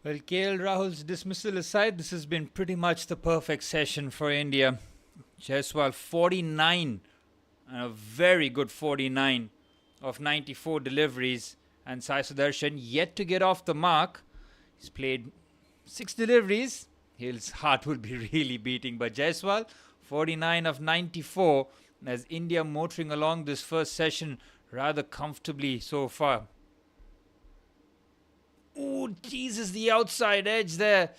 Well, KL Rahul's dismissal aside, this has been pretty much the perfect session for India. Jaiswal 49 and a very good 49 of 94 deliveries, and Sai Sudharsan yet to get off the mark. He's played 6 deliveries. His heart will be really beating, but Jaiswal 49 of 94 as India motoring along this first session rather comfortably so far. Oh, Jesus, the outside edge there.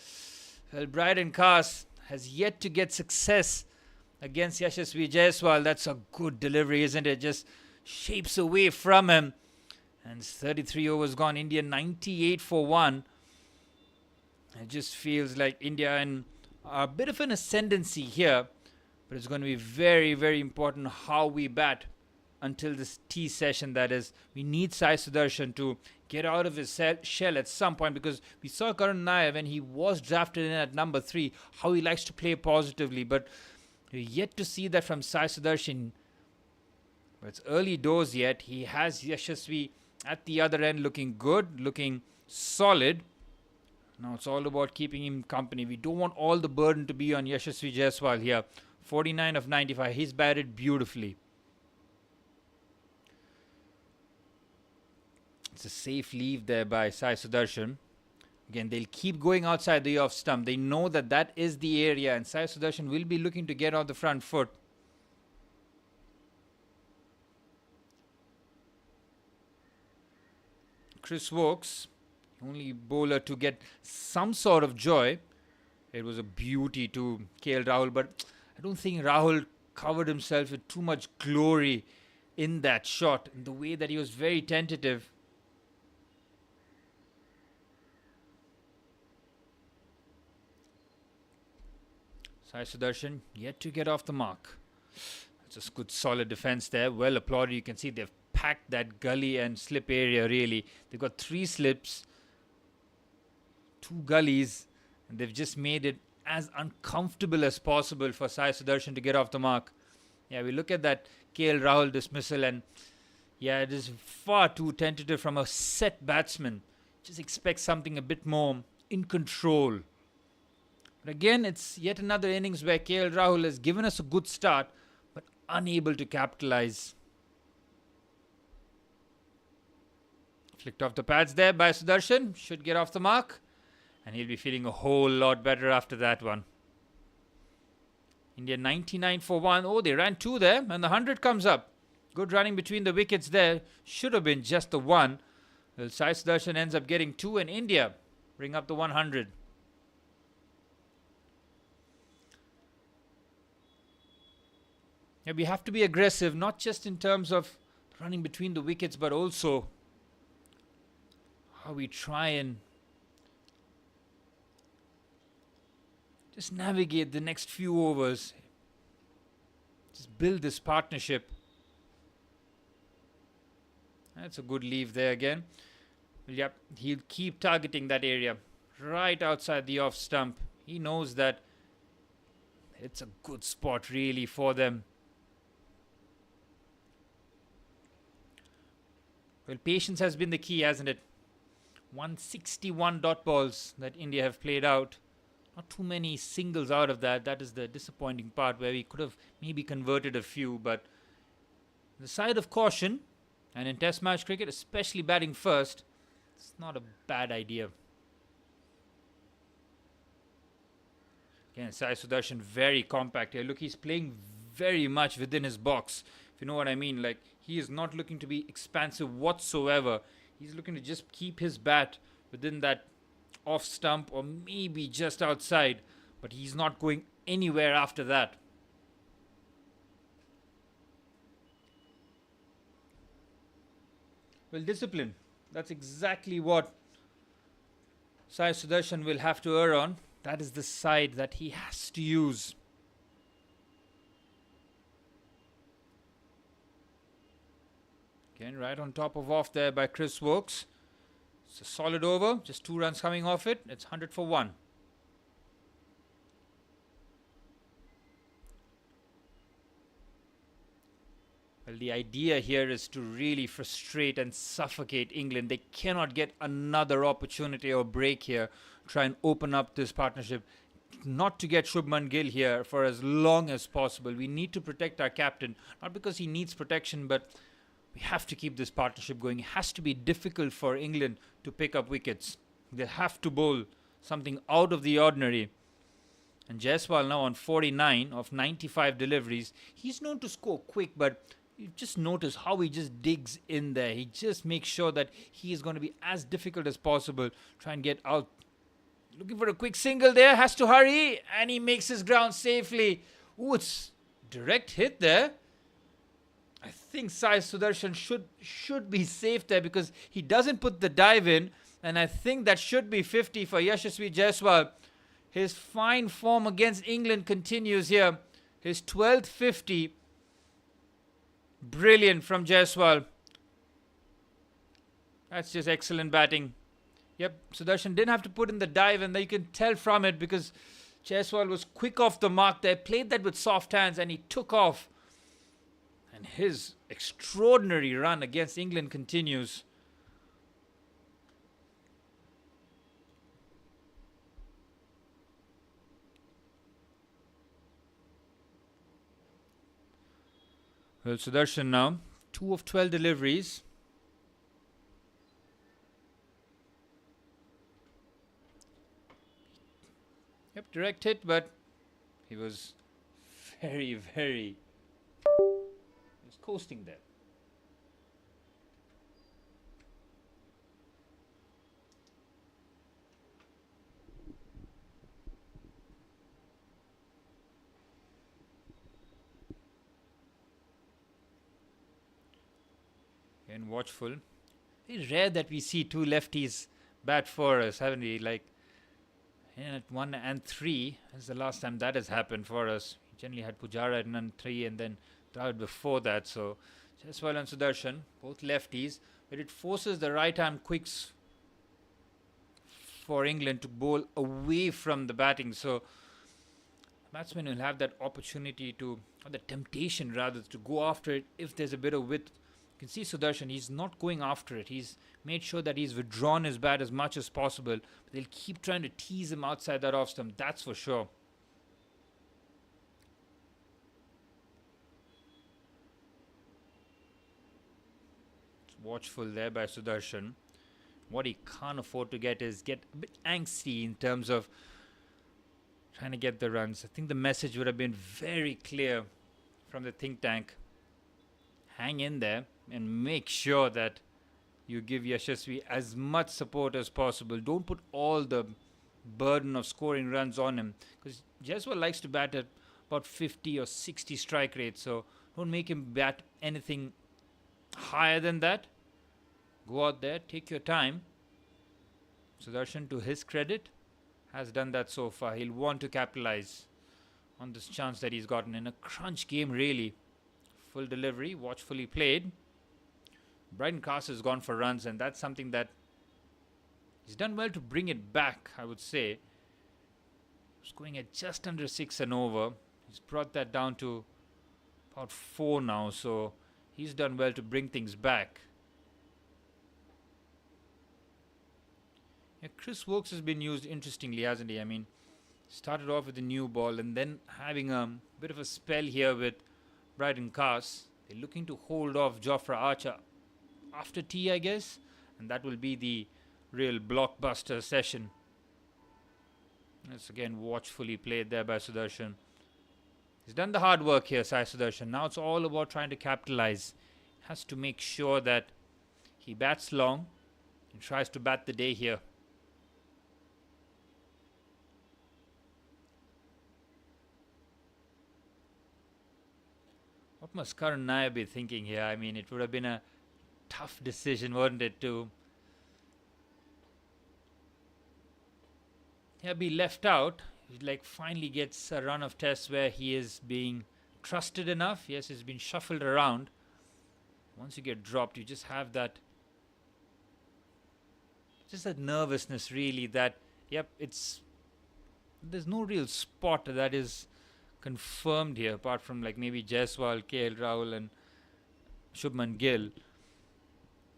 Well, Bryden Cars has yet to get success against Yashasvi Jaiswal. That's a good delivery, isn't it? Just shapes away from him. And 33 overs gone. India 98 for 1. It just feels like India in a bit of an ascendancy here. But it's going to be very, very important how we bat until this tea session, that is. We need Sai Sudharsan to get out of his shell at some point, because we saw Karun Nair when he was drafted in at number 3, how he likes to play positively. But we're yet to see that from Sai Sudharsan. But it's early doors yet. He has Yashasvi at the other end looking good, looking solid. Now it's all about keeping him company. We don't want all the burden to be on Yashasvi Jaiswal here. 49 of 95. He's batted beautifully. It's a safe leave there by Sai Sudharsan. Again, they'll keep going outside the off stump. They know that that is the area, and Sai Sudharsan will be looking to get on the front foot. Chris Wokes, only bowler to get some sort of joy. It was a beauty to KL Rahul, but I don't think Rahul covered himself with too much glory in that shot, in the way that he was very tentative. Sai Sudharsan yet to get off the mark. It's a good solid defense there. Well applauded. You can see they've packed that gully and slip area really. They've got 3 slips, 2 gullies, and they've just made it as uncomfortable as possible for Sai Sudharsan to get off the mark. Yeah, we look at that KL Rahul dismissal, and yeah, it is far too tentative from a set batsman. Just expect something a bit more in control. But again, it's yet another innings where KL Rahul has given us a good start, but unable to capitalize. Flicked off the pads there by Sudharsan. Should get off the mark. And he'll be feeling a whole lot better after that one. India 99 for 1. Oh, they ran 2 there, and the 100 comes up. Good running between the wickets there. Should have been just the 1. Well, Sai Sudharsan ends up getting 2, and India bring up the 100. Yeah, we have to be aggressive, not just in terms of running between the wickets, but also how we try and just navigate the next few overs. Just build this partnership. That's a good leave there again. Yep, he'll keep targeting that area right outside the off stump. He knows that it's a good spot really for them. Well, patience has been the key, hasn't it? 161 dot balls that India have played out. Not too many singles out of that. That is the disappointing part, where we could have maybe converted a few. But the side of caution, and in Test match cricket, especially batting first, it's not a bad idea. Again, Sai Sudharsan very compact here. Look, he's playing very much within his box, if you know what I mean. Like, he is not looking to be expansive whatsoever. He's looking to just keep his bat within that off stump or maybe just outside. But he's not going anywhere after that. Well, discipline. That's exactly what Sai Sudharsan will have to err on. That is the side that he has to use. Again, right on top of off there by Chris Wokes. It's a solid over. Just 2 runs coming off it. It's 100 for 1. Well, the idea here is to really frustrate and suffocate England. They cannot get another opportunity or break here. Try and open up this partnership. Not to get Shubman Gill here for as long as possible. We need to protect our captain. Not because he needs protection, but we have to keep this partnership going. It has to be difficult for England to pick up wickets. They have to bowl something out of the ordinary. And Jaiswal now on 49 of 95 deliveries. He's known to score quick, but you just notice how he just digs in there. He just makes sure that he is going to be as difficult as possible. Try and get out. Looking for a quick single there. Has to hurry. And he makes his ground safely. Ooh, it's direct hit there. I think Sai Sudharsan should be safe there because he doesn't put the dive in. And I think that should be 50 for Yashasvi Jaiswal. His fine form against England continues here. His 12th 50. Brilliant from Jaiswal. That's just excellent batting. Yep, Sudarshan didn't have to put in the dive, and you can tell from it because Jaiswal was quick off the mark there, played that with soft hands, and he took off. And his extraordinary run against England continues. Well, Sudarshan now, 2 of 12 deliveries. Yep, direct hit, but he was he was coasting there. And watchful. It's rare that we see two lefties bat for us, haven't we? Like at 1 and 3, this is the last time that has happened for us. We generally had Pujara at 1 and 3 and then Dravid before that. So Jaiswal and Sudarshan, both lefties, but it forces the right-hand quicks for England to bowl away from the batting. So batsmen will have that opportunity to, or the temptation rather, to go after it if there's a bit of width. You can see Sudarshan, he's not going after it. He's made sure that he's withdrawn his bat as much as possible. But they'll keep trying to tease him outside that off stump, that's for sure. It's watchful there by Sudarshan. What he can't afford to get is get a bit angsty in terms of trying to get the runs. I think the message would have been very clear from the think tank. Hang in there and make sure that you give Yashasvi as much support as possible. Don't put all the burden of scoring runs on him, because Jaiswal likes to bat at about 50 or 60 strike rate, so don't make him bat anything higher than that. Go out there, take your time. Sudarshan, to his credit, has done that so far. He'll want to capitalize on this chance that he's gotten in a crunch game, really. Full delivery, watchfully played. Brighton Cast has gone for runs, and that's something that he's done well to bring it back, I would say. He's going at just under 6 and over. He's brought that down to about 4 now, so he's done well to bring things back. Yeah, Chris Woakes has been used interestingly, hasn't he? I mean, started off with a new ball and then having a bit of a spell here with Brighton Cast. They're looking to hold off Jofra Archer after tea, I guess, and that will be the real blockbuster session. That's again watchfully played there by Sudarshan. He's done the hard work here, Sai Sudharsan. Now it's all about trying to capitalize. Has to make sure that he bats long and tries to bat the day here. What must Karan Nair be thinking here? I mean, it would have been a tough decision, wouldn't it, to be left out. He like finally gets a run of tests where he is being trusted enough. Yes, he's been shuffled around. Once you get dropped, you just have that nervousness, really, that there's no real spot that is confirmed here, apart from like maybe Jaiswal, KL Rahul, and Shubman Gill.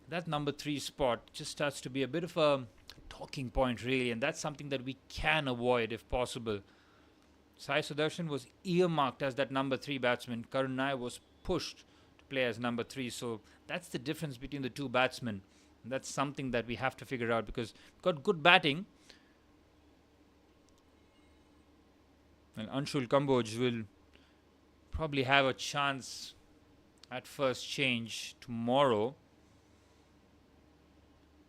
That number 3 spot just starts to be a bit of a talking point, really, and that's something that we can avoid if possible. Sai Sudharsan was earmarked as that number 3 batsman. Karun Nair was pushed to play as number 3, so that's the difference between the two batsmen. And that's something that we have to figure out, because we've got good batting. And Anshul Kamboj will probably have a chance at first change tomorrow.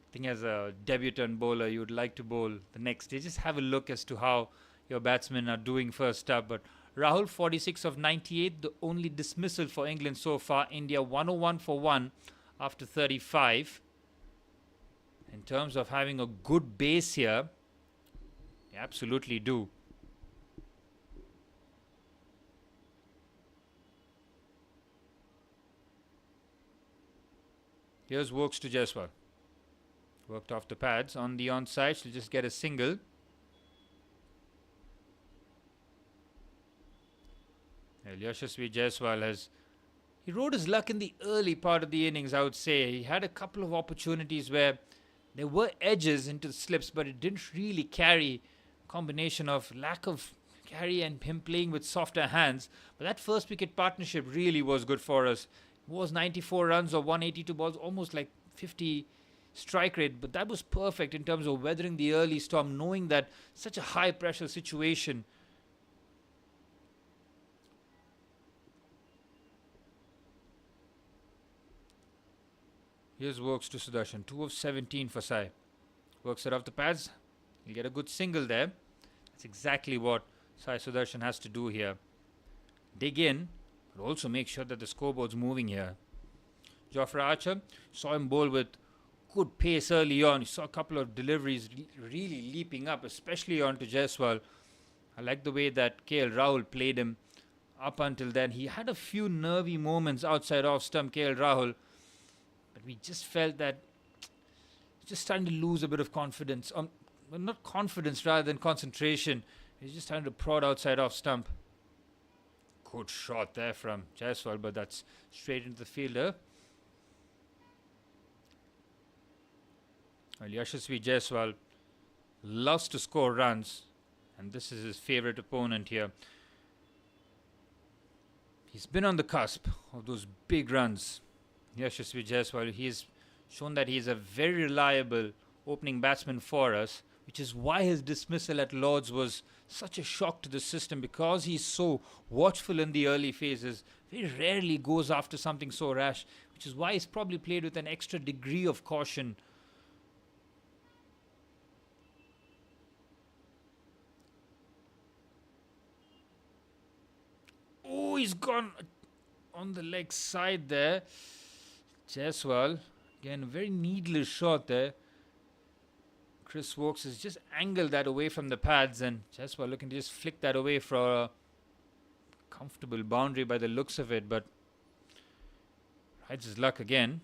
I think as a debutant bowler, you would like to bowl the next day. Just have a look as to how your batsmen are doing first up. But Rahul, 46 of 98, the only dismissal for England so far. India 101 for 1 after 35. In terms of having a good base here, they absolutely do. Here's Stokes to Jaiswal. Worked off the pads. On the onside, she'll just get a single. Yashasvi Jaiswal he rode his luck in the early part of the innings, I would say. He had a couple of opportunities where there were edges into the slips, but it didn't really carry. Combination of lack of carry and him playing with softer hands. But that first wicket partnership really was good for us. It was 94 runs or 182 balls, almost like 50 strike rate. But that was perfect in terms of weathering the early storm, knowing that such a high pressure situation. Here's Stokes to Sudarshan. 2 of 17 for Sai. Works it off the pads. He'll get a good single there. That's exactly what Sai Sudharsan has to do here. Dig in, but also make sure that the scoreboard's moving here. Jofra Archer saw him bowl with good pace early on. He saw a couple of deliveries really leaping up, especially onto Jaiswal. I like the way that KL Rahul played him up until then. He had a few nervy moments outside off stump, KL Rahul. But we just felt that he's just starting to lose a bit of confidence. Well, not confidence, rather than concentration. He's just trying to prod outside off stump. Good shot there from Jaiswal, but that's straight into the fielder. Well, Yashasvi Jaiswal loves to score runs, and this is his favourite opponent here. He's been on the cusp of those big runs. Yashasvi Jaiswal, he's shown that he's a very reliable opening batsman for us, which is why his dismissal at Lord's was such a shock to the system, because he's so watchful in the early phases. Very rarely goes after something so rash, which is why he's probably played with an extra degree of caution. Oh, he's gone on the leg side there. Jaiswal, again, a very needless shot there. Chris Stokes has just angled that away from the pads, and Jaiswal looking to just flick that away for a comfortable boundary by the looks of it, but rides his luck again.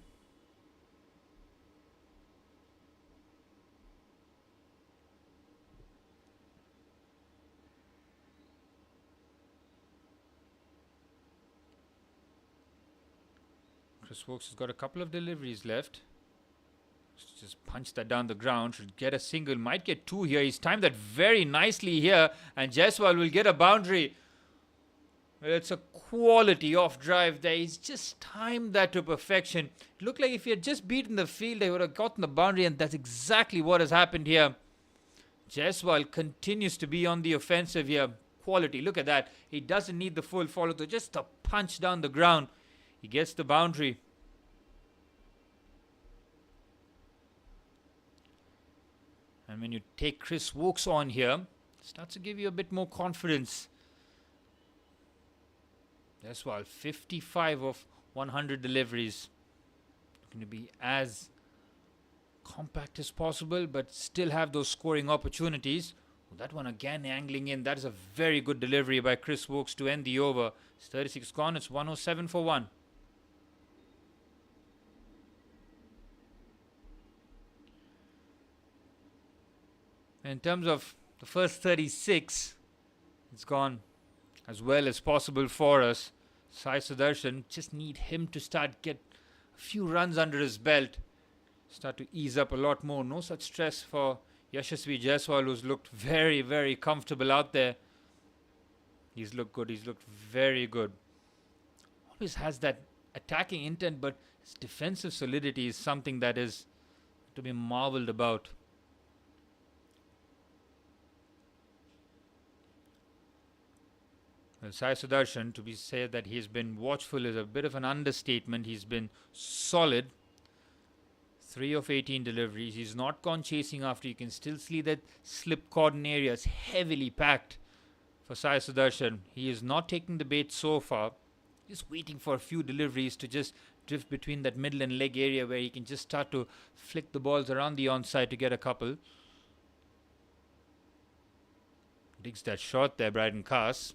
Chris Stokes has got a couple of deliveries left. Just punch that down the ground. Should get a single. Might get two here. He's timed that very nicely here. And Jaiswal will get a boundary. Well, it's a quality off drive there. He's just timed that to perfection. It looked like if he had just beaten the field, he would have gotten the boundary. And that's exactly what has happened here. Jaiswal continues to be on the offensive here. Quality. Look at that. He doesn't need the full follow through. Just a punch down the ground. He gets the boundary. And when you take Chris Stokes on here, it starts to give you a bit more confidence. Jaiswal, 55 of 100 deliveries. Going to be as compact as possible, but still have those scoring opportunities. Well, that one again angling in. That is a very good delivery by Chris Stokes to end the over. It's 36 gone. It's 107 for 1. In terms of the first 36, it's gone as well as possible for us. Sai Sudharsan, just need him to get a few runs under his belt. Start to ease up a lot more. No such stress for Yashasvi Jaiswal, who's looked very, very comfortable out there. He's looked good. He's looked very good. Always has that attacking intent, but his defensive solidity is something that is to be marveled about. Well, Sai Sudharsan, to be said that he's been watchful is a bit of an understatement. He's been solid. 3 of 18 deliveries. He's not gone chasing after. You can still see that slip cordon area is heavily packed for Sai Sudharsan. He is not taking the bait so far. Just waiting for a few deliveries to just drift between that middle and leg area where he can just start to flick the balls around the onside to get a couple. Digs that shot there, Bryden Kaas.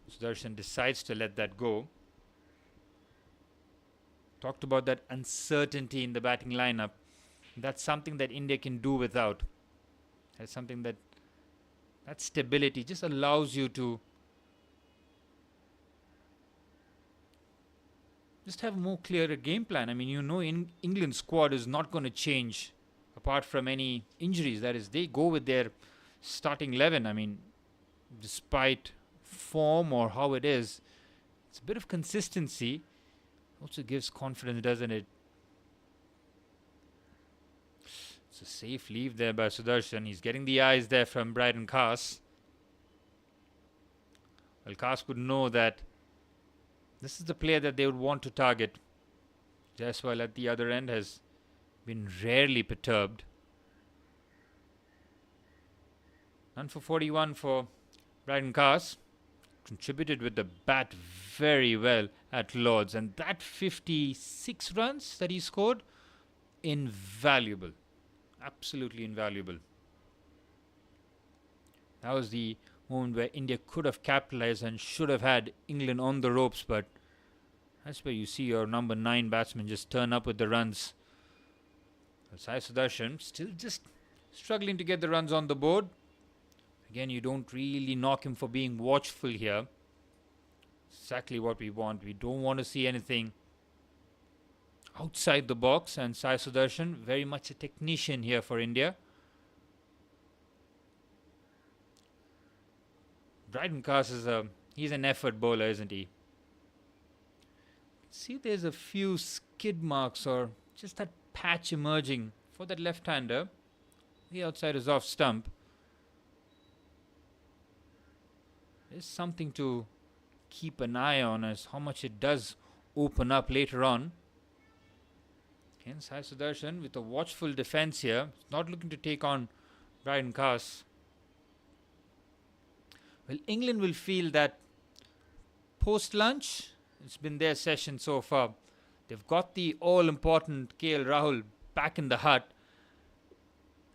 Sudharsan decides to let that go. Talked about that uncertainty in the batting lineup. That's something that India can do without. That's something that stability just allows you to just have a more clearer game plan. I mean, England's squad is not going to change apart from any injuries. That is, they go with their starting 11. I mean, despite form or how it is, it's a bit of consistency. Also gives confidence, doesn't it? It's a safe leave there by Sudharsan. He's getting the eyes there from Bryden Kaas. Well, Kaas could know that this is the player that they would want to target. Jaiswal at the other end has been rarely perturbed. None for 41 for Bryden Kaas. Contributed with the bat very well at Lords, and that 56 runs that he scored, invaluable, absolutely invaluable. That was the moment where India could have capitalized and should have had England on the ropes, but that's where you see your number 9 batsman just turn up with the runs. Sai Sudharsan still just struggling to get the runs on the board. Again, you don't really knock him for being watchful here. Exactly what we want. We don't want to see anything outside the box. And Sai Sudharsan, very much a technician here for India. Bryden Kaas he's an effort bowler, isn't he? See, there's a few skid marks or just that patch emerging for that left-hander. The outside is off stump. There's something to keep an eye on as how much it does open up later on. Again, Sai Sudharsan with a watchful defense here. Not looking to take on Bryden Kaas. Well, England will feel that post-lunch, it's been their session so far. They've got the all-important KL Rahul back in the hut.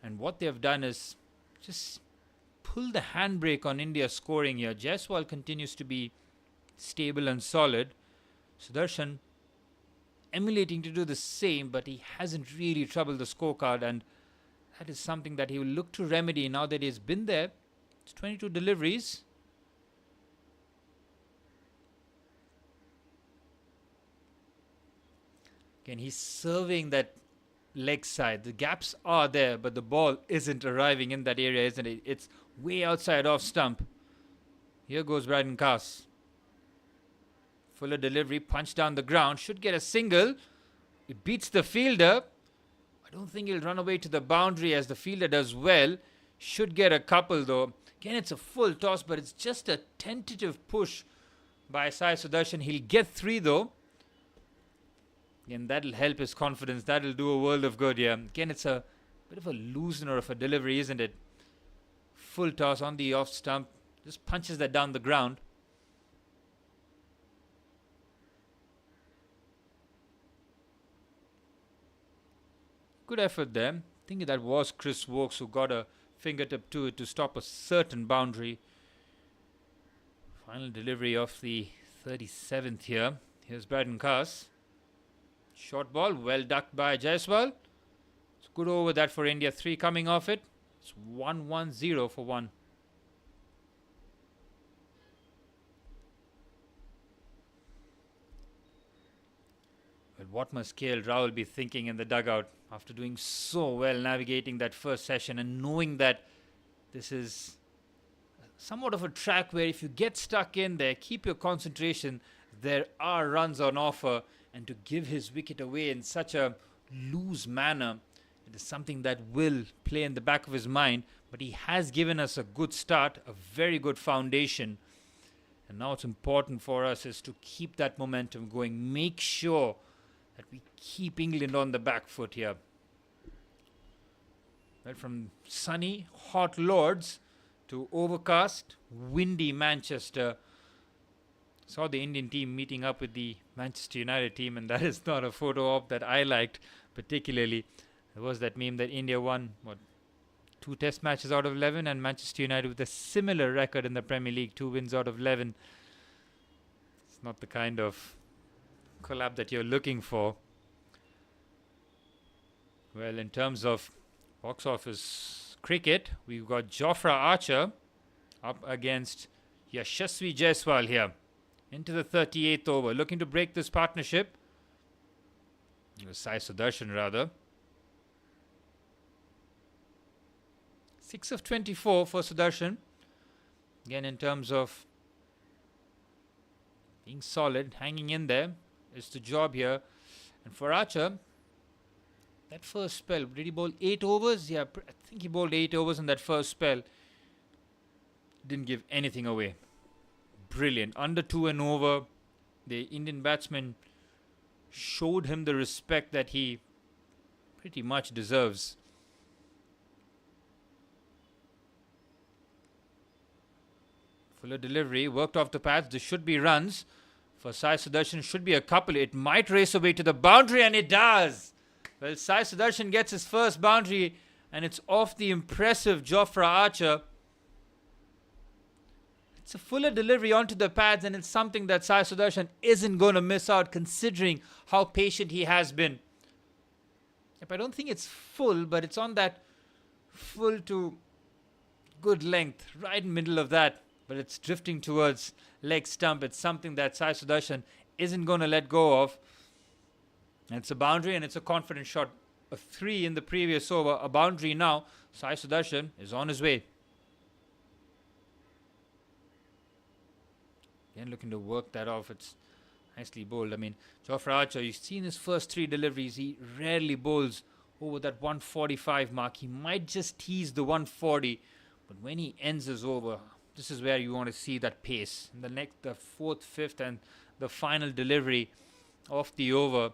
And what they've done is just pull the handbrake on India scoring here. Jaiswal continues to be stable and solid. Sudharsan emulating to do the same, but he hasn't really troubled the scorecard, and that is something that he will look to remedy now that he's been there. It's 22 deliveries. Again, he's serving that leg side. The gaps are there, but the ball isn't arriving in that area, isn't it? It's way outside off stump. Here goes Bryden Kaas. Fuller delivery, punch down the ground. Should get a single. It beats the fielder. I don't think he'll run away to the boundary as the fielder does well. Should get a couple though. Again, it's a full toss, but it's just a tentative push by Sai Sudharsan. He'll get 3 though. Again, that'll help his confidence. That'll do a world of good here. Again, it's a bit of a loosener of a delivery, isn't it? Full toss on the off stump. Just punches that down the ground. Good effort there. I think that was Chris Wokes who got a fingertip to it to stop a certain boundary. Final delivery of the 37th here. Here's Bryden Kaas. Short ball, well ducked by Jaiswal. It's good over that for India. 3 coming off it. It's 1-1-0 for 1. But what must KL Rahul be thinking in the dugout after doing so well navigating that first session and knowing that this is somewhat of a track where if you get stuck in there, keep your concentration, there are runs on offer, and to give his wicket away in such a loose manner, it is something that will play in the back of his mind. But he has given us a good start, a very good foundation. And now what's important for us is to keep that momentum going. Make sure that we keep England on the back foot here. Well, from sunny, hot Lords to overcast, windy Manchester. Saw the Indian team meeting up with the Manchester United team, and that is not a photo op that I liked particularly. There was that meme that India won, 2 test matches out of 11, and Manchester United with a similar record in the Premier League, 2 wins out of 11. It's not the kind of collab that you're looking for. Well, in terms of box office cricket, we've got Jofra Archer up against Yashasvi Jaiswal here into the 38th over, looking to break this partnership. Sai Sudharsan rather. 6 of 24 for Sudharsan. Again, in terms of being solid, hanging in there is the job here. And for Archer, that first spell, did he bowl 8 overs? Yeah, I think he bowled 8 overs in that first spell. Didn't give anything away. Brilliant. Under 2 and over. The Indian batsman showed him the respect that he pretty much deserves. Fuller delivery, worked off the pads. There should be runs. For Sai Sudharsan, should be a couple. It might race away to the boundary, and it does. Well, Sai Sudharsan gets his first boundary, and it's off the impressive Jofra Archer. It's a Fuller delivery onto the pads, and it's something that Sai Sudharsan isn't going to miss out, considering how patient he has been. Yep, I don't think it's full, but it's on that full to good length, right in the middle of that. But it's drifting towards leg stump. It's something that Sai Sudharsan isn't going to let go of. And it's a boundary, and it's a confident shot. A 3 in the previous over, a boundary now. Sai Sudharsan is on his way. Again, looking to work that off. It's nicely bowled. I mean, Jofra Archer, you've seen his first 3 deliveries. He rarely bowls over that 145 mark. He might just tease the 140. But when he ends his over, this is where you want to see that pace. In the 4th, 5th, and the final delivery of the over,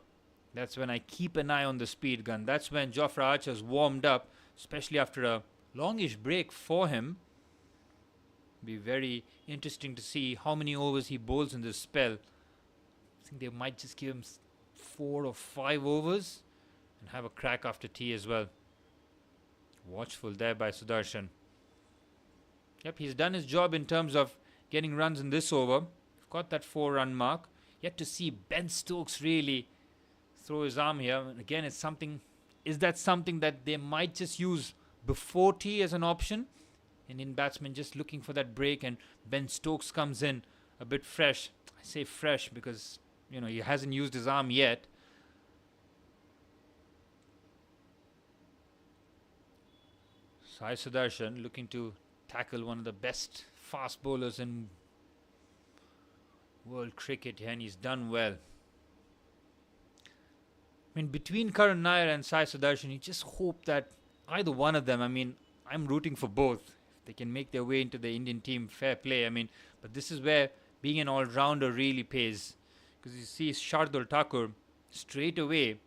that's when I keep an eye on the speed gun. That's when Jofra Archer's warmed up, especially after a longish break for him. Be very interesting to see how many overs he bowls in this spell. I think they might just give him 4 or 5 overs and have a crack after tea as well. Watchful there by Sudharsan. Yep, he's done his job in terms of getting runs in this over. We've got that 4-run mark. Yet to see Ben Stokes really throw his arm here. And again, it's something. Is that something that they might just use before tea as an option? Indian batsman just looking for that break, and Ben Stokes comes in a bit fresh. I say fresh because, he hasn't used his arm yet. Sai Sudharsan looking to tackle one of the best fast bowlers in world cricket, and he's done well. I mean, between Karan Nair and Sai Sudharsan, you just hope that either one of them, I'm rooting for both. If they can make their way into the Indian team, fair play. But this is where being an all-rounder really pays. Because you see Shardul Thakur, straight away,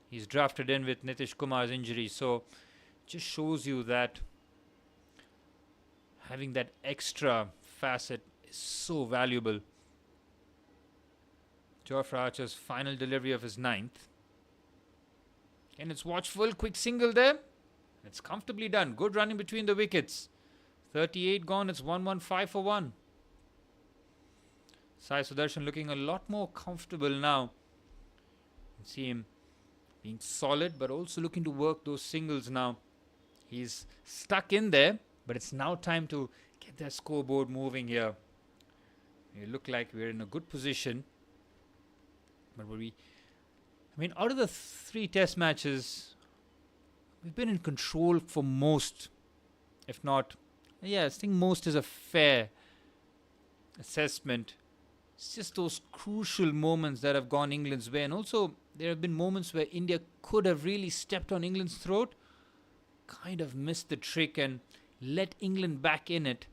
he's drafted in with Nitish Kumar's injury. So it just shows you that having that extra facet is so valuable. Jofra Archer's final delivery of his 9th. And it's watchful, quick single there. It's comfortably done. Good running between the wickets. 38 gone, it's 115 for 1. Sai Sudharsan looking a lot more comfortable now. You see him being solid, but also looking to work those singles now. He's stuck in there, but it's now time to get that scoreboard moving here. We look like we're in a good position. But we I mean, out of the 3 test matches, we've been in control for most, if not, yeah, I think most is a fair assessment. It's just those crucial moments that have gone England's way. And also, there have been moments where India could have really stepped on England's throat, kind of missed the trick and let England back in it.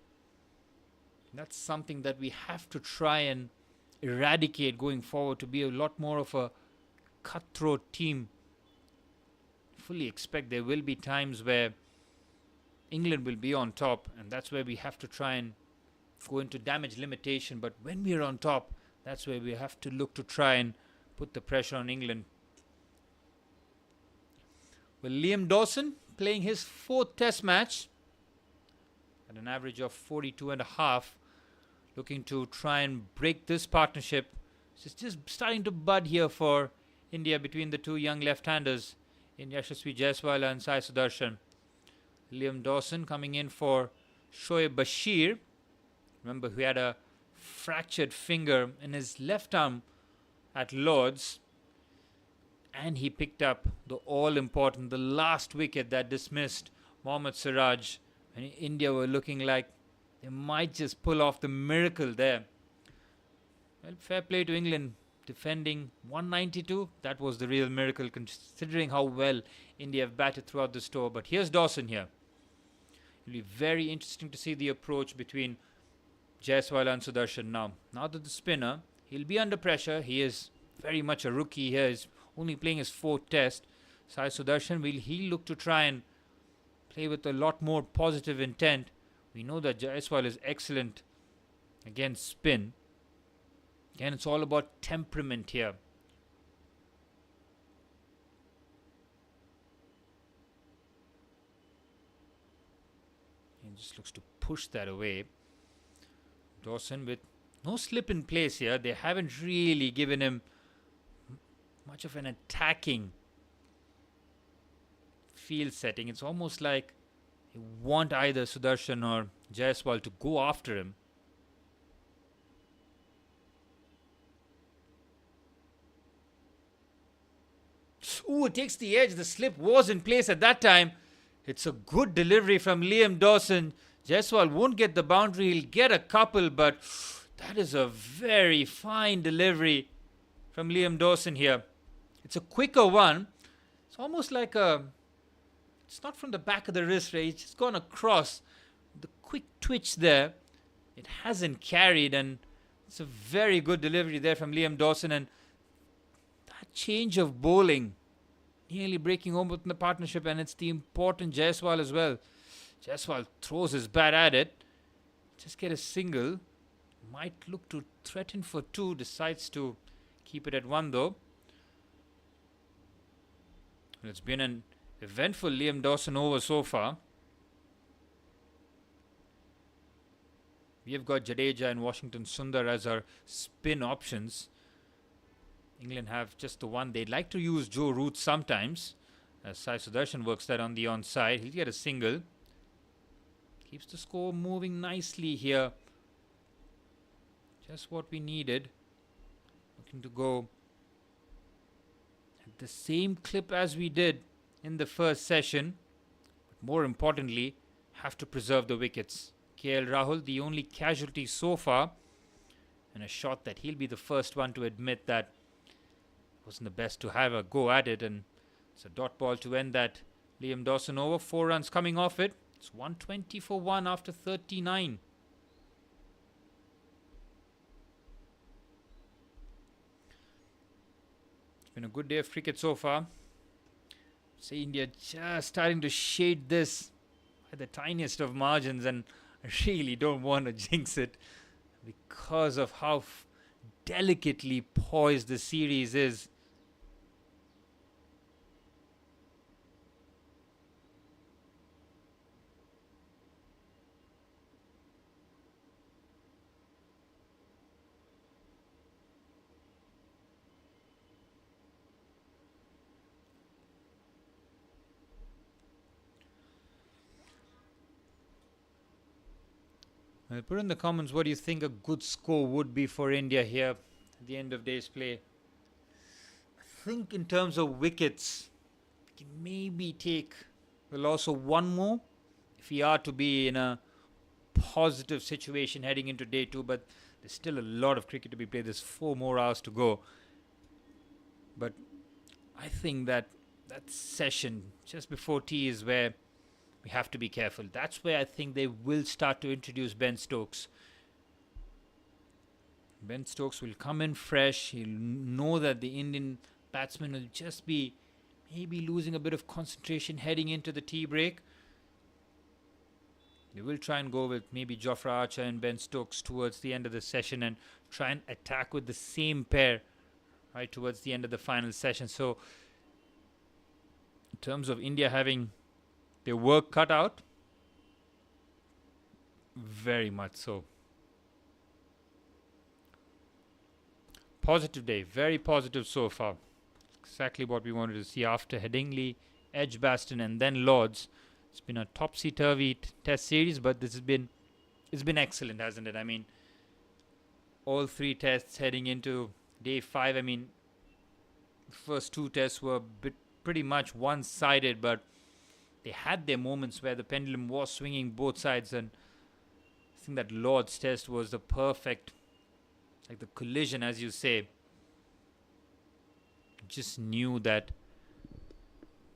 That's something that we have to try and eradicate going forward to be a lot more of a cutthroat team. Fully expect there will be times where England will be on top, and that's where we have to try and go into damage limitation. But when we are on top, that's where we have to look to try and put the pressure on England. Well, Liam Dawson playing his 4th test match at an average of 42.5, looking to try and break this partnership. It's just starting to bud here for India between the two young left-handers in Yashasvi Jaiswal and Sai Sudharsan. Liam Dawson coming in for Shoaib Bashir. Remember, who had a fractured finger in his left arm at Lord's. And he picked up the all-important, the last wicket that dismissed Mohammad Siraj. And India were looking like they might just pull off the miracle there. Well, fair play to England. Defending 192, that was the real miracle considering how well India have batted throughout the tour. But here's Dawson here. It'll be very interesting to see the approach between Jaiswal and Sudarshan now. Now that the spinner, he'll be under pressure. He is very much a rookie here. He's only playing his 4th test. Sai Sudharshan, will he look to try and play with a lot more positive intent? We know that Jaiswal is excellent against spin. Again, it's all about temperament here. He just looks to push that away. Dawson with no slip in place here. They haven't really given him much of an attacking field setting. It's almost like they want either Sudarshan or Jaiswal to go after him. Ooh, it takes the edge. The slip was in place at that time. It's a good delivery from Liam Dawson. Jaiswal won't get the boundary. He'll get a couple, but that is a very fine delivery from Liam Dawson here. It's a quicker one. It's almost like it's not from the back of the wrist, right? It's just gone across. The quick twitch there. It hasn't carried, and it's a very good delivery there from Liam Dawson. And that change of bowling nearly breaking home with the partnership, and it's the important Jaiswal as well. Jaiswal throws his bat at it. Just get a single. Might look to threaten for 2. Decides to keep it at 1 though. It's been an eventful Liam Dawson over so far. We have got Jadeja and Washington Sundar as our spin options. England have just the one. They'd like to use Joe Root sometimes, as Sai Sudharshan works that on the onside. He'll get a single. Keeps the score moving nicely here. Just what we needed. Looking to go at the same clip as we did in the first session. But more importantly, have to preserve the wickets. KL Rahul, the only casualty so far. And a shot that he'll be the first one to admit that wasn't the best to have a go at it. And it's a dot ball to end that Liam Dawson over. 4 runs coming off it. It's 120 for 1 after 39. It's been a good day of cricket so far. See India just starting to shade this by the tiniest of margins, and I really don't want to jinx it because of how delicately poised the series is. Put in the comments what do you think a good score would be for India here at the end of day's play. think in terms of wickets, we can maybe take the loss of one more if we are to be in a positive situation heading into day 2, but there's still a lot of cricket to be played. There's 4 more hours to go. But I think that session just before tea is where we have to be careful. That's where I think they will start to introduce Ben Stokes. Ben Stokes will come in fresh. He'll know that the Indian batsman will just be maybe losing a bit of concentration heading into the tea break. They will try and go with maybe Jofra Archer and Ben Stokes towards the end of the session and try and attack with the same pair right towards the end of the final session. So in terms of India having their work cut out, very much so. Positive day, very positive so far. Exactly what we wanted to see after Headingley, Edgbaston and then Lords. It's been a topsy-turvy test series, but it's been excellent, hasn't it? I mean, all 3 tests heading into day 5. I mean, the first 2 tests were pretty much one-sided, but they had their moments where the pendulum was swinging both sides, and I think that Lord's test was the perfect, like the collision, as you say. Just knew that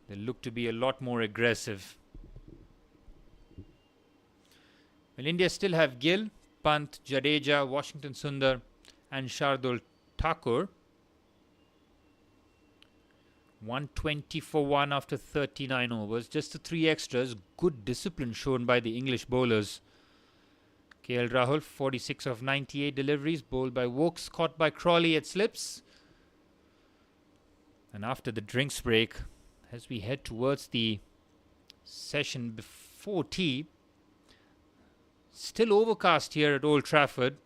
they looked to be a lot more aggressive. Well, India still have Gill, Pant, Jadeja, Washington Sundar and Shardul Thakur. 120 for 1 after 39 overs. Just the 3 extras. Good discipline shown by the English bowlers. KL Rahul, 46 of 98 deliveries, bowled by Wokes, caught by Crawley at slips. And after the drinks break, as we head towards the session before tea, still overcast here at Old Trafford.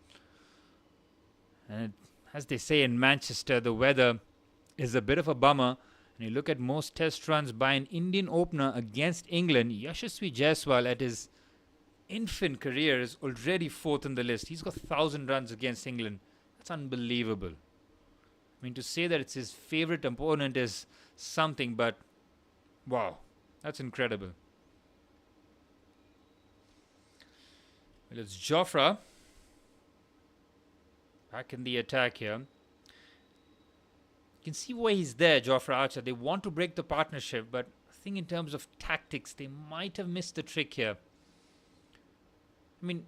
And as they say in Manchester, the weather is a bit of a bummer. And you look at most test runs by an Indian opener against England, Yashasvi Jaiswal at his infant career is already 4th on the list. He's got 1,000 runs against England. That's unbelievable. I mean, to say that it's his favourite opponent is something, but wow, that's incredible. Well, it's Jofra back in the attack here. You can see why he's there, Jofra Archer. They want to break the partnership, but I think in terms of tactics, they might have missed the trick here. I mean,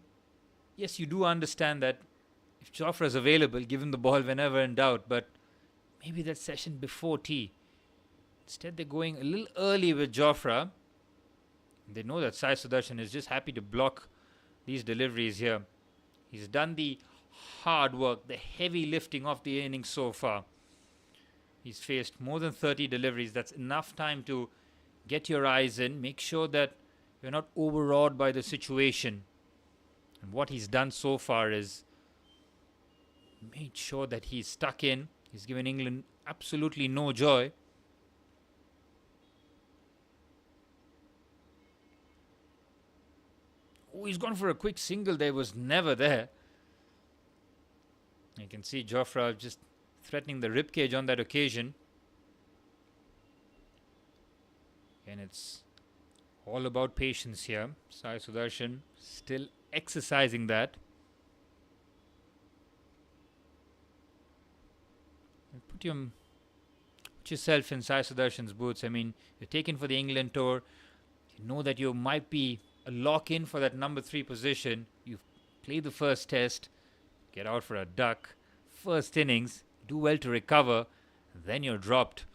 yes, you do understand that if Jofra is available, give him the ball whenever in doubt, but maybe that session before tea. Instead, they're going a little early with Jofra. They know that Sai Sudharsan is just happy to block these deliveries here. He's done the hard work, the heavy lifting of the innings so far. He's faced more than 30 deliveries. That's enough time to get your eyes in, make sure that you're not overawed by the situation. And what he's done so far is made sure that he's stuck in. He's given England absolutely no joy. Oh, he's gone for a quick single there. Was never there. You can see Jofra just threatening the ribcage on that occasion. And it's all about patience here. Sai Sudharsan still exercising that. Put yourself in Sai Sudharsan's boots. I mean, you're taken for the England tour. You know that you might be a lock-in for that number 3 position. You've played the first test, get out for a duck, first innings, do well to recover, then you're dropped.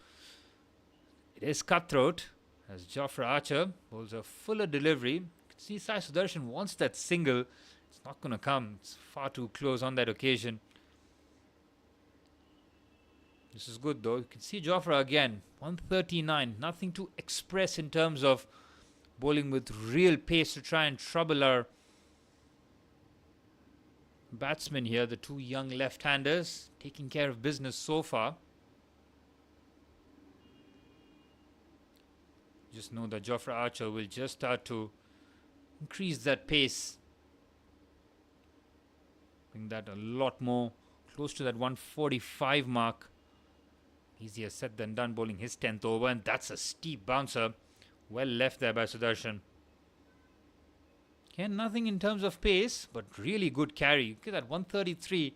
It is cutthroat as Jofra Archer holds a fuller delivery. You can see Sai Sudharsan wants that single. It's not going to come. It's far too close on that occasion. This is good though. You can see Jofra again, 139. Nothing to express in terms of bowling with real pace to try and trouble our batsmen here. The 2 young left-handers taking care of business so far. Just know that Jofra Archer will just start to increase that pace. Bring that a lot more close to that 145 mark. Easier said than done bowling his 10th over, and that's a steep bouncer. Well left there by Sudharshan. Again, nothing in terms of pace, but really good carry. Look at that, 133.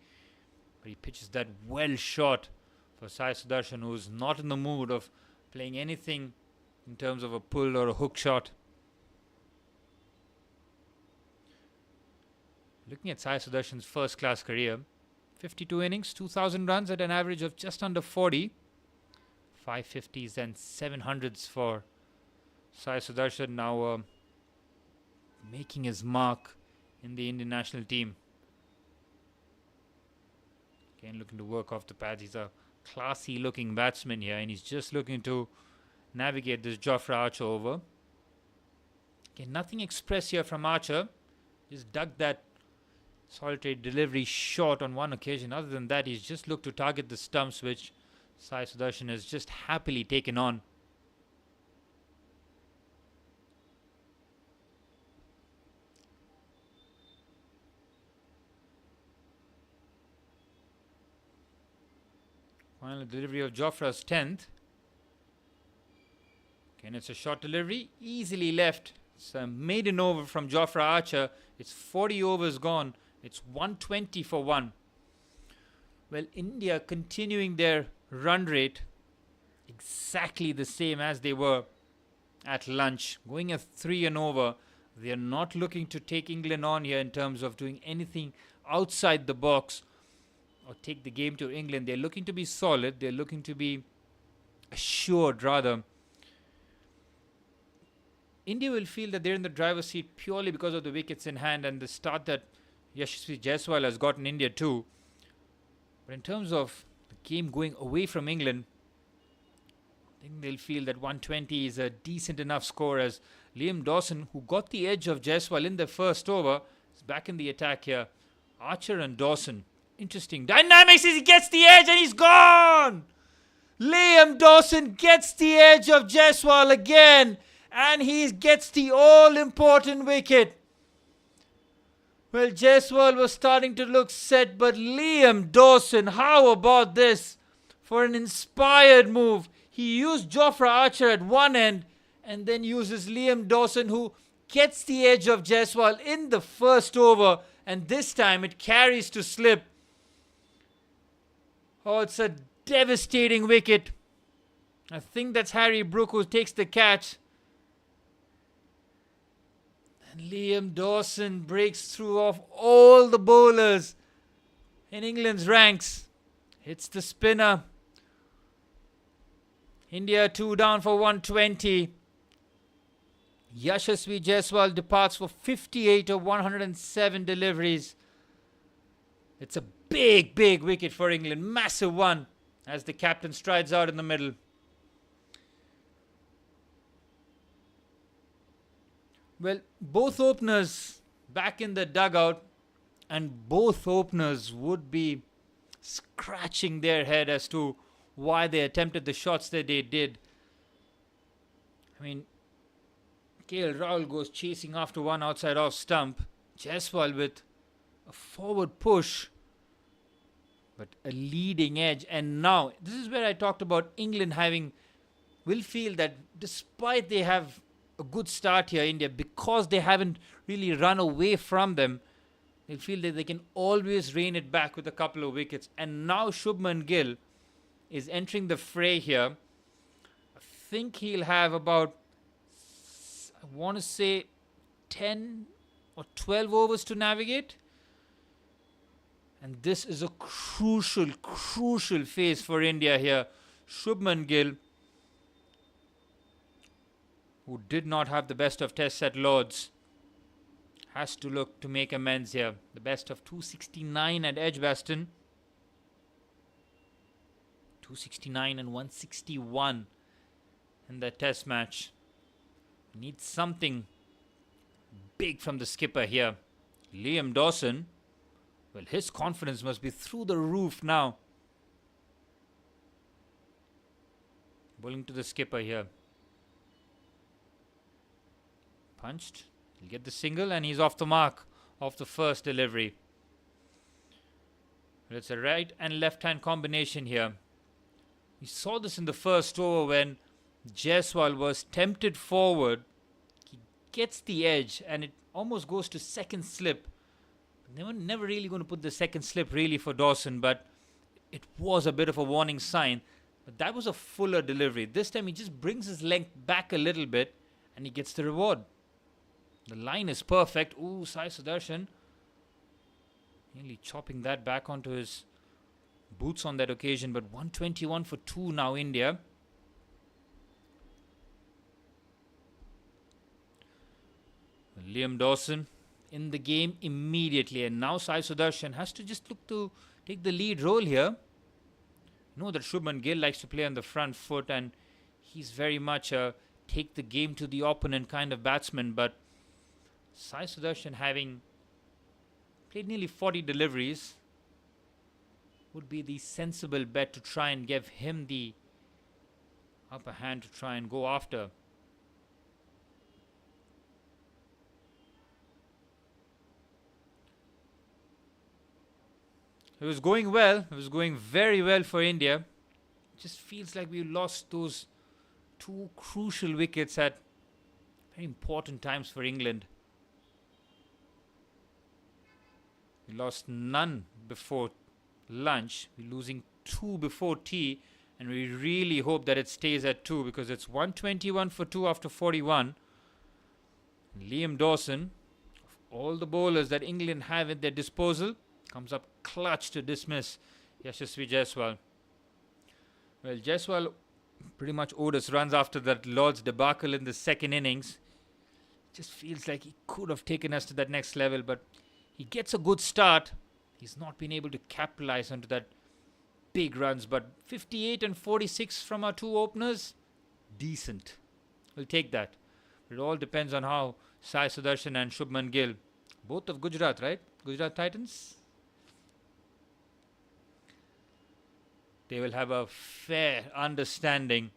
But he pitches that well short for Sai Sudharsan, who's not in the mood of playing anything in terms of a pull or a hook shot. Looking at Sai Sudharshan's first class career, 52 innings, 2,000 runs at an average of just under 40. 550s and 700s for Sai Sudharshan, now making his mark in the Indian national team. Again, looking to work off the pads. He's a classy looking batsman here, and he's just looking to navigate this Jofra Archer over. Again, nothing express here from Archer. Just dug that solitary delivery short on one occasion. Other than that, he's just looked to target the stumps, which Sai Sudharshan has just happily taken on. Final delivery of Jofra's 10th. Again, it's a short delivery, easily left. It's a maiden over from Jofra Archer. It's 40 overs gone. It's 120 for 1. Well, India continuing their run rate exactly the same as they were at lunch, going a 3 and over. They are not looking to take England on here in terms of doing anything outside the box or take the game to England. They're looking to be solid. They're looking to be assured, rather. India will feel that they're in the driver's seat purely because of the wickets in hand and the start that Yashasvi Jaiswal has gotten India too. But in terms of the game going away from England, I think they'll feel that 120 is a decent enough score, as Liam Dawson, who got the edge of Jaiswal in the first over, is back in the attack here. Archer and Dawson. Interesting dynamics as he gets the edge and he's gone! Liam Dawson gets the edge of Jaiswal again, and he gets the all-important wicket. Well, Jaiswal was starting to look set, but Liam Dawson, how about this? For an inspired move, he used Jofra Archer at one end and then uses Liam Dawson, who gets the edge of Jaiswal in the first over, and this time it carries to slip. Oh, it's a devastating wicket. I think that's Harry Brook who takes the catch. And Liam Dawson breaks through off all the bowlers in England's ranks. Hits the spinner. India 2 down for 120. Yashasvi Jaiswal departs for 58 of 107 deliveries. It's a big, big wicket for England. Massive one as the captain strides out in the middle. Well, both openers back in the dugout, and both openers would be scratching their head as to why they attempted the shots that they did. I mean, KL Rahul goes chasing after one outside off stump. Jaiswal with a forward push, but a leading edge. And now, this is where I talked about England will feel that despite they have a good start here, India, because they haven't really run away from them, they'll feel that they can always rein it back with a couple of wickets. And now Shubman Gill is entering the fray here. I think he'll have about, I want to say, 10 or 12 overs to navigate. And this is a crucial, crucial phase for India here. Shubman Gill, who did not have the best of tests at Lord's, has to look to make amends here. The best of 269 at Edgbaston. 269 and 161 in the test match. Needs something big from the skipper here. Liam Dawson, well, his confidence must be through the roof now. Bowling to the skipper here. Punched. He'll get the single and he's off the mark of the first delivery. But it's a right and left hand combination here. We saw this in the first over when Jaiswal was tempted forward. He gets the edge and it almost goes to second slip. They were never really going to put the second slip really for Dawson, but it was a bit of a warning sign. But that was a fuller delivery. This time he just brings his length back a little bit and he gets the reward. The line is perfect. Ooh, Sai Sudharsan nearly chopping that back onto his boots on that occasion. But 121 for 2 now, India. Liam Dawson in the game immediately. And now Sai Sudharsan has to just look to take the lead role here. You know that Shubman Gill likes to play on the front foot and he's very much a take the game to the opponent kind of batsman. But Sai Sudharsan, having played nearly 40 deliveries, would be the sensible bet to try and give him the upper hand to try and go after. It was going well. It was going very well for India. It just feels like we lost those 2 crucial wickets at very important times for England. We lost none before lunch. We're losing 2 before tea. And we really hope that it stays at 2 because it's 121 for 2 after 41. Liam Dawson, of all the bowlers that England have at their disposal, comes up clutch to dismiss Yashasvi Jaiswal. Well, Jaiswal pretty much owed us runs after that Lord's debacle in the second innings. Just feels like he could have taken us to that next level, but he gets a good start. He's not been able to capitalize onto that big runs, but 58 and 46 from our 2 openers, decent. We'll take that. But it all depends on how Sai Sudharsan and Shubman Gill, both of Gujarat, right? Gujarat Titans. They will have a fair understanding.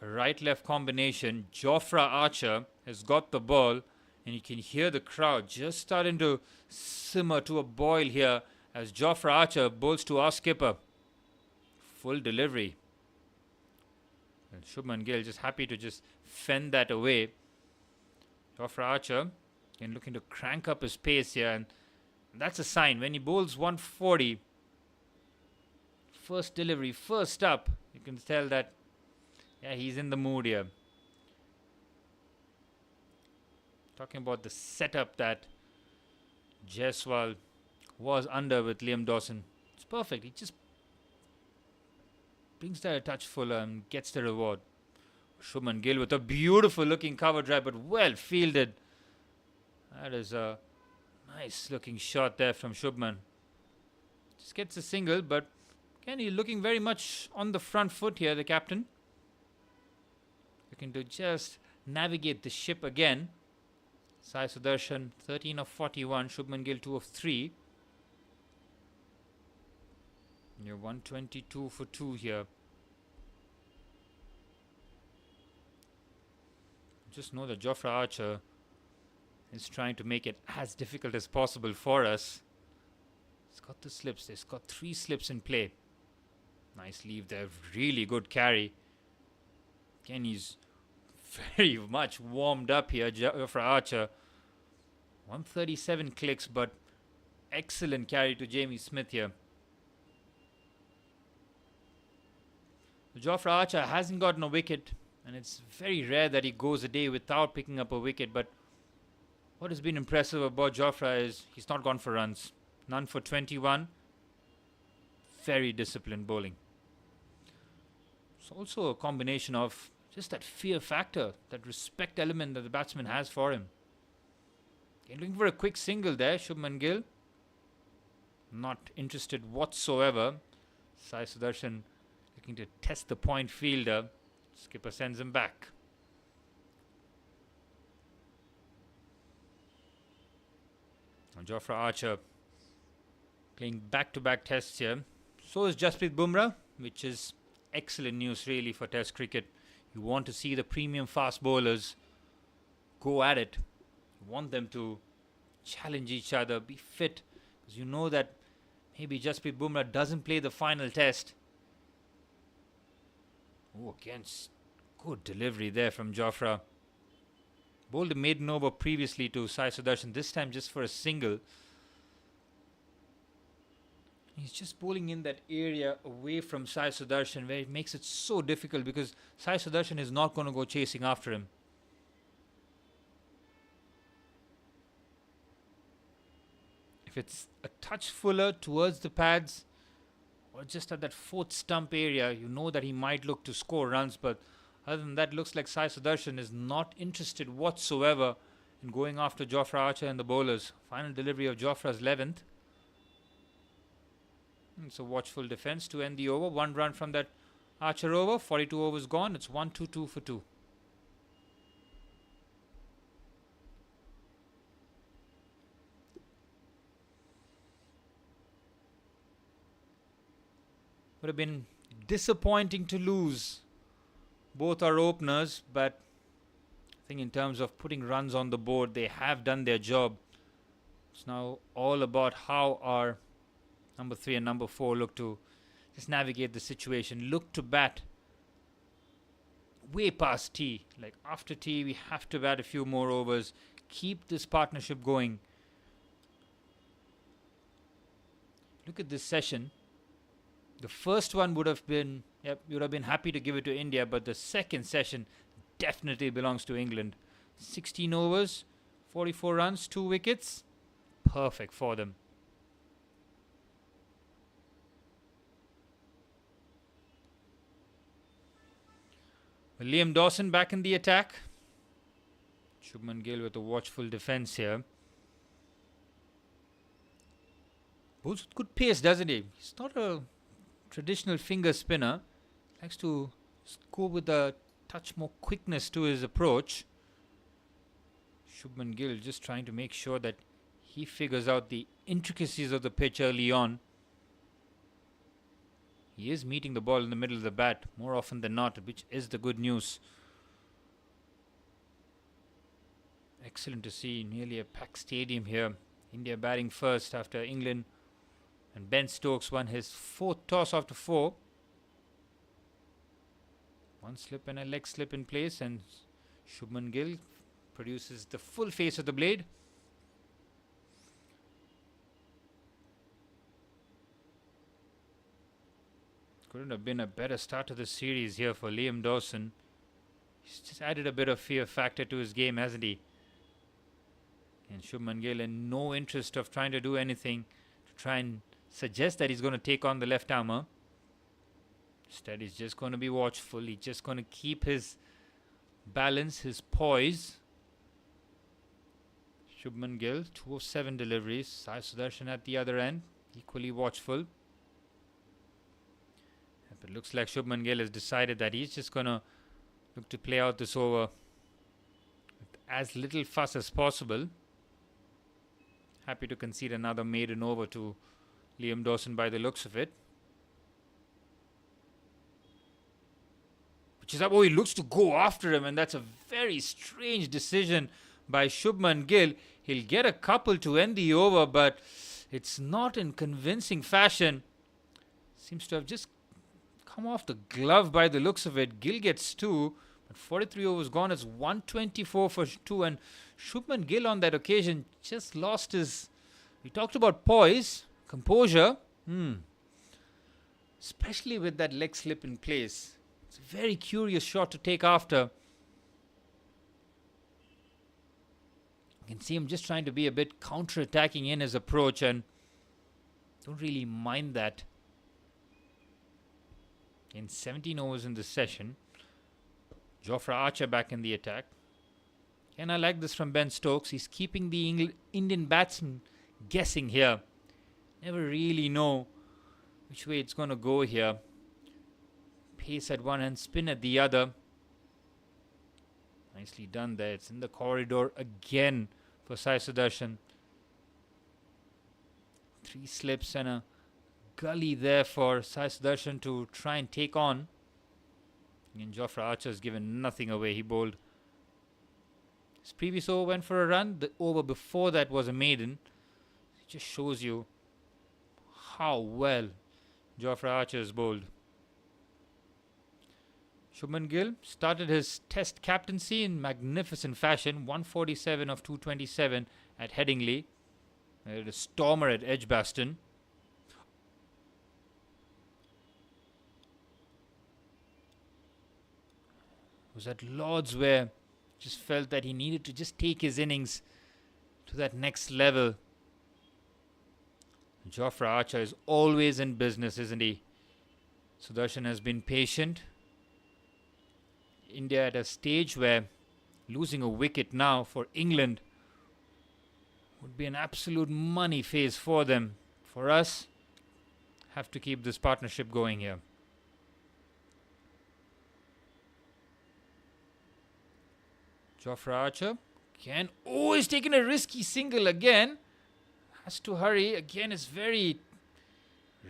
A right-left combination. Jofra Archer has got the ball and you can hear the crowd just starting to simmer to a boil here as Jofra Archer bowls to our skipper. Full delivery. And Shubman Gill just happy to just fend that away. Jofra Archer again looking to crank up his pace here, and that's a sign. When he bowls 140, first delivery, first up, you can tell that, yeah, he's in the mood here. Talking about the setup that Jaiswal was under with Liam Dawson. It's perfect. He just brings that a touch fuller and gets the reward. Shubman Gill with a beautiful looking cover drive, but well fielded. That is a nice looking shot there from Shubman. Just gets a single, but again, he's looking very much on the front foot here, the captain. Looking to just navigate the ship again. Sai Sudharsan 13 of 41, Shubman Gill 2 of 3. You're 122 for 2 here. Just know that Jofra Archer is trying to make it as difficult as possible for us. He's got the slips. He's got 3 slips in play. Nice leave there. Really good carry. Again, he's very much warmed up here, Jofra Archer. 137 clicks, but excellent carry to Jamie Smith here. Jofra Archer hasn't gotten a wicket, and it's very rare that he goes a day without picking up a wicket, but what has been impressive about Jofra is he's not gone for runs. None for 21. Very disciplined bowling. It's also a combination of just that fear factor, that respect element that the batsman has for him. Okay, looking for a quick single there, Shubman Gill. Not interested whatsoever. Sai Sudharsan looking to test the point fielder. Skipper sends him back. And Jofra Archer playing back-to-back tests here. So is Jasprit Bumrah, which is excellent news really for Test cricket. You want to see the premium fast bowlers go at it. You want them to challenge each other, be fit, because you know that maybe Jasprit Bumrah doesn't play the final test. Oh, against good delivery there from Jofra. Bowled a maiden over previously to Sai Sudharsan, this time just for a single. He's just bowling in that area away from Sai Sudharsan where it makes it so difficult because Sai Sudharsan is not going to go chasing after him. If it's a touch fuller towards the pads or just at that fourth stump area, you know that he might look to score runs, but other than that, looks like Sai Sudharsan is not interested whatsoever in going after Jofra Archer and the bowlers. Final delivery of Jofra's 11th. It's a watchful defence to end the over. 1 run from that Archer over. 42 overs gone. It's 1-2-2 for 2. Would have been disappointing to lose both our openers, but I think in terms of putting runs on the board, they have done their job. It's now all about how our number 3 and number 4 look to just navigate the situation, look to bat way past tea. Like after tea, we have to bat a few more overs, keep this partnership going. Look at this session. The first one would have been, you would have been happy to give it to India, but the second session definitely belongs to England. 16 overs, 44 runs, 2 wickets. Perfect for them. Liam Dawson back in the attack. Shubman Gill with a watchful defence here. Bowls with good pace, doesn't he? He's not a traditional finger spinner. Likes to go with a touch more quickness to his approach. Shubman Gill just trying to make sure that he figures out the intricacies of the pitch early on. He is meeting the ball in the middle of the bat more often than not, which is the good news. Excellent to see nearly a packed stadium here. India batting first after England, and Ben Stokes won his 4th toss after 4. 1 slip and a leg slip in place, and Shubman Gill produces the full face of the blade. Couldn't have been a better start to the series here for Liam Dawson. He's just added a bit of fear factor to his game, hasn't he? And Shubman Gill in no interest of trying to do anything to try and suggest that he's going to take on the left armour. Instead, he's just going to be watchful. He's just going to keep his balance, his poise. Shubman Gill, 2 of 7 deliveries. Sai Sudharsan at the other end, equally watchful. But it looks like Shubman Gill has decided that he's just going to look to play out this over with as little fuss as possible. Happy to concede another maiden over to Liam Dawson by the looks of it. Which is up. Oh, he looks to go after him, and that's a very strange decision by Shubman Gill. He'll get a couple to end the over, but it's not in convincing fashion. Seems to have just come off the glove by the looks of it. Gill gets 2, but 43 overs gone. It's 124 for 2, and Shubman Gill on that occasion just lost his... We talked about poise, composure, especially with that leg slip in place. It's a very curious shot to take after. You can see him just trying to be a bit counter-attacking in his approach, and don't really mind that. In 17 overs in this session, Jofra Archer back in the attack. And I like this from Ben Stokes. He's keeping the Indian batsman guessing here. Never really know which way it's going to go here. Pace at one and spin at the other. Nicely done there. It's in the corridor again for Sai Sudharsan. 3 slips and a gully there for Sai Sudharsan to try and take on. And Jofra Archer's given nothing away. He bowled. His previous over went for a run. The over before that was a maiden. It just shows you how well Jofra Archer has bowled. Shubman Gill started his test captaincy in magnificent fashion. 147 of 227 at Headingley. A stormer at Edgbaston. It was at Lord's where just felt that he needed to just take his innings to that next level. Jofra Archer is always in business, isn't he? Sudharshan has been patient. India at a stage where losing a wicket now for England would be an absolute money phase for them. For us, have to keep this partnership going here. Jofra Archer again. Oh, he's taken a risky single again. Has to hurry. Again, it's very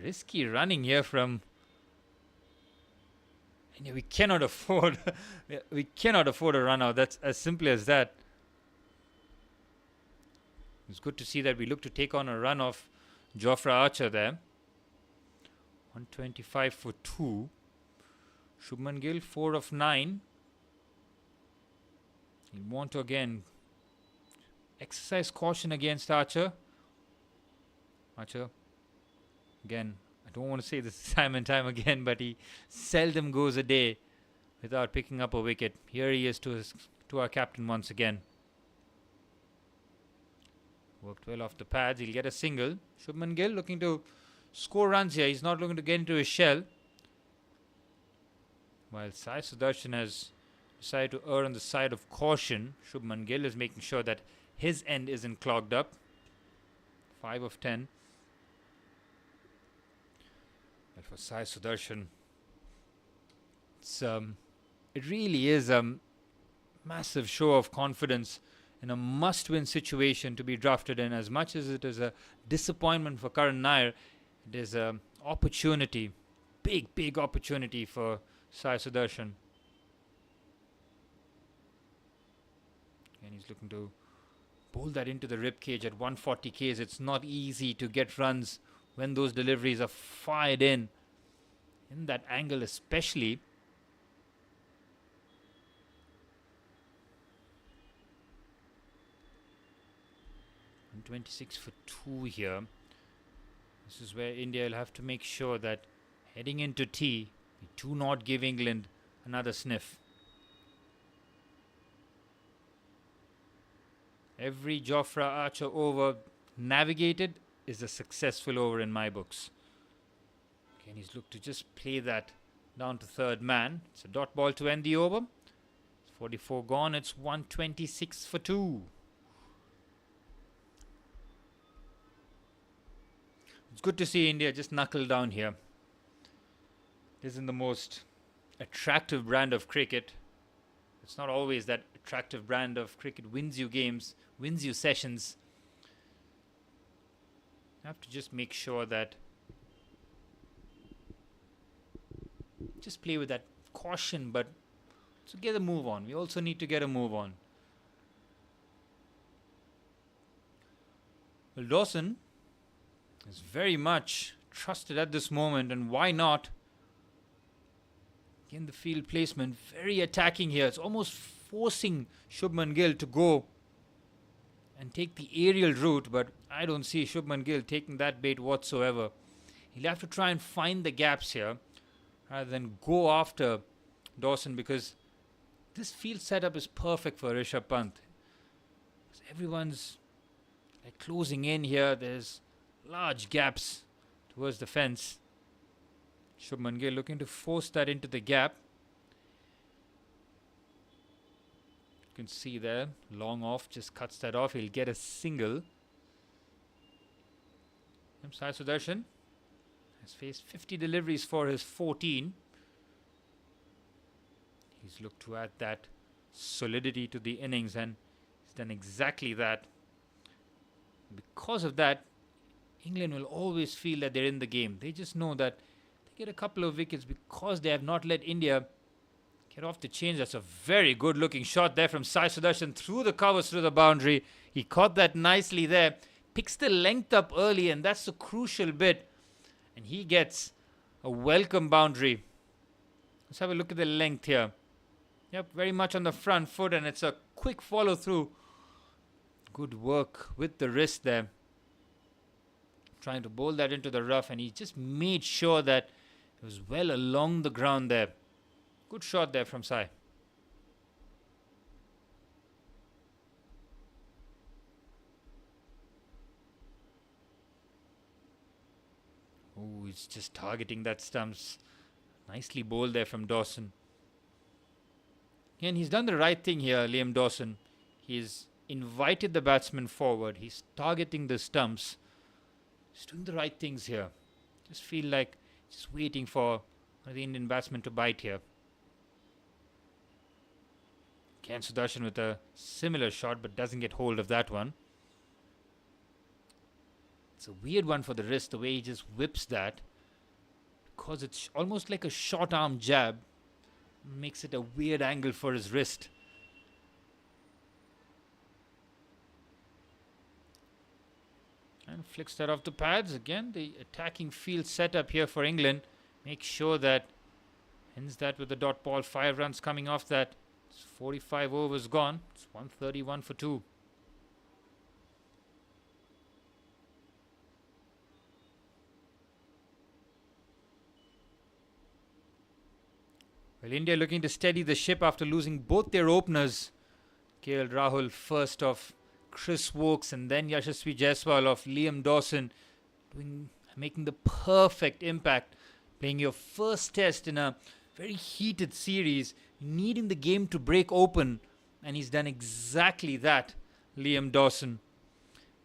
risky running here from... And we cannot afford... we cannot afford a run out. That's as simple as that. It's good to see that we look to take on a run of Jofra Archer there. 125 for 2. Shubman Gill, 4 of 9. You want to again exercise caution against Archer. Archer, again, I don't want to say this time and time again, but he seldom goes a day without picking up a wicket. Here he is to our captain once again. Worked well off the pads. He'll get a single. Shubman Gill looking to score runs here. He's not looking to get into his shell. While Sai Sudharsan has decided to err on the side of caution, Shubman Gill is making sure that his end isn't clogged up. 5 of 10. But for Sai Sudharsan, it really is a massive show of confidence in a must-win situation to be drafted in. As much as it is a disappointment for Karan Nair, it is an opportunity, big opportunity for Sai Sudharsan. And he's looking to bowl that into the rib cage at 140 Ks. It's not easy to get runs when those deliveries are fired in that angle especially. And 26 for 2 here. This is where India will have to make sure that heading into tea, we do not give England another sniff. Every Jofra Archer over navigated is a successful over in my books. Again, he's looked to just play that down to third man. It's a dot ball to end the over. 44 gone. It's 126 for 2. It's good to see India just knuckle down here. It isn't the most attractive brand of cricket. It's not always that attractive brand of cricket wins you games, wins you sessions. You have to just make sure that just play with that caution, but to get a move on. We also need to get a move on. Well, Dawson is very much trusted at this moment, and why not? Again, the field placement, very attacking here. It's almost forcing Shubman Gill to go and take the aerial route, but I don't see Shubman Gill taking that bait whatsoever. He'll have to try and find the gaps here rather than go after Dawson, because this field setup is perfect for Rishabh Pant. Everyone's like closing in here. There's large gaps towards the fence. Shubman Gill looking to force that into the gap. You can see there, long off, just cuts that off. He'll get a single. Sai Sudharsan has faced 50 deliveries for his 14. He's looked to add that solidity to the innings, and he's done exactly that. Because of that, England will always feel that they're in the game. They just know that they get a couple of wickets because they have not let India get off the chains. That's a very good looking shot there from Sai Sudharsan through the covers, through the boundary. He caught that nicely there. Picks the length up early, and that's the crucial bit. And he gets a welcome boundary. Let's have a look at the length here. Yep, very much on the front foot, and it's a quick follow through. Good work with the wrist there. Trying to bowl that into the rough, and he just made sure that it was well along the ground there. Good shot there from Sai. Oh, he's just targeting that stumps. Nicely bowled there from Dawson. And he's done the right thing here, Liam Dawson. He's invited the batsman forward. He's targeting the stumps. He's doing the right things here. Just feel like just waiting for the Indian batsman to bite here. Again, Sudharshan with a similar shot, but doesn't get hold of that one. It's a weird one for the wrist, the way he just whips that. Because it's almost like a short arm jab. Makes it a weird angle for his wrist. And flicks that off the pads. Again, the attacking field setup here for England. Make sure that ends that with the dot ball. 5 runs coming off that. It's 45 overs gone. It's 131 for 2. Well, India looking to steady the ship after losing both their openers. KL Rahul first of Chris Wokes, and then Yashasvi Jaiswal of Liam Dawson, making the perfect impact. Playing your first test in a very heated series, needing the game to break open, and he's done exactly that, Liam Dawson.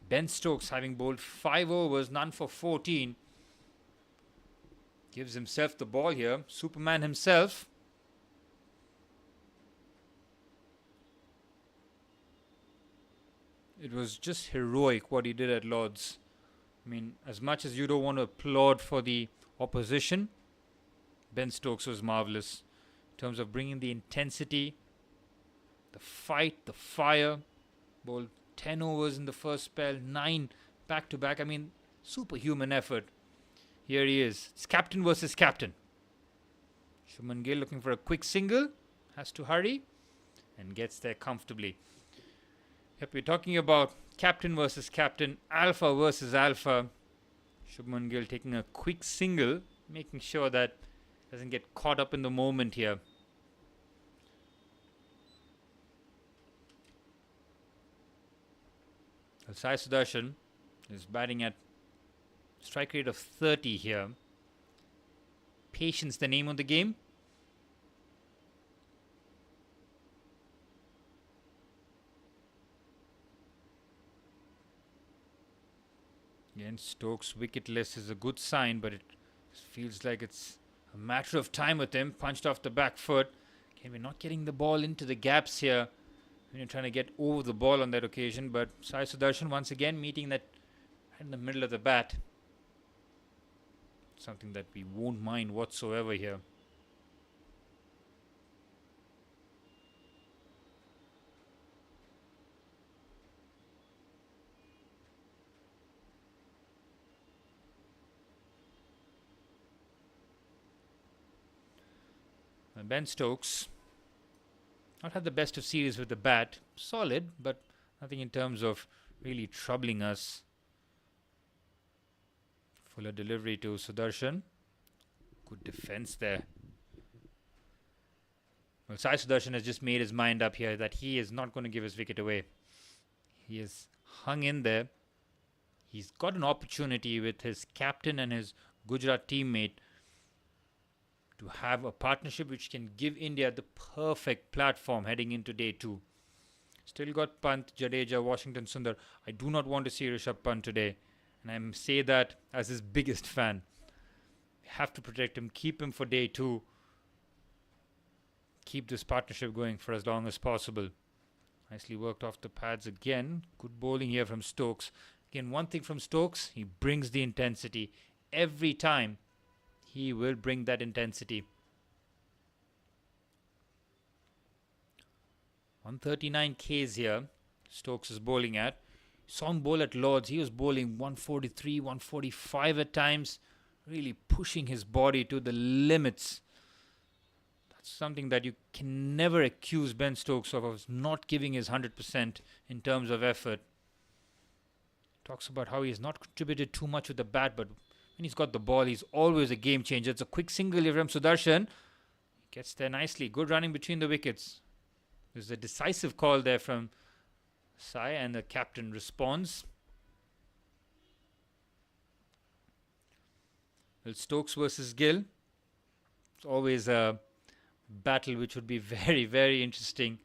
Ben Stokes, having bowled 5 overs, none for 14, gives himself the ball here. Superman himself. It was just heroic what he did at Lord's. I mean, as much as you don't want to applaud for the opposition, Ben Stokes was marvellous in terms of bringing the intensity, the fight, the fire. Bowled 10 overs in the first spell, 9 back-to-back. I mean, superhuman effort. Here he is. It's captain versus captain. Shubman Gill looking for a quick single. Has to hurry and gets there comfortably. Yep, we're talking about captain versus captain, alpha versus alpha. Shubman Gill taking a quick single, making sure that doesn't get caught up in the moment here. Sai Sudharsan is batting at strike rate of 30 here. Patience, the name of the game. Again, Stokes wicketless is a good sign, but it feels like it's a matter of time with him. Punched off the back foot. Again, we're not getting the ball into the gaps here when you're trying to get over the ball on that occasion. But Sai Sudharsan once again meeting that in the middle of the bat. Something that we won't mind whatsoever here. Ben Stokes not had the best of series with the bat. Solid, but nothing in terms of really troubling us. Fuller delivery to Sudharshan. Good defense there. Well, Sai Sudharsan has just made his mind up here that he is not going to give his wicket away. He has hung in there. He's got an opportunity with his captain and his Gujarat teammate to have a partnership which can give India the perfect platform heading into day 2. Still got Pant, Jadeja, Washington Sundar. I do not want to see Rishabh Pant today. And I say that as his biggest fan. We have to protect him, keep him for day 2. Keep this partnership going for as long as possible. Nicely worked off the pads again. Good bowling here from Stokes. Again, one thing from Stokes, he brings the intensity. Every time, he will bring that intensity. 139 Ks here. Stokes is bowling at. Saw him bowl at Lord's. He was bowling 143, 145 at times. Really pushing his body to the limits. something that you can never accuse Ben Stokes of not giving his 100% in terms of effort. Talks about how he's not contributed too much with the bat, but when he's got the ball, he's always a game changer. It's a quick single here from Sudharshan. Gets there nicely. Good running between the wickets. There's a decisive call there from Sai, and the captain responds. Well, Stokes versus Gill. It's always a battle which would be very, very interesting.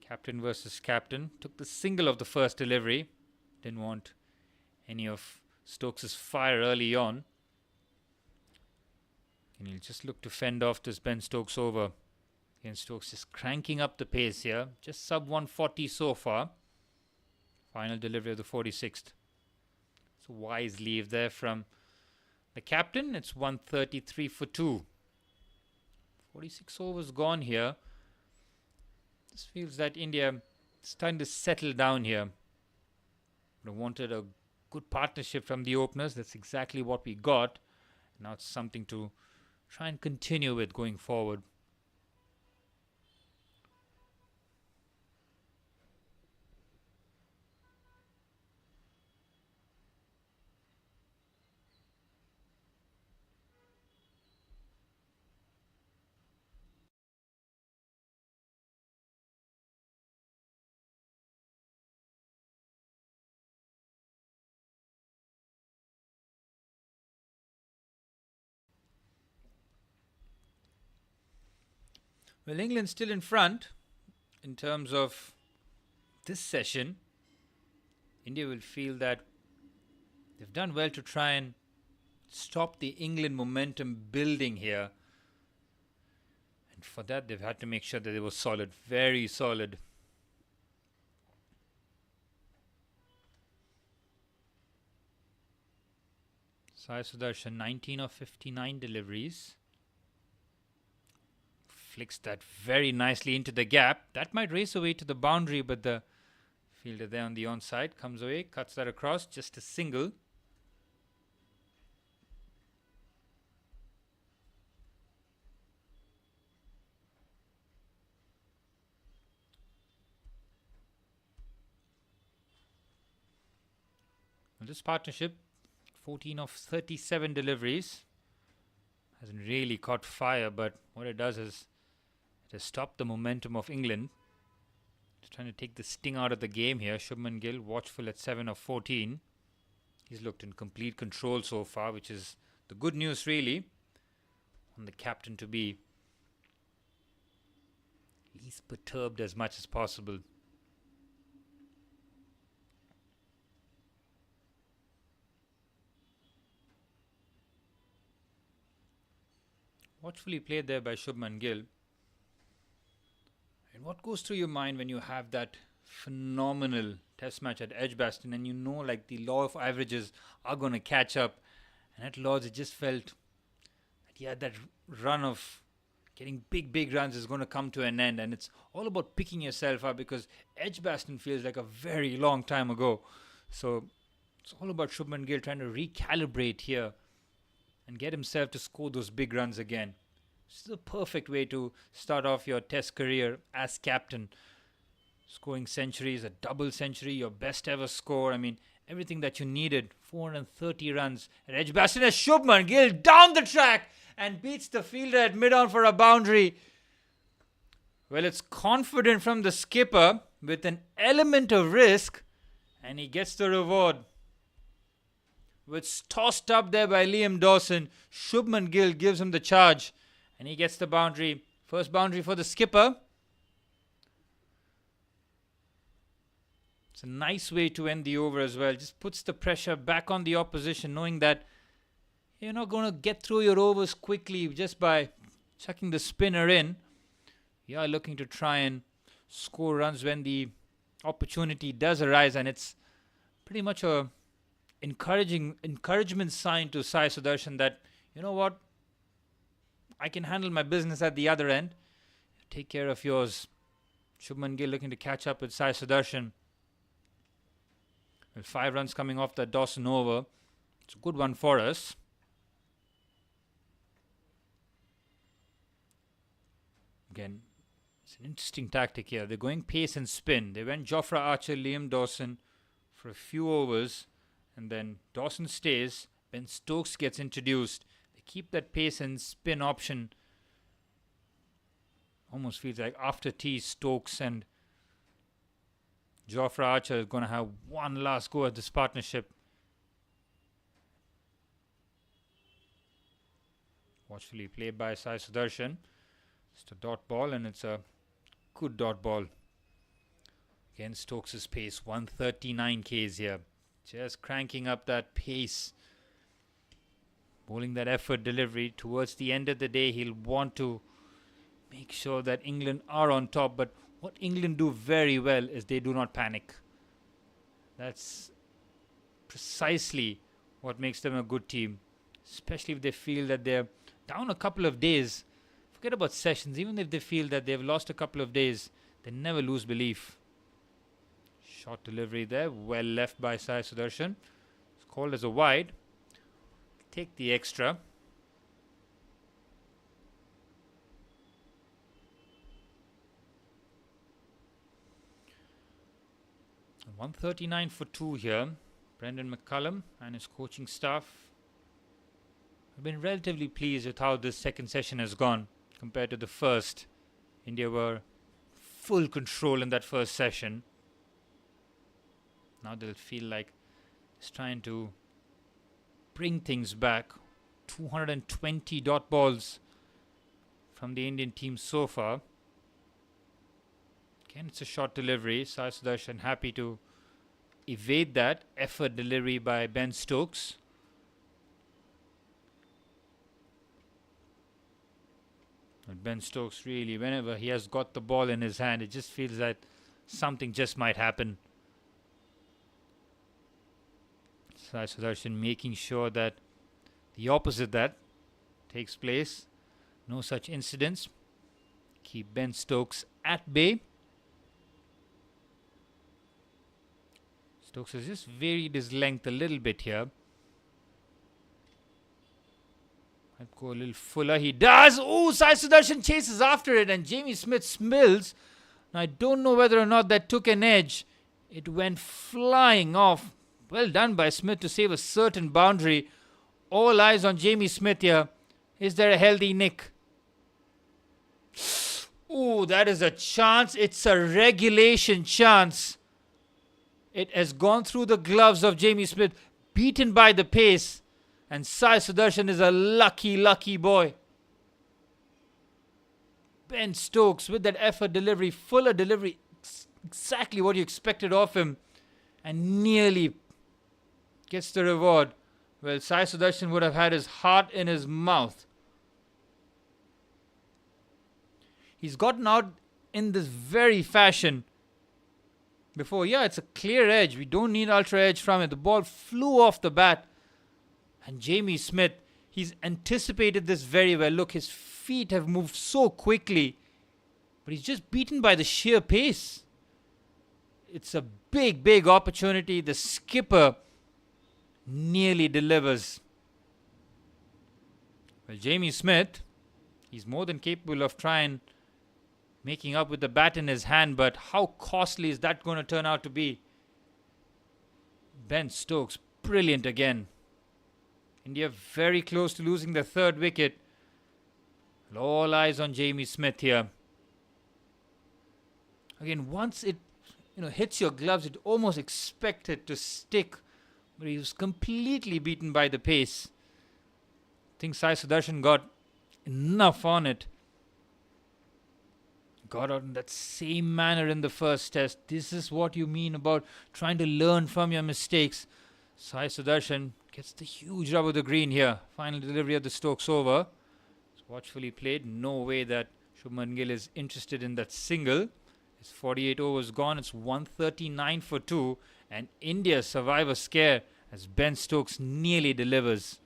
Captain versus captain. Took the single of the first delivery. Didn't want any of Stokes' fire early on. And he'll just look to fend off this Ben Stokes over. Again, Stokes just cranking up the pace here. Just sub 140 so far. Final delivery of the 46th. It's a wise leave there from the captain. It's 133 for 2. 46 overs gone here. This feels that India is starting to settle down here. We wanted a good partnership from the openers. That's exactly what we got. Now it's something to try and continue with going forward. Well, England's still in front in terms of this session. India will feel that they've done well to try and stop the England momentum building here. And for that, they've had to make sure that they were solid, very solid. Sai Sudharsan, 19 of 59 deliveries. Flicks that very nicely into the gap. That might race away to the boundary, but the fielder there on the onside comes away, cuts that across, just a single. Well, this partnership, 14 of 37 deliveries. Hasn't really caught fire, but what it does is it has stopped the momentum of England. Just trying to take the sting out of the game here. Shubman Gill watchful at 7 of 14. He's looked in complete control so far, which is the good news really. On the captain to be least perturbed as much as possible. Watchfully played there by Shubman Gill. And what goes through your mind when you have that phenomenal test match at Edgbaston and you know like the law of averages are going to catch up? And at Lords it just felt that that run of getting big runs is going to come to an end, and it's all about picking yourself up because Edgbaston feels like a very long time ago. So it's all about Shubman Gill trying to recalibrate here and get himself to score those big runs again. This is a perfect way to start off your test career as captain. Scoring centuries, a double century, your best ever score. I mean, everything that you needed. 430 runs at Edgbaston as Shubman Gill down the track and beats the fielder at mid-on for a boundary. Well, it's confident from the skipper with an element of risk, and he gets the reward. It's tossed up there by Liam Dawson. Shubman Gill gives him the charge, and he gets the boundary. First boundary for the skipper. It's a nice way to end the over as well. Just puts the pressure back on the opposition, knowing that you're not going to get through your overs quickly just by chucking the spinner in. You are looking to try and score runs when the opportunity does arise, and it's pretty much a encouragement sign to Sai Sudharsan that, you know what, I can handle my business at the other end. Take care of yours. Shubman Gill looking to catch up with Sai Sudharsan. With 5 runs coming off that Dawson over. It's a good one for us. Again, it's an interesting tactic here. They're going pace and spin. They went Jofra Archer, Liam Dawson for a few overs, and then Dawson stays. Ben Stokes gets introduced. They keep that pace and spin option. Almost feels like after tea, Stokes and Jofra Archer is going to have one last go at this partnership. Watchfully played by Sai Sudharsan. It's a dot ball, and it's a good dot ball. Again, Stokes' pace, 139 Ks here. Just cranking up that pace. Bowling that effort delivery. Towards the end of the day, he'll want to make sure that England are on top. But what England do very well is they do not panic. That's precisely what makes them a good team. Especially if they feel that they're down a couple of days. Forget about sessions. Even if they feel that they've lost a couple of days, they never lose belief. Short delivery there. Well left by Sai Sudharsan. It's called as a wide. Take the extra. And 139 for 2 here. Brendan McCullum and his coaching staff have been relatively pleased with how this second session has gone compared to the first. India were full control in that first session. Now they'll feel like it's trying to bring things back. 220 dot balls from the Indian team so far. Again, it's a short delivery. Sai Sudharsan happy to evade that. Effort delivery by Ben Stokes. But Ben Stokes really, whenever he has got the ball in his hand, it just feels that something just might happen. Sai Sudharsan making sure that the opposite that takes place. No such incidents. Keep Ben Stokes at bay. Stokes has just varied his length a little bit here. Might go a little fuller. He does. Oh, Sai Sudharsan chases after it, and Jamie Smith smills. Now, I don't know whether or not that took an edge. It went flying off. Well done by Smith to save a certain boundary. All eyes on Jamie Smith here. Is there a healthy nick? Oh, that is a chance. It's a regulation chance. It has gone through the gloves of Jamie Smith, beaten by the pace. And Sai Sudharsan is a lucky, lucky boy. Ben Stokes with that effort delivery, fuller delivery, exactly what you expected of him. And nearly gets the reward. Well, Sai Sudharsan would have had his heart in his mouth. He's gotten out in this very fashion before. Yeah, it's a clear edge. We don't need ultra edge from it. The ball flew off the bat. And Jamie Smith, he's anticipated this very well. Look, his feet have moved so quickly. But he's just beaten by the sheer pace. It's a big, big opportunity. The skipper nearly delivers. Well, Jamie Smith, he's more than capable of trying making up with the bat in his hand, but how costly is that going to turn out to be? Ben Stokes, brilliant again. India very close to losing the third wicket. All eyes on Jamie Smith here. Again, once it hits your gloves, it almost expect it to stick. But he was completely beaten by the pace. I think Sai Sudharsan got enough on it. Got out in that same manner in the first test. This is what you mean about trying to learn from your mistakes. Sai Sudharsan gets the huge rub of the green here. Final delivery of the Stokes over. It's watchfully played. No way that Shubman Gill is interested in that single. It's 48 overs gone. It's 139 for 2. And India survive a scare as Ben Stokes nearly delivers.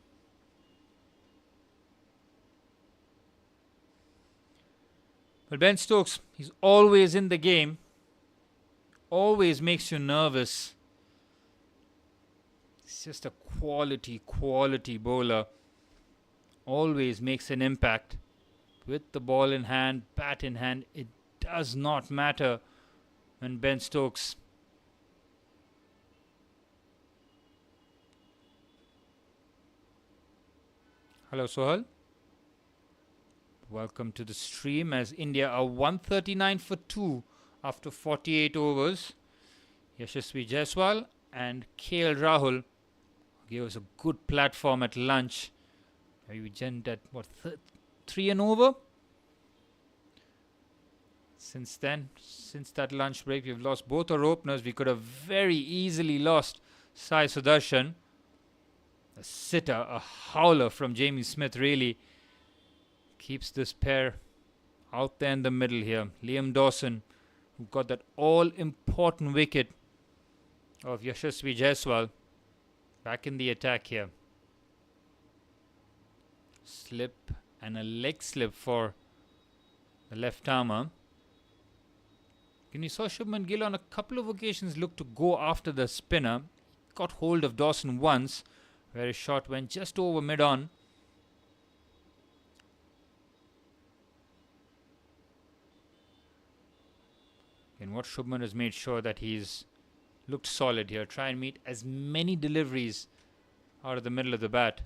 But Ben Stokes, he's always in the game. Always makes you nervous. He's just a quality bowler. Always makes an impact. with the ball in hand, bat in hand. It does not matter when Ben Stokes Hello Sohal. Welcome to the stream as India are 139 for 2 after 48 overs. Yashasvi Jaiswal and KL Rahul gave us a good platform at lunch. We jumped at 3 and over. Since then, since that lunch break, we've lost both our openers. We could have very easily lost Sai Sudharsan. A sitter, a howler from Jamie Smith really keeps this pair out there in the middle here. Liam Dawson, who got that all-important wicket of Yashasvi Jaiswal, back in the attack here. Slip and a leg slip for the left armour. And you saw Shubman Gill on a couple of occasions look to go after the spinner. Got hold of Dawson once, where his shot went just over mid-on. And what Shubman has made sure that he's looked solid here. Try and meet as many deliveries out of the middle of the bat.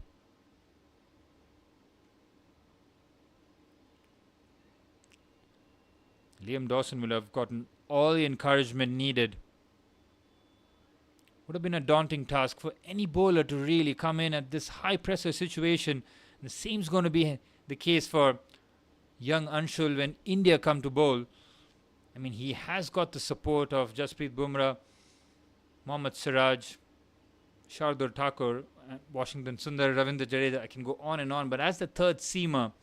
Liam Dawson will have gotten all the encouragement needed. Would have been a daunting task for any bowler to really come in at this high pressure situation. And the same's going to be the case for young Anshul when India come to bowl. I mean, he has got the support of Jasprit Bumrah, Mohammad Siraj, Shardul Thakur, Washington Sundar, Ravindra Jadeja. I can go on and on. But as the third seamer,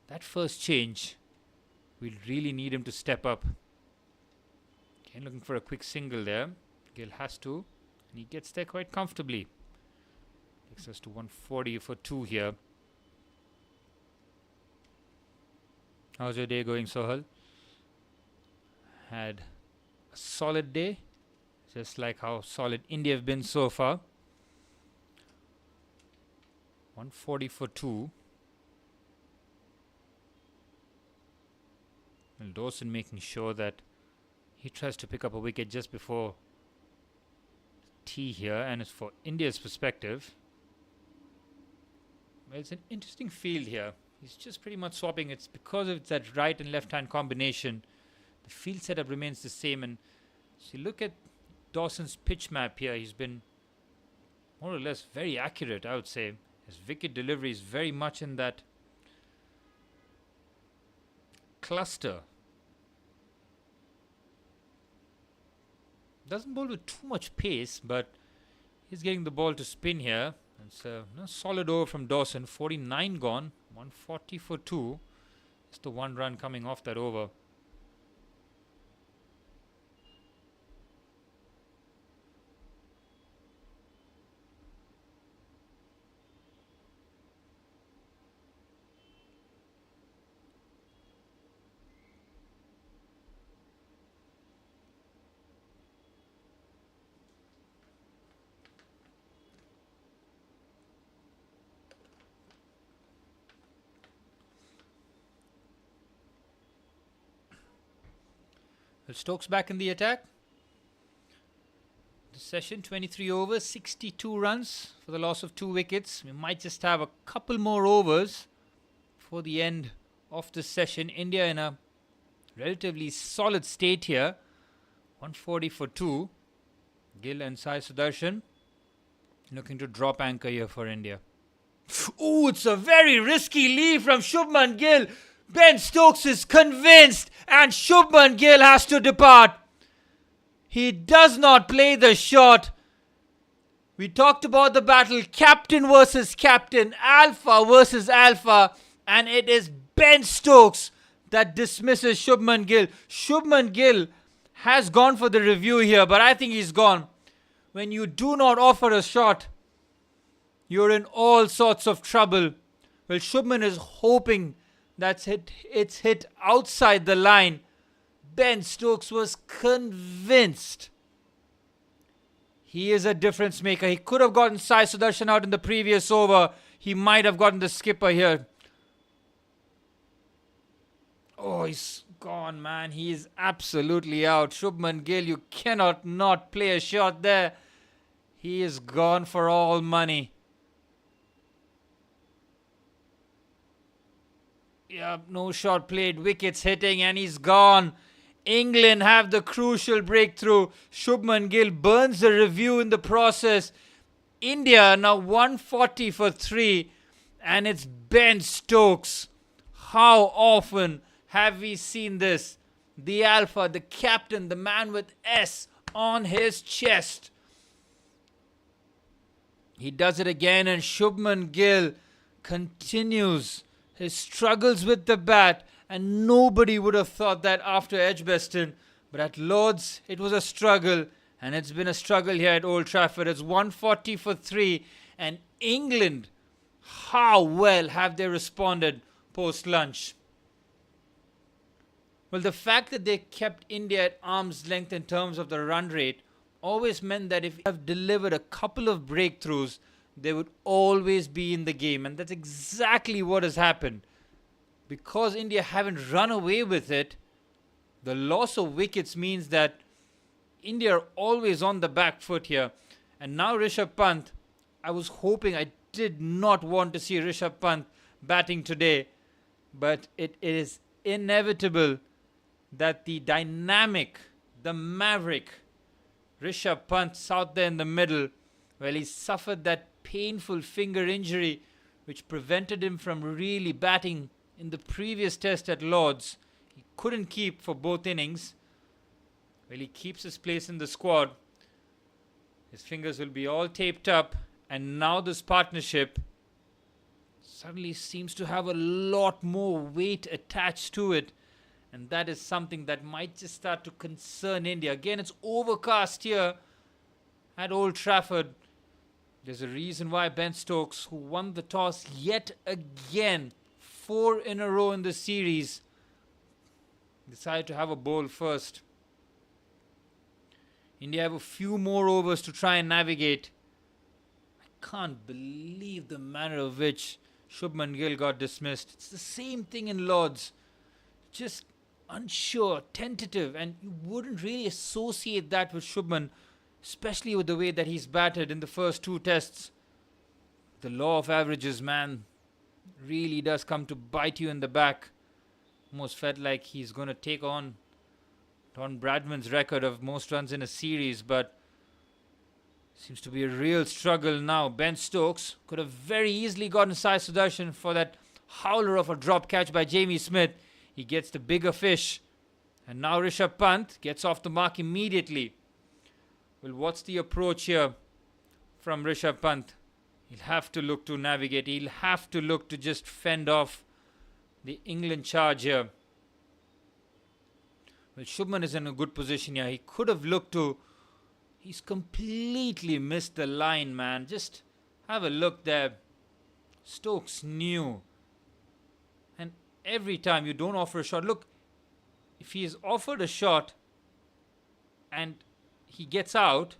that first change, we'll really need him to step up. Okay, looking for a quick single there. Gill has to, and he gets there quite comfortably. Takes us to 140 for 2 here. How's your day going, Sohal? Had a solid day, just like how solid India have been so far. 140 for 2. And Dawson making sure that he tries to pick up a wicket just before tea here, and it's for India's perspective. Well, it's an interesting field here. He's just pretty much swapping. It's because of that right and left hand combination. The field setup remains the same, and so you look at Dawson's pitch map here. He's been more or less very accurate, I would say. His wicket delivery is very much in that cluster. Doesn't bowl with too much pace, but he's getting the ball to spin here. It's a solid over from Dawson. 49 gone, 140 for 2. Just the 1 run coming off that over. Well, Stokes back in the attack. This session, 23 overs, 62 runs for the loss of 2 wickets. We might just have a couple more overs before the end of this session. India in a relatively solid state here. 140 for 2. Gill and Sai Sudharsan looking to drop anchor here for India. Oh, it's a very risky leave from Shubman Gill. Ben Stokes is convinced and Shubman Gill has to depart. He does not play the shot. We talked about the battle, captain versus captain, alpha versus alpha, and it is Ben Stokes that dismisses Shubman Gill. Shubman Gill has gone for the review here, but I think he's gone. When you do not offer a shot, you're in all sorts of trouble. Well, Shubman is hoping it's hit outside the line. Ben Stokes was convinced. He is a difference maker. He could have gotten Sai Sudharsan out in the previous over. He might have gotten the skipper here. Oh, he's gone, man. He is absolutely out. Shubman Gill, you cannot not play a shot there. He is gone for all money. Yeah, no shot played, wickets hitting, and he's gone. England have the crucial breakthrough. Shubman Gill burns the review in the process. India now 140 for 3, and it's Ben Stokes. How often have we seen this? The alpha, the captain, the man with S on his chest. He does it again, and Shubman Gill continues his struggles with the bat, and nobody would have thought that after Edgbaston. But at Lord's, it was a struggle, and it's been a struggle here at Old Trafford. It's 140 for 3, and England, how well have they responded post-lunch? Well, the fact that they kept India at arm's length in terms of the run rate always meant that if you have delivered a couple of breakthroughs, they would always be in the game. And that's exactly what has happened. Because India haven't run away with it, the loss of wickets means that India are always on the back foot here. And now Rishabh Pant, I was hoping, I did not want to see Rishabh Pant batting today, but it is inevitable that the dynamic, the maverick Rishabh Pant's out there in the middle. Well, he suffered that painful finger injury which prevented him from really batting in the previous test at Lord's. He couldn't keep for both innings. Well, he keeps his place in the squad. His fingers will be all taped up, and now this partnership suddenly seems to have a lot more weight attached to it, and that is something that might just start to concern India. Again, it's overcast here at Old Trafford. There's a reason why Ben Stokes, who won the toss yet again, 4 in a row in the series, decided to have a bowl first. India have a few more overs to try and navigate. I can't believe the manner of which Shubman Gill got dismissed. It's the same thing in Lord's. Just unsure, tentative, and you wouldn't really associate that with Shubman, especially with the way that he's batted in the first 2 tests. The law of averages, man, really does come to bite you in the back. Almost felt like he's going to take on Don Bradman's record of most runs in a series, but seems to be a real struggle now. Ben Stokes could have very easily gotten Sai Sudharsan for that howler of a drop catch by Jamie Smith. He gets the bigger fish. And now Rishabh Pant gets off the mark immediately. Well, what's the approach here from Rishabh Pant? He'll have to look to navigate. He'll have to look to just fend off the England charge here. Well, Shubman is in a good position here. He could have looked to... He's completely missed the line, man. Just have a look there. Stokes knew. And every time you don't offer a shot... Look, if he is offered a shot and he gets out...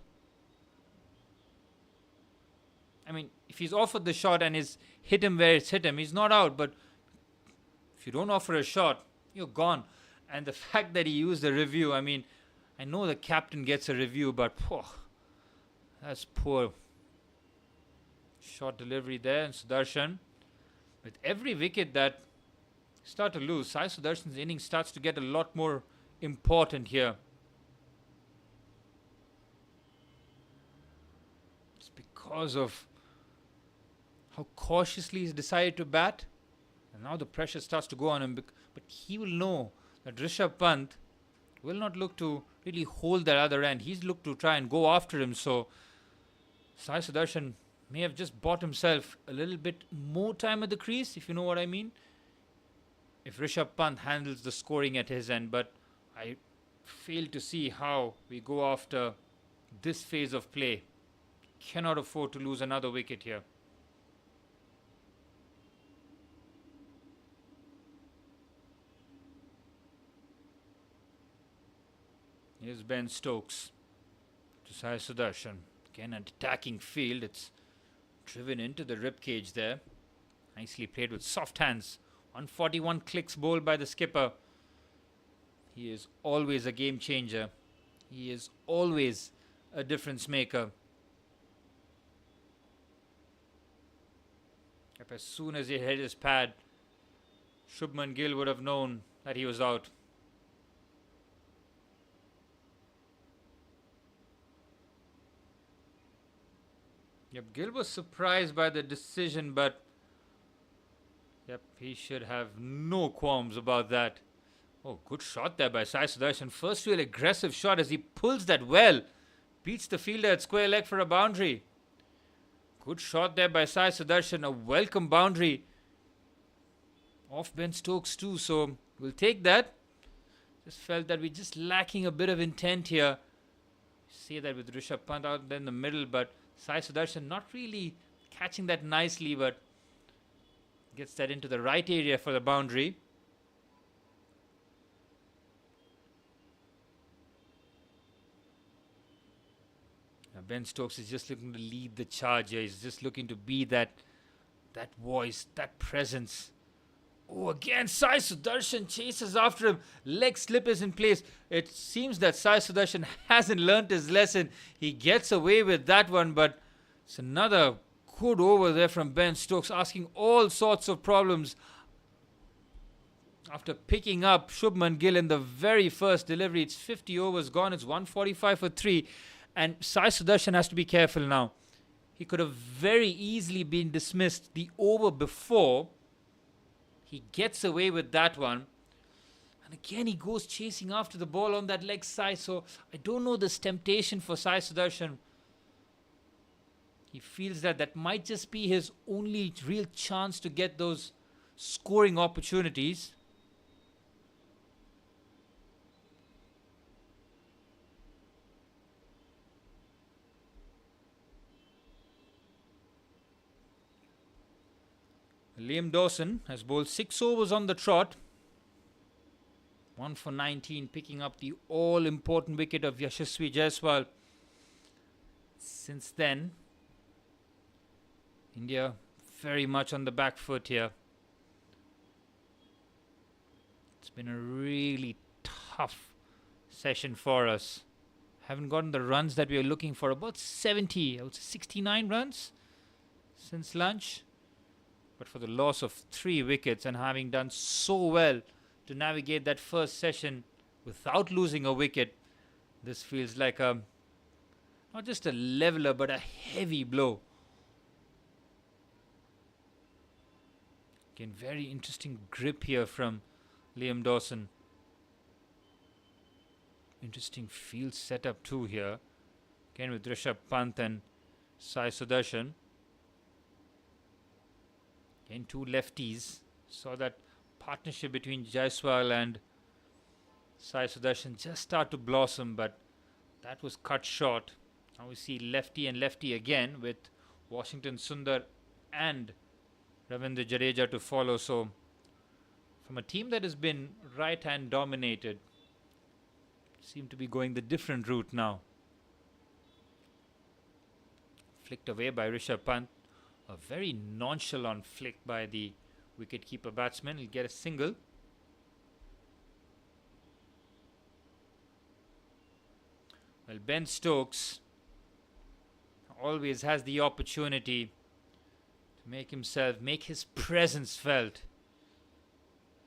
I mean, if he's offered the shot and it's hit him where it's hit him, he's not out. But if you don't offer a shot, you're gone. And the fact that he used the review, I mean, I know the captain gets a review, but that's poor shot delivery there. And Sudharshan, with every wicket that start to lose, Sai Sudharshan's innings starts to get a lot more important here. It's because of how cautiously he's decided to bat. And now the pressure starts to go on him. But he will know that Rishabh Pant will not look to really hold that other end. He's looked to try and go after him. So Sai Sudharshan may have just bought himself a little bit more time at the crease, if you know what I mean, if Rishabh Pant handles the scoring at his end. But I fail to see how we go after this phase of play. Cannot afford to lose another wicket here. Here's Ben Stokes to Sai Sudharshan. Again, an attacking field. It's driven into the ribcage there. Nicely played with soft hands. 141 clicks bowled by the skipper. He is always a game changer. He is always a difference maker. As soon as he hit his pad, Shubman Gill would have known that he was out. Yep, Gill was surprised by the decision, but he should have no qualms about that. Oh, good shot there by Sai Sudharsan. First real aggressive shot as he pulls that well. Beats the fielder at square leg for a boundary. Good shot there by Sai Sudharsan. A welcome boundary. Off Ben Stokes too, so we'll take that. Just felt that we're just lacking a bit of intent here. See that with Rishabh Pant out there in the middle, but Sai Sudharsan not really catching that nicely, but gets that into the right area for the boundary. Ben Stokes is just looking to lead the charge here. He's just looking to be that voice, that presence. Oh, again, Sai Sudharsan chases after him. Leg slip is in place. It seems that Sai Sudharsan hasn't learnt his lesson. He gets away with that one, but it's another good over there from Ben Stokes, asking all sorts of problems. After picking up Shubman Gill in the very first delivery, it's 50 overs gone. It's 145 for 3. And Sai Sudharsan has to be careful now. He could have very easily been dismissed the over before. He gets away with that one. And again, he goes chasing after the ball on that leg side. So I don't know this temptation for Sai Sudharsan. He feels that might just be his only real chance to get those scoring opportunities. Liam Dawson has bowled 6 overs on the trot. 1 for 19, picking up the all-important wicket of Yashasvi Jaiswal. Since then, India very much on the back foot here. It's been a really tough session for us. Haven't gotten the runs that we are looking for. About 70, I would say 69 runs since lunch. But for the loss of 3 wickets and having done so well to navigate that first session without losing a wicket, this feels like not just a leveler but a heavy blow. Again, very interesting grip here from Liam Dawson. Interesting field setup too here. Again with Rishabh Pant and Sai Sudharsan. Again, 2 lefties. Saw that partnership between Jaiswal and Sai Sudharsan just start to blossom, but that was cut short. Now we see lefty and lefty again with Washington Sundar and Ravindra Jadeja to follow. So from a team that has been right-hand dominated, seem to be going the different route now. Flicked away by Rishabh Pant. A very nonchalant flick by the wicket-keeper batsman. He'll get a single. Well, Ben Stokes always has the opportunity to make his presence felt.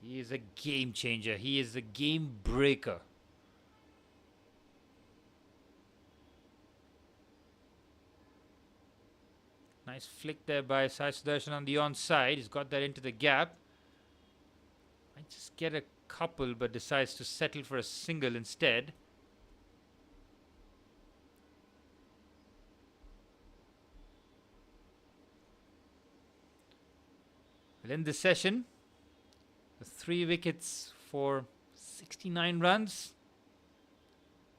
He is a game changer. He is a game breaker. Nice flick there by Sai Sudharsan on the onside. He's got that into the gap. Might just get a couple, but decides to settle for a single instead. Well, in this session, the 3 wickets for 69 runs.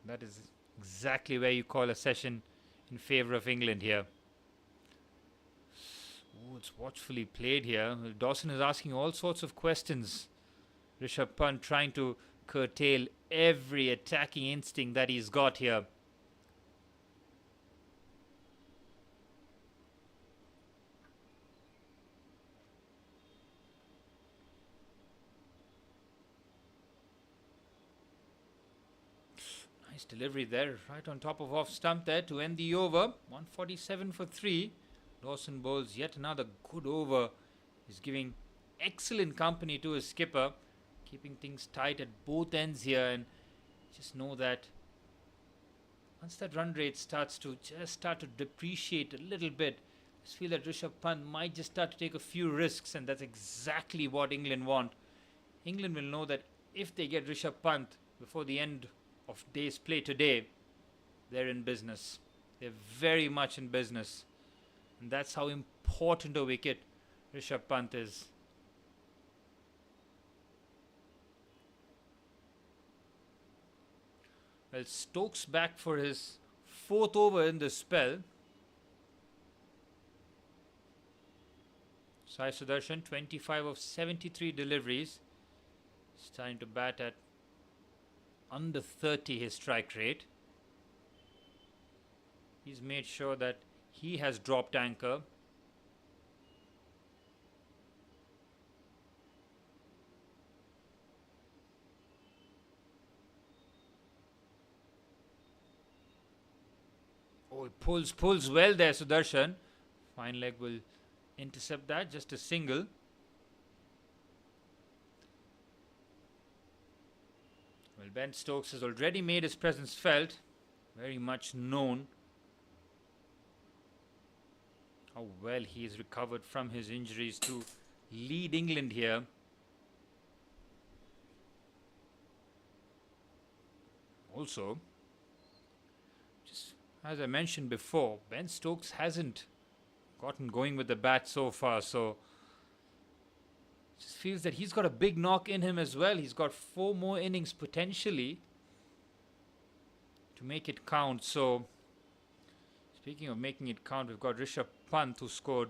That is exactly where you call a session in favour of England here. Oh, it's watchfully played here. Dawson is asking all sorts of questions. Rishabh Pant trying to curtail every attacking instinct that he's got here. Nice delivery there, right on top of off stump there to end the over. 147 for 3. Dawson bowls yet another good over. He's giving excellent company to his skipper, keeping things tight at both ends here, and just know that once that run rate starts to depreciate a little bit, I just feel that Rishabh Pant might just start to take a few risks, and that's exactly what England want. England will know that if they get Rishabh Pant before the end of day's play today, they're in business. They're very much in business. And that's how important a wicket Rishabh Pant is. Well, Stokes back for his 4th over in this spell. Sai Sudharsan, 25 of 73 deliveries. He's starting to bat at under 30 his strike rate. He's made sure that he has dropped anchor. Oh, he pulls well there, Sudarshan. Fine leg will intercept that, just a single. Well, Ben Stokes has already made his presence felt, very much known how well he's recovered from his injuries to lead England here. Also, just as I mentioned before, Ben Stokes hasn't gotten going with the bat so far, so just feels that he's got a big knock in him as well. He's got 4 more innings potentially to make it count. So speaking of making it count, we've got Rishabh Pant, who scored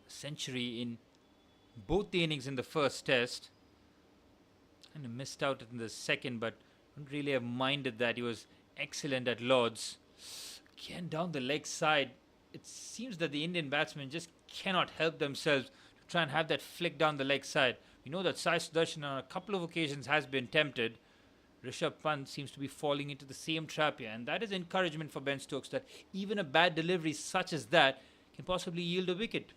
a century in both the innings in the first test. Kind of missed out in the second, but don't really have minded that. He was excellent at Lords. Again down the leg side. It seems that the Indian batsmen just cannot help themselves to try and have that flick down the leg side. We know that Sai Sudharsan on a couple of occasions has been tempted. Rishabh Pant seems to be falling into the same trap here, and that is encouragement for Ben Stokes, that even a bad delivery such as that can possibly yield a wicket.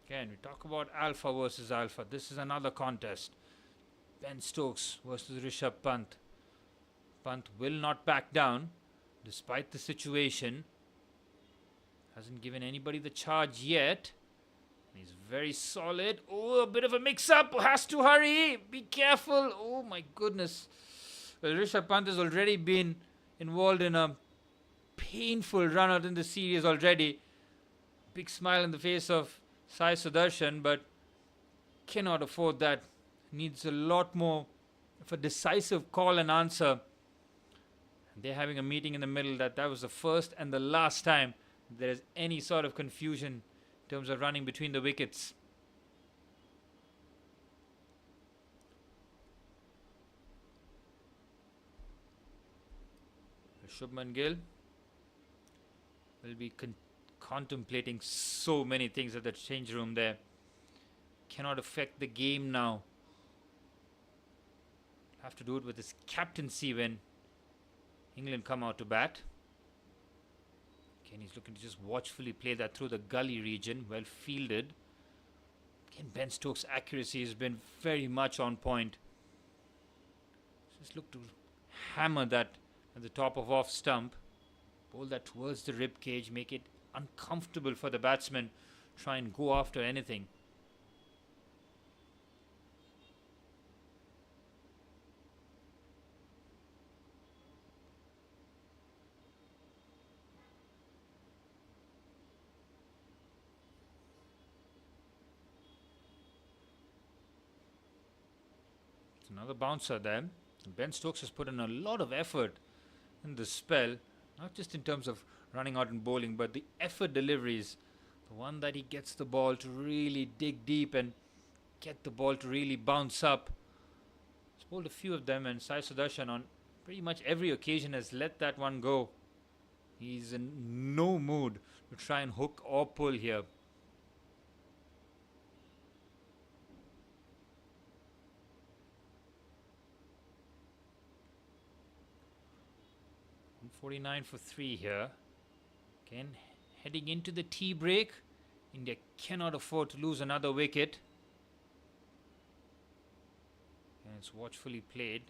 Again, we talk about alpha versus alpha. This is another contest. Ben Stokes versus Rishabh Pant. Pant will not back down despite the situation. Hasn't given anybody the charge yet. He's very solid. Oh, a bit of a mix-up. Has to hurry. Be careful. Oh, my goodness. Well, Rishabh Pant has already been involved in a painful run-out in the series already. Big smile in the face of Sai Sudharsan, but cannot afford that. Needs a lot more of a decisive call and answer. They're having a meeting in the middle that was the first and the last time there is any sort of confusion in terms of running between the wickets. Shubman Gill will be contemplating so many things at the change room there. Cannot affect the game now. Have to do it with his captaincy when England come out to bat. Again, he's looking to just watchfully play that through the gully region. Well fielded. Again, Ben Stokes' accuracy has been very much on point. Just look to hammer that at the top of off stump. Bowl that towards the rib cage. Make it uncomfortable for the batsman. Try and go after anything. Another bouncer there. Ben Stokes has put in a lot of effort in this spell, not just in terms of running out and bowling, but the effort deliveries. The one that he gets the ball to really dig deep and get the ball to really bounce up. He's bowled a few of them, and Sai Sudharsan on pretty much every occasion has let that one go. He's in no mood to try and hook or pull here. 49 for 3 here. Again, heading into the tea break. India cannot afford to lose another wicket. And it's watchfully played.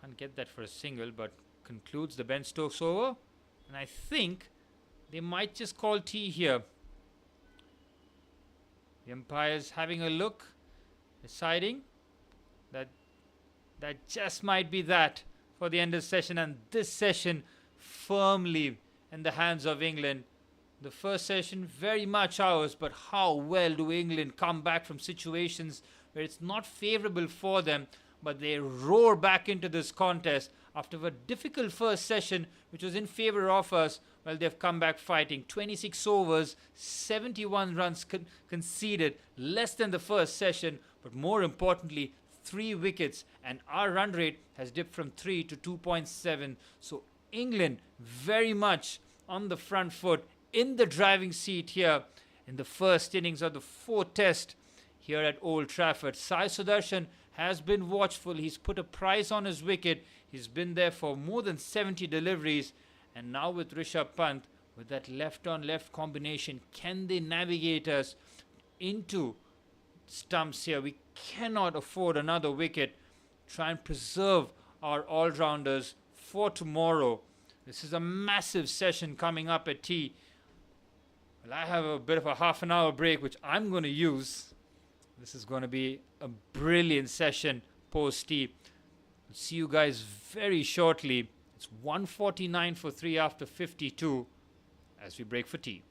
Can't get that for a single, but concludes the Ben Stokes over. And I think they might just call tea here. The umpire's having a look, deciding that just might be that for the end of the session, and this session firmly in the hands of England. The first session very much ours, but how well do England come back from situations where it's not favourable for them, but they roar back into this contest after a difficult first session which was in favour of us. Well, they've come back fighting. 26 overs, 71 runs conceded, less than the first session, but more importantly 3 wickets, and our run rate has dipped from 3 to 2.7. So England very much on the front foot, in the driving seat here in the first innings of the 4th test here at Old Trafford. Sai Sudharsan has been watchful. He's put a price on his wicket. He's been there for more than 70 deliveries. And now with Rishabh Pant, with that left-on-left combination, can they navigate us into stumps here? We cannot afford another wicket. Try and preserve our all-rounders for tomorrow. This is a massive session coming up at tea. Well, I have a bit of a half an hour break, which I'm going to use. This is going to be a brilliant session post-tea. I'll see you guys very shortly. It's 149 for 3 after 52 as we break for tea.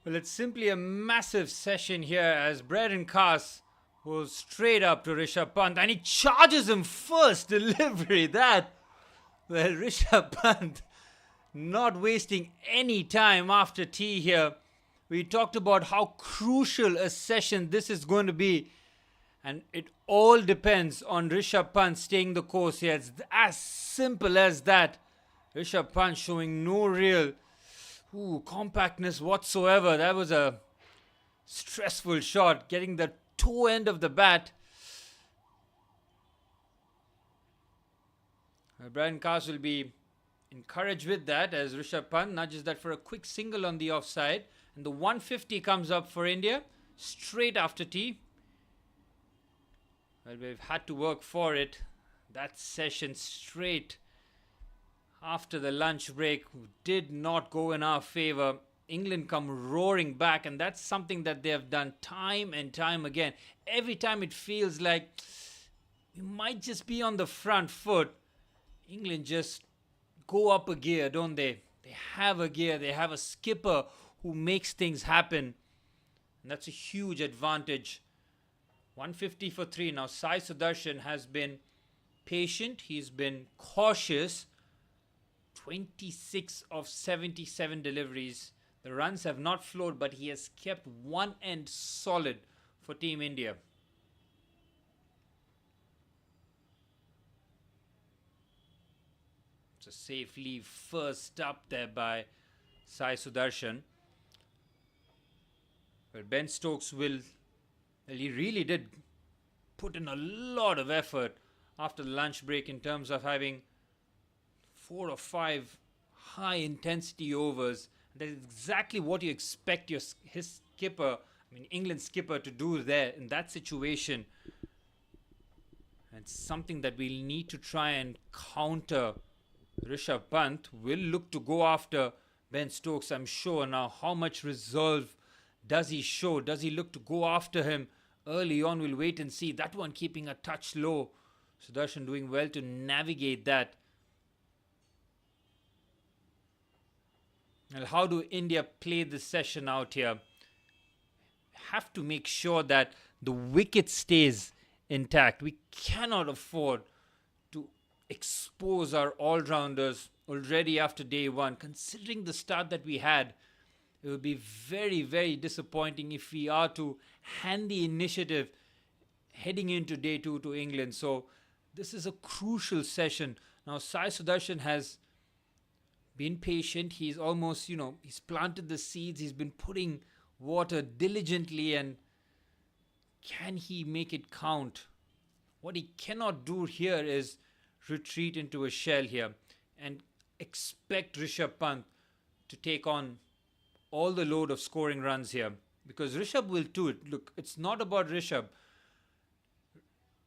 Well, it's simply a massive session here as Braden Cast goes straight up to Rishabh Pant and he charges him first delivery. Rishabh Pant not wasting any time after tea here. We talked about how crucial a session this is going to be. And it all depends on Rishabh Pant staying the course here. It's as simple as that. Rishabh Pant showing no real compactness whatsoever. That was a stressful shot, getting the toe end of the bat. Brian Cast will be encouraged with that as Rishabh Pant nudges that for a quick single on the offside. And the 150 comes up for India straight after tea. Well, we've had to work for it. That session straight after the lunch break did not go in our favour. England come roaring back, and that's something that they have done time and time again. Every time it feels like we might just be on the front foot, England just go up a gear, don't they? They have a gear, they have a skipper who makes things happen, and that's a huge advantage. 150 for 3. Now Sai Sudharsan has been patient, he's been cautious. 26 of 77 deliveries. The runs have not flowed, but he has kept one end solid for Team India. It's a safe leave first up there by Sai Sudharsan. But Ben Stokes he really did put in a lot of effort after the lunch break in terms of having 4 or 5 high intensity overs. That is exactly what you expect his skipper, England's skipper, to do there in that situation. And something that we'll need to try and counter. Rishabh Pant will look to go after Ben Stokes, I'm sure. Now, how much resolve does he show? Does he look to go after him early on? We'll wait and see. That one keeping a touch low. Sudharshan doing well to navigate that. Well, how do India play this session out here? Have to make sure that the wicket stays intact. We cannot afford to expose our all-rounders already after day one. Considering the start that we had, it would be very, very disappointing if we are to hand the initiative heading into day two to England. So this is a crucial session. Now Sai Sudharsan has been patient. He's almost, he's planted the seeds. He's been putting water diligently, and can he make it count? What he cannot do here is retreat into a shell here and expect Rishabh Pant to take on all the load of scoring runs here, because Rishabh will do it. Look, it's not about Rishabh,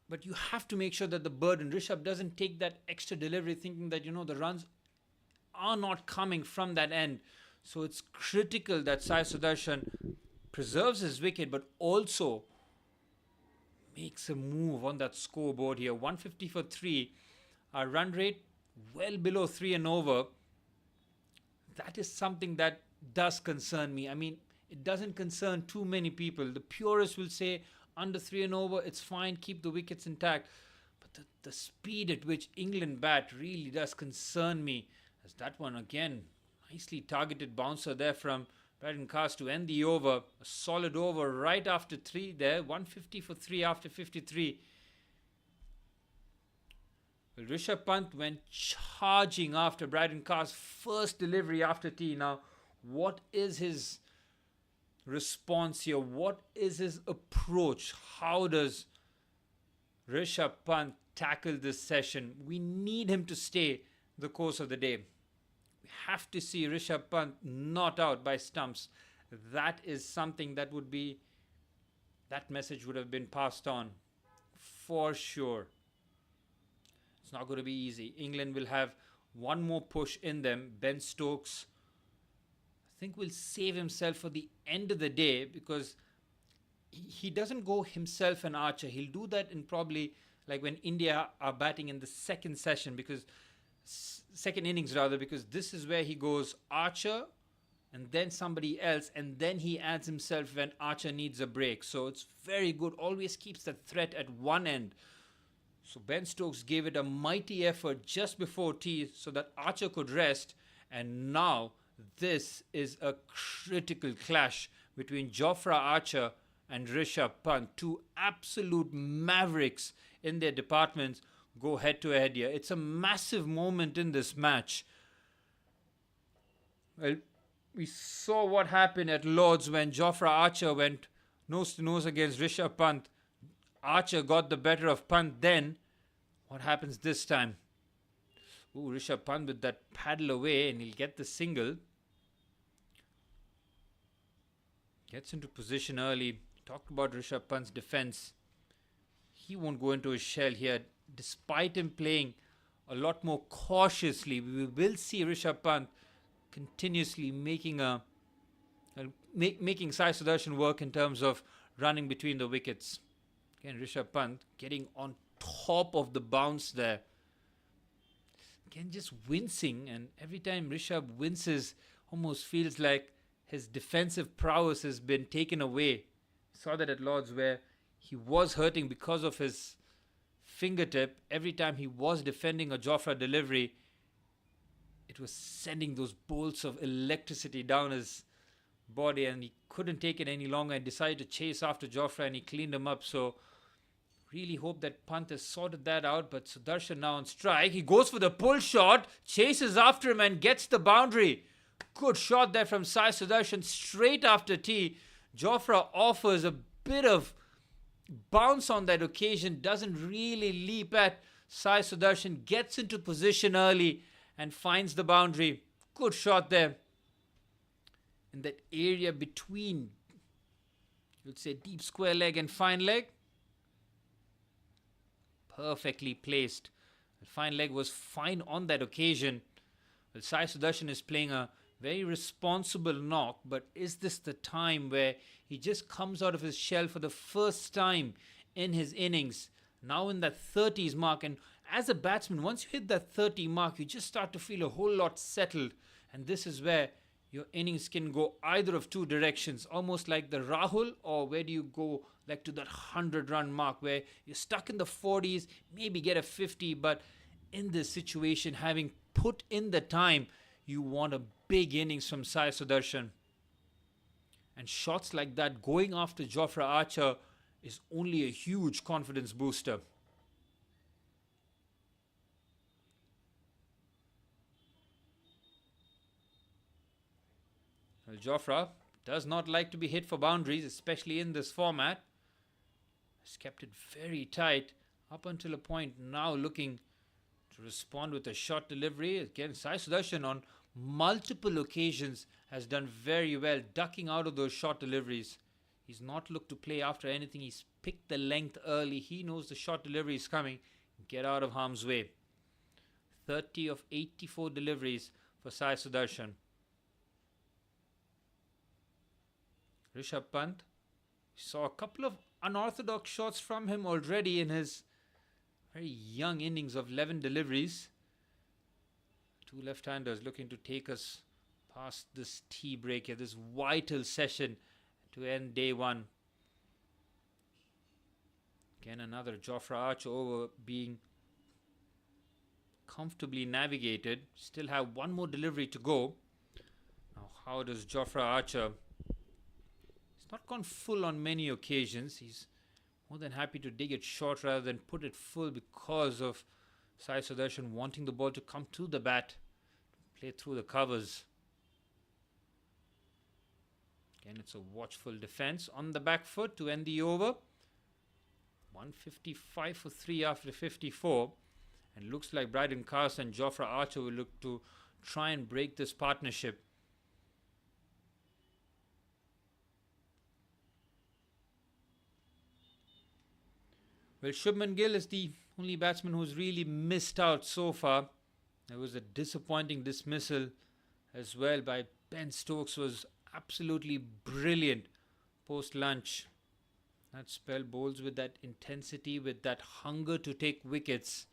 but you have to make sure that the burden, Rishabh doesn't take that extra delivery thinking that, the runs are not coming from that end. So it's critical that Sai Sudharsan preserves his wicket, but also makes a move on that scoreboard here. 150 for 3. Our run rate well below 3 and over. That is something that does concern me. It doesn't concern too many people. The purists will say under 3 and over, it's fine, keep the wickets intact. But the speed at which England bat really does concern me. As that one again, nicely targeted bouncer there from Braden Cast to end the over. A solid over right after 3 there. 150 for 3 after 53. Well, Rishabh Pant went charging after Braden Cast's first delivery after tea. Now, what is his response here? What is his approach? How does Rishabh Pant tackle this session? We need him to stay the course of the day. We have to see Rishabh Pant not out by stumps. That is something that that message would have been passed on for sure. It's not going to be easy. England will have one more push in them. Ben Stokes, I think, will save himself for the end of the day, because he doesn't go himself an Archer. He'll do that in probably like when India are batting in the second session, because second innings rather, because this is where he goes Archer, and then somebody else, and then he adds himself when Archer needs a break. So it's very good. Always keeps the threat at one end. So Ben Stokes gave it a mighty effort just before tea so that Archer could rest. And now this is a critical clash between Jofra Archer and Rishabh Pant. Two absolute mavericks in their departments go head to head here. It's a massive moment in this match. Well, we saw what happened at Lord's when Jofra Archer went nose to nose against Rishabh Pant. Archer got the better of Pant then. What happens this time? Ooh, Rishabh Pant with that paddle away, and he'll get the single. Gets into position early. Talked about Rishabh Pant's defense. He won't go into his shell here. Despite him playing a lot more cautiously, we will see Rishabh Pant continuously making making Sai Sudharsan work in terms of running between the wickets. Again, Rishabh Pant getting on top of the bounce there. Again, just wincing, and every time Rishabh winces, almost feels like his defensive prowess has been taken away. Saw that at Lord's where he was hurting because of his fingertip. Every time he was defending a Jofra delivery, it was sending those bolts of electricity down his body, and he couldn't take it any longer and decided to chase after Jofra, and he cleaned him up. So really hope that Pant has sorted that out. But Sudharsan now on strike. He goes for the pull shot, chases after him and gets the boundary. Good shot there from Sai Sudharsan straight after tea. Jofra offers a bit of bounce on that occasion, doesn't really leap at Sai Sudharsan, gets into position early and finds the boundary. Good shot there. In that area between, you'd say, deep square leg and fine leg. Perfectly placed. The fine leg was fine on that occasion. Well, Sai Sudharsan is playing a very responsible knock, but is this the time where he just comes out of his shell for the first time in his innings? Now in that 30s mark, and as a batsman, once you hit that 30 mark, you just start to feel a whole lot settled, and this is where your innings can go either of two directions, almost like the Rahul, or where do you go like to that 100-run mark where you're stuck in the 40s, maybe get a 50, but in this situation, having put in the time, you want a big innings from Sai Sudharsan. And shots like that going after Jofra Archer is only a huge confidence booster. Well, Jofra does not like to be hit for boundaries, especially in this format. Has kept it very tight up until a point now, looking to respond with a short delivery. Again, Sai Sudharsan on multiple occasions has done very well ducking out of those short deliveries. He's not looked to play after anything. He's picked the length early. He knows the short delivery is coming. Get out of harm's way. 30 of 84 deliveries for Sai Sudharsan. Rishabh Pant, saw a couple of unorthodox shots from him already in his very young innings of 11 deliveries. Two left-handers looking to take us past this tea break here, this vital session to end day one. Again, another Jofra Archer over being comfortably navigated. Still have one more delivery to go. Now, how does Jofra Archer? He's not gone full on many occasions. He's more than happy to dig it short rather than put it full because of Sai Sudharsan wanting the ball to come to the bat, play through the covers. Again, it's a watchful defense on the back foot to end the over. 155 for 3 after 54. And looks like Bryden Carson and Jofra Archer will look to try and break this partnership. Well, Shubman Gill is the only batsman who's really missed out so far. There was a disappointing dismissal as well by Ben Stokes. Was absolutely brilliant post-lunch. That spell bowls with that intensity, with that hunger to take wickets.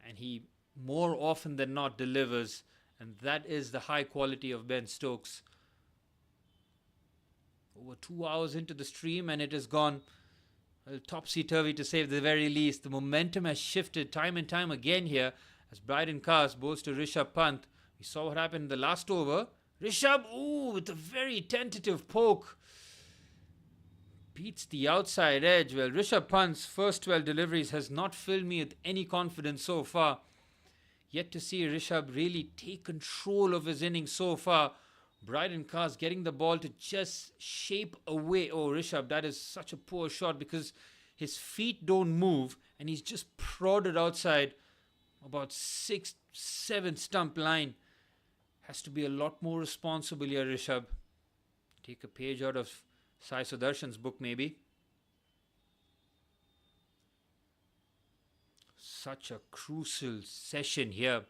And he more often than not delivers. And that is the high quality of Ben Stokes. over 2 hours into the stream and it has gone topsy-turvy to say the very least. The momentum has shifted time and time again here as Bryden Cast bowls to Rishabh Pant. We saw what happened in the last over. Rishabh, with a very tentative poke, beats the outside edge. Well, Rishabh Pant's first 12 deliveries has not filled me with any confidence so far. Yet to see Rishabh really take control of his innings so far. Bryden Cast getting the ball to just shape away. Oh, Rishabh, that is such a poor shot because his feet don't move and he's just prodded outside about 6-7 stump line. Has to be a lot more responsible here, Rishabh. Take a page out of Sai Sudharshan's book, maybe. Such a crucial session here.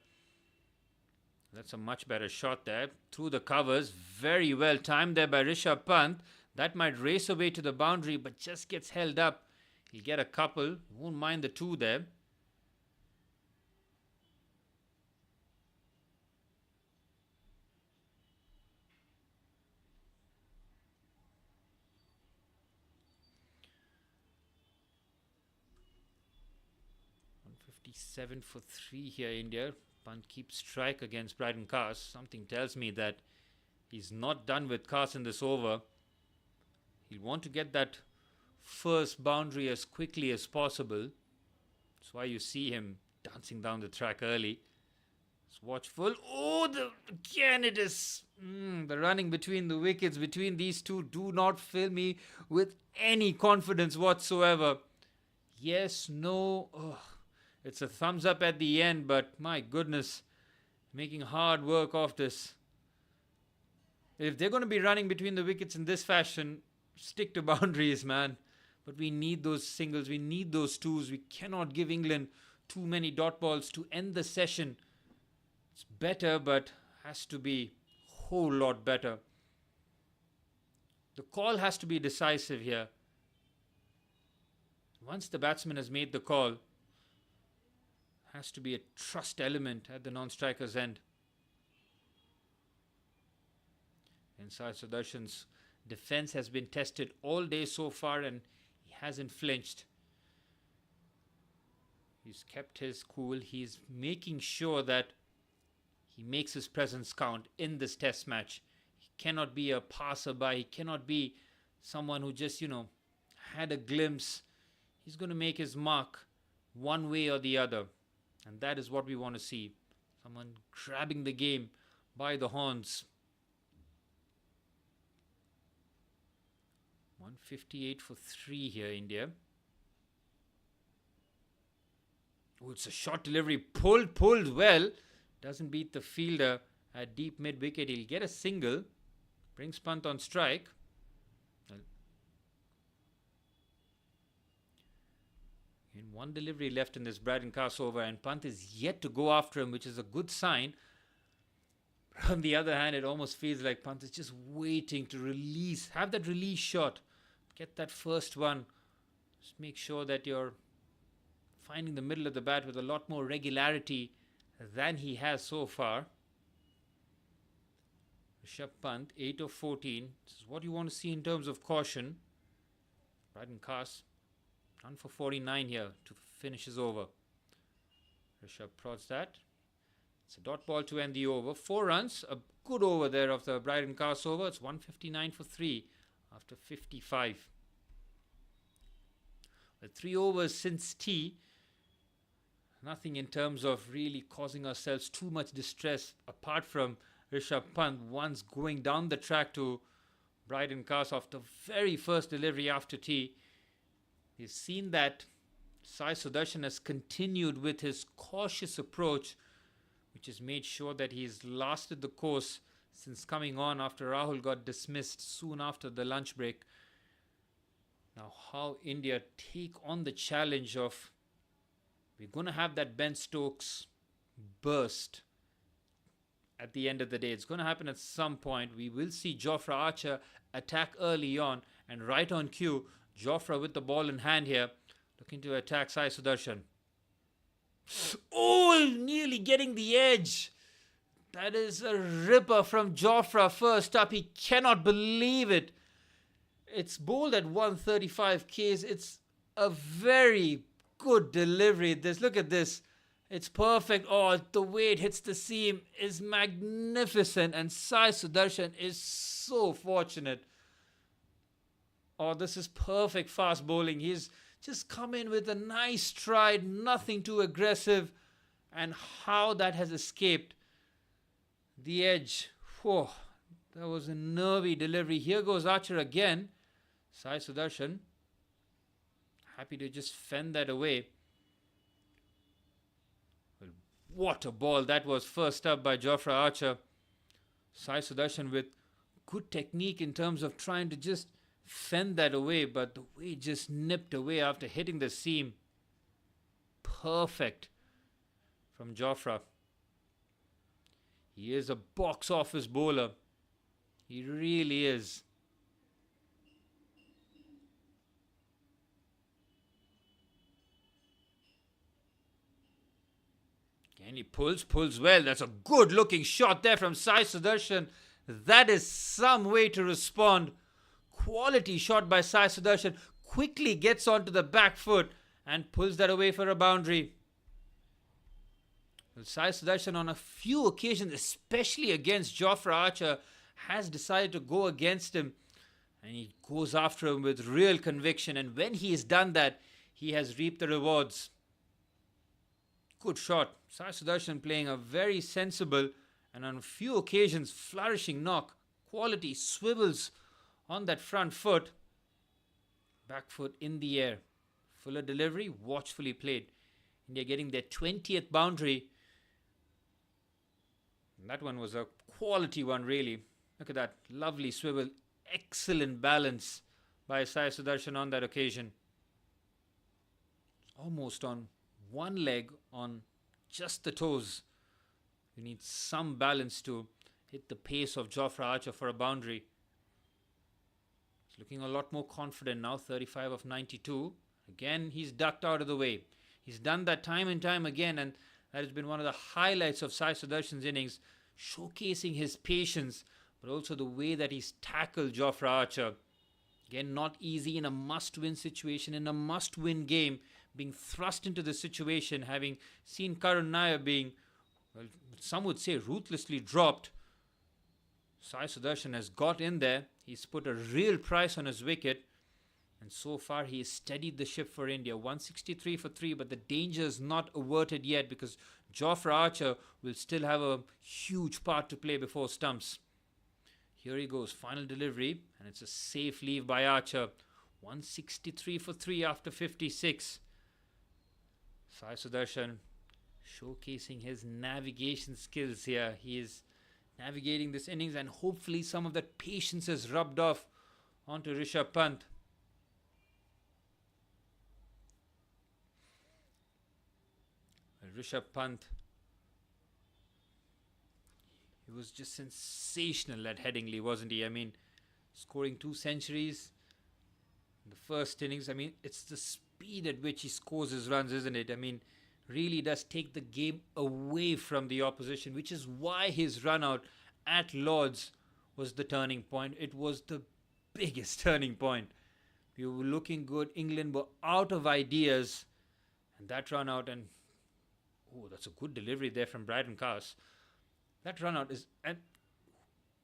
That's a much better shot there. Through the covers. Very well timed there by Rishabh Pant. That might race away to the boundary, but just gets held up. He'll get a couple. Won't mind the 2 there. $157 for 3 here, India. Pant keeps strike against Bryden Cast. Something tells me that he's not done with Cast in this over. He'll want to get that first boundary as quickly as possible. That's why you see him dancing down the track early. It's watchful. Again it is. The running between the wickets, between these two, do not fill me with any confidence whatsoever. Yes, no. It's a thumbs up at the end, but my goodness, making hard work of this. If they're going to be running between the wickets in this fashion, stick to boundaries, man. But we need those singles, we need those 2s. We cannot give England too many dot balls to end the session. It's better, but has to be a whole lot better. The call has to be decisive here. Once the batsman has made the call, has to be a trust element at the non-striker's end. And Sai Sudharshan's defense has been tested all day so far and he hasn't flinched. He's kept his cool. He's making sure that he makes his presence count in this test match. He cannot be a passerby. He cannot be someone who just, had a glimpse. He's going to make his mark one way or the other. And that is what we want to see. Someone grabbing the game by the horns. 158 for 3 here, India. It's a short delivery. Pulled well. Doesn't beat the fielder at deep mid-wicket. He'll get a single. Brings Pant on strike. In one delivery left in this Bryden Cast over, and Pant is yet to go after him, which is a good sign. On the other hand, it almost feels like Pant is just waiting to release, have that release shot, get that first one. Just make sure that you're finding the middle of the bat with a lot more regularity than he has so far. Rishabh Pant, 8 of 14. This is what you want to see in terms of caution. Bryden Cast, run for 49 here to finish his over. Rishabh prods that. It's a dot ball to end the over. 4 runs. A good over there of the Bryden Cast over. It's 159 for 3 after 55. The 3 overs since tea. Nothing in terms of really causing ourselves too much distress apart from Rishabh Pant once going down the track to Bryden Cast after very first delivery after tea. We've seen that Sai Sudharshan has continued with his cautious approach, which has made sure that he's lasted the course since coming on after Rahul got dismissed soon after the lunch break. Now how India take on the challenge of, we're going to have that Ben Stokes burst at the end of the day. It's going to happen at some point. We will see Jofra Archer attack early on, and right on cue, Jofra with the ball in hand here, looking to attack Sai Sudharshan. Nearly getting the edge. That is a ripper from Jofra first up. He cannot believe it. It's bowled at 135 Ks. It's a very good delivery. Look at this. It's perfect. Oh, the way it hits the seam is magnificent. And Sai Sudharsan is so fortunate. Oh, this is perfect fast bowling. He's just come in with a nice stride, nothing too aggressive. And how that has escaped the edge. Whew, that was a nervy delivery. Here goes Archer again. Sai Sudharsan happy to just fend that away. Well, what a ball that was, first up by Jofra Archer. Sai Sudharsan with good technique in terms of trying to just fend that away, but the way it just nipped away after hitting the seam. Perfect from Jofra. He is a box office bowler. He really is. And he pulls well. That's a good looking shot there from Sai Sudharsan. That is some way to respond. Quality shot by Sai Sudharsan. Quickly gets onto the back foot and pulls that away for a boundary. Well, Sai Sudharsan on a few occasions, especially against Jofra Archer, has decided to go against him. And he goes after him with real conviction. And when he has done that, he has reaped the rewards. Good shot. Sai Sudharsan playing a very sensible and on a few occasions flourishing knock. Quality swivels on that front foot. Back foot in the air. Fuller delivery, watchfully played. India getting their 20th boundary. And that one was a quality one, really. Look at that. Lovely swivel. Excellent balance by Sai Sudharsan on that occasion. Almost on one leg, on just the toes. You need some balance to hit the pace of Jofra Archer for a boundary. He's looking a lot more confident now, 35 of 92. Again, he's ducked out of the way. He's done that time and time again, and that has been one of the highlights of Sai Sudharsan's innings, showcasing his patience, but also the way that he's tackled Jofra Archer. Again, not easy in a must-win situation, in a must-win game, being thrust into the situation, having seen Karun Nair being, well, some would say ruthlessly dropped. Sai Sudharsan has got in there. He's put a real price on his wicket. And so far he has steadied the ship for India. 163 for 3, but the danger is not averted yet because Jofra Archer will still have a huge part to play before stumps. Here he goes, final delivery, and it's a safe leave by Archer. 163 for 3 after 56. Sai Sudharsan showcasing his navigation skills here. He is navigating this innings, and hopefully some of that patience has rubbed off onto Rishabh Pant. Rishabh Pant, he was just sensational at Headingley, wasn't he? I mean, scoring 2 centuries in the first innings. I mean, it's the speed at which he scores his runs, isn't it? I mean, really does take the game away from the opposition, which is why his run out at Lord's was the turning point. It was the biggest turning point. We were looking good. England were out of ideas, and that run out, and oh, that's a good delivery there from Brydon Cars. That run out is, and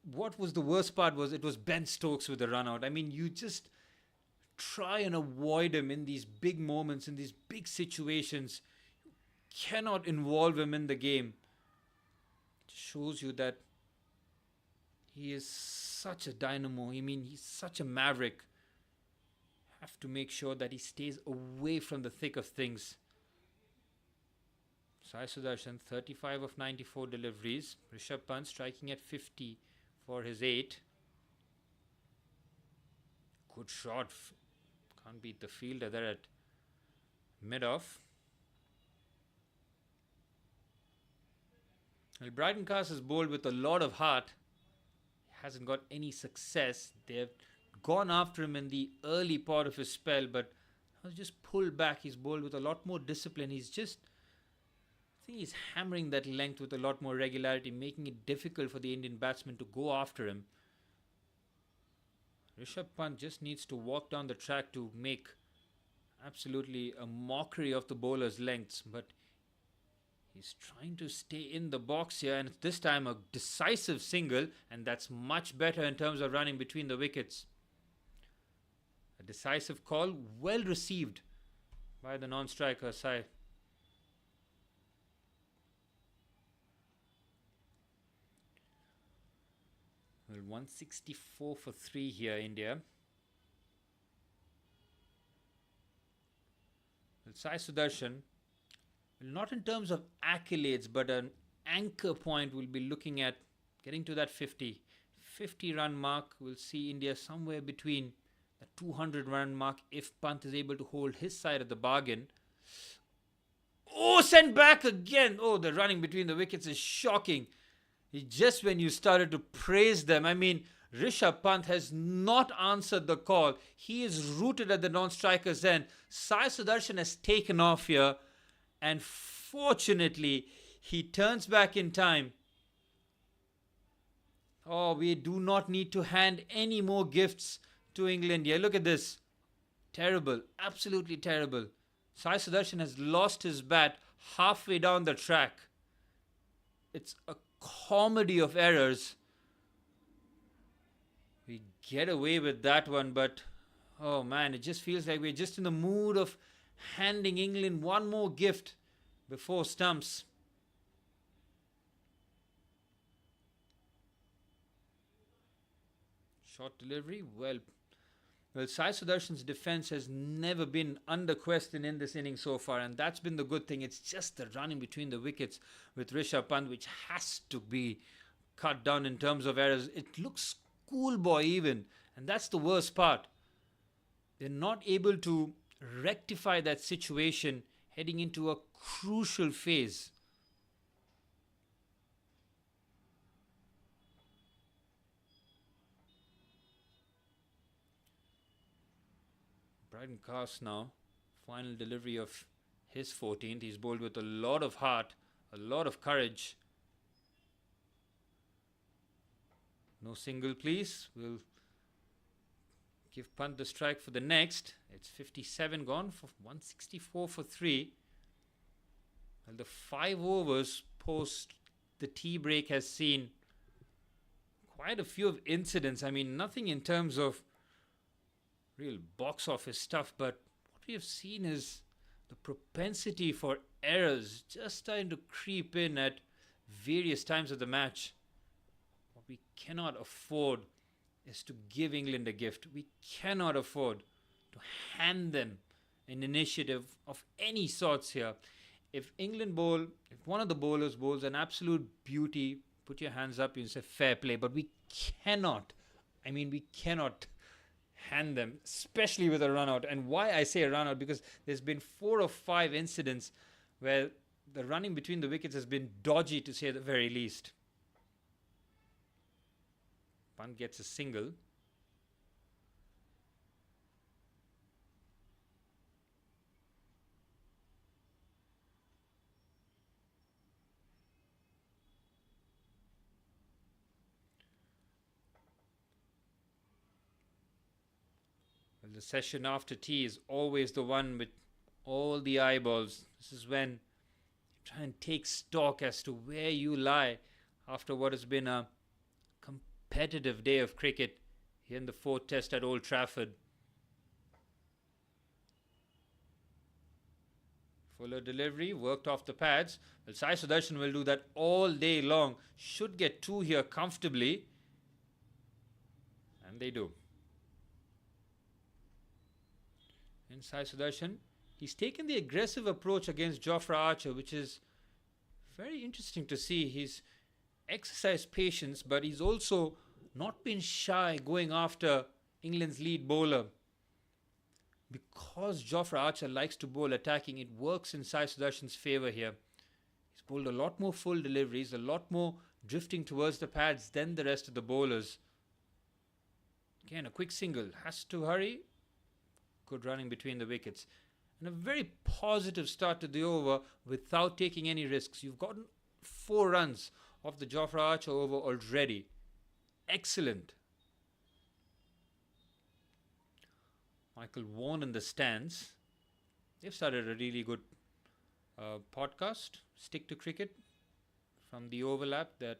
what was the worst part was it was Ben Stokes with the run out. I mean, you just try and avoid him in these big moments, in these big situations. You cannot involve him in the game. It shows you that he is such a dynamo. I mean, he's such a maverick. Have to make sure that he stays away from the thick of things. Sai Sudharsan, 35 of 94 deliveries. Rishabh Pant striking at 50 for his 8. Good shot. Can't beat the fielder there at mid-off. Well, Brydon Cars is bowled with a lot of heart. He hasn't got any success. They have gone after him in the early part of his spell, but he's just pulled back. He's bowled with a lot more discipline. He's hammering that length with a lot more regularity, making it difficult for the Indian batsman to go after him. Rishabh Pant just needs to walk down the track to make absolutely a mockery of the bowler's lengths, but he's trying to stay in the box here, and this time a decisive single, and that's much better in terms of running between the wickets. A decisive call, well received by the non-striker Sai. Well, 164 for 3 here, India. Well, Sai Sudharsan, not in terms of accolades, but an anchor point we'll be looking at getting to that 50 run mark. We'll see India somewhere between the 200 run mark if Pant is able to hold his side of the bargain. Oh, sent back again. Oh, the running between the wickets is shocking. Just when you started to praise them, I mean, Rishabh Pant has not answered the call. He is rooted at the non-striker's end. Sai Sudharsan has taken off here, and fortunately, he turns back in time. Oh, we do not need to hand any more gifts to England here. Look at this. Terrible. Absolutely terrible. Sai Sudharsan has lost his bat halfway down the track. It's a comedy of errors. We get away with that one, but oh man, it just feels like we're just in the mood of handing England one more gift before stumps. Short delivery. Well, Sai Sudharsan's defense has never been under question in this innings so far, and that's been the good thing. It's just the running between the wickets with Rishabh Pant which has to be cut down in terms of errors. It looks schoolboy even, and that's the worst part. They're not able to rectify that situation heading into a crucial phase. Bryden Cast now, final delivery of his 14th. He's bowled with a lot of heart, a lot of courage. No single, please. We'll give Pant the strike for the next. It's 57 gone for 164 for 3. Well, the 5 overs post the tea break has seen quite a few of incidents. I mean, nothing in terms of real box office stuff, but what we have seen is the propensity for errors just starting to creep in at various times of the match. What we cannot afford is to give England a gift. We cannot afford to hand them an initiative of any sorts here. If one of the bowlers bowls an absolute beauty, put your hands up, you say fair play, but we cannot hand them, especially with a run out. And why I say a run out, because there's been 4 or 5 incidents where the running between the wickets has been dodgy, to say the very least. Pant gets a single. The session after tea is always the one with all the eyeballs. This is when you try and take stock as to where you lie after what has been a competitive day of cricket here in the 4th Test at Old Trafford. Fuller delivery, worked off the pads. Well, Sai Sudharsan will do that all day long. Should get 2 here comfortably. And they do. And Sai Sudharsan, he's taken the aggressive approach against Jofra Archer, which is very interesting to see. He's exercised patience, but he's also not been shy going after England's lead bowler. Because Jofra Archer likes to bowl attacking, it works in Sai Sudharsan's favour here. He's bowled a lot more full deliveries, a lot more drifting towards the pads than the rest of the bowlers. Again, a quick single. Has to hurry. Good running between the wickets. And a very positive start to the over without taking any risks. You've gotten 4 runs off the Jofra Archer over already. Excellent. Michael Vaughan in the stands. They've started a really good podcast, Stick to Cricket, from the overlap that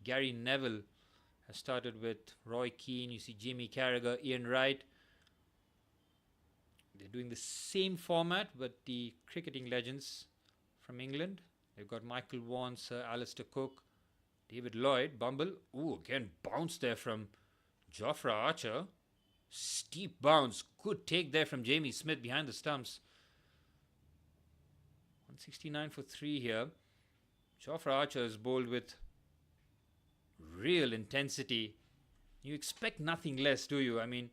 Gary Neville has started with Roy Keane. You see Jamie Carragher, Ian Wright. They're doing the same format, but the cricketing legends from England. They've got Michael Vaughan, Sir Alistair Cook, David Lloyd, Bumble. Ooh, again, bounce there from Jofra Archer. Steep bounce. Good take there from Jamie Smith behind the stumps. 169 for 3 here. Jofra Archer is bowled with real intensity. You expect nothing less, do you? I mean,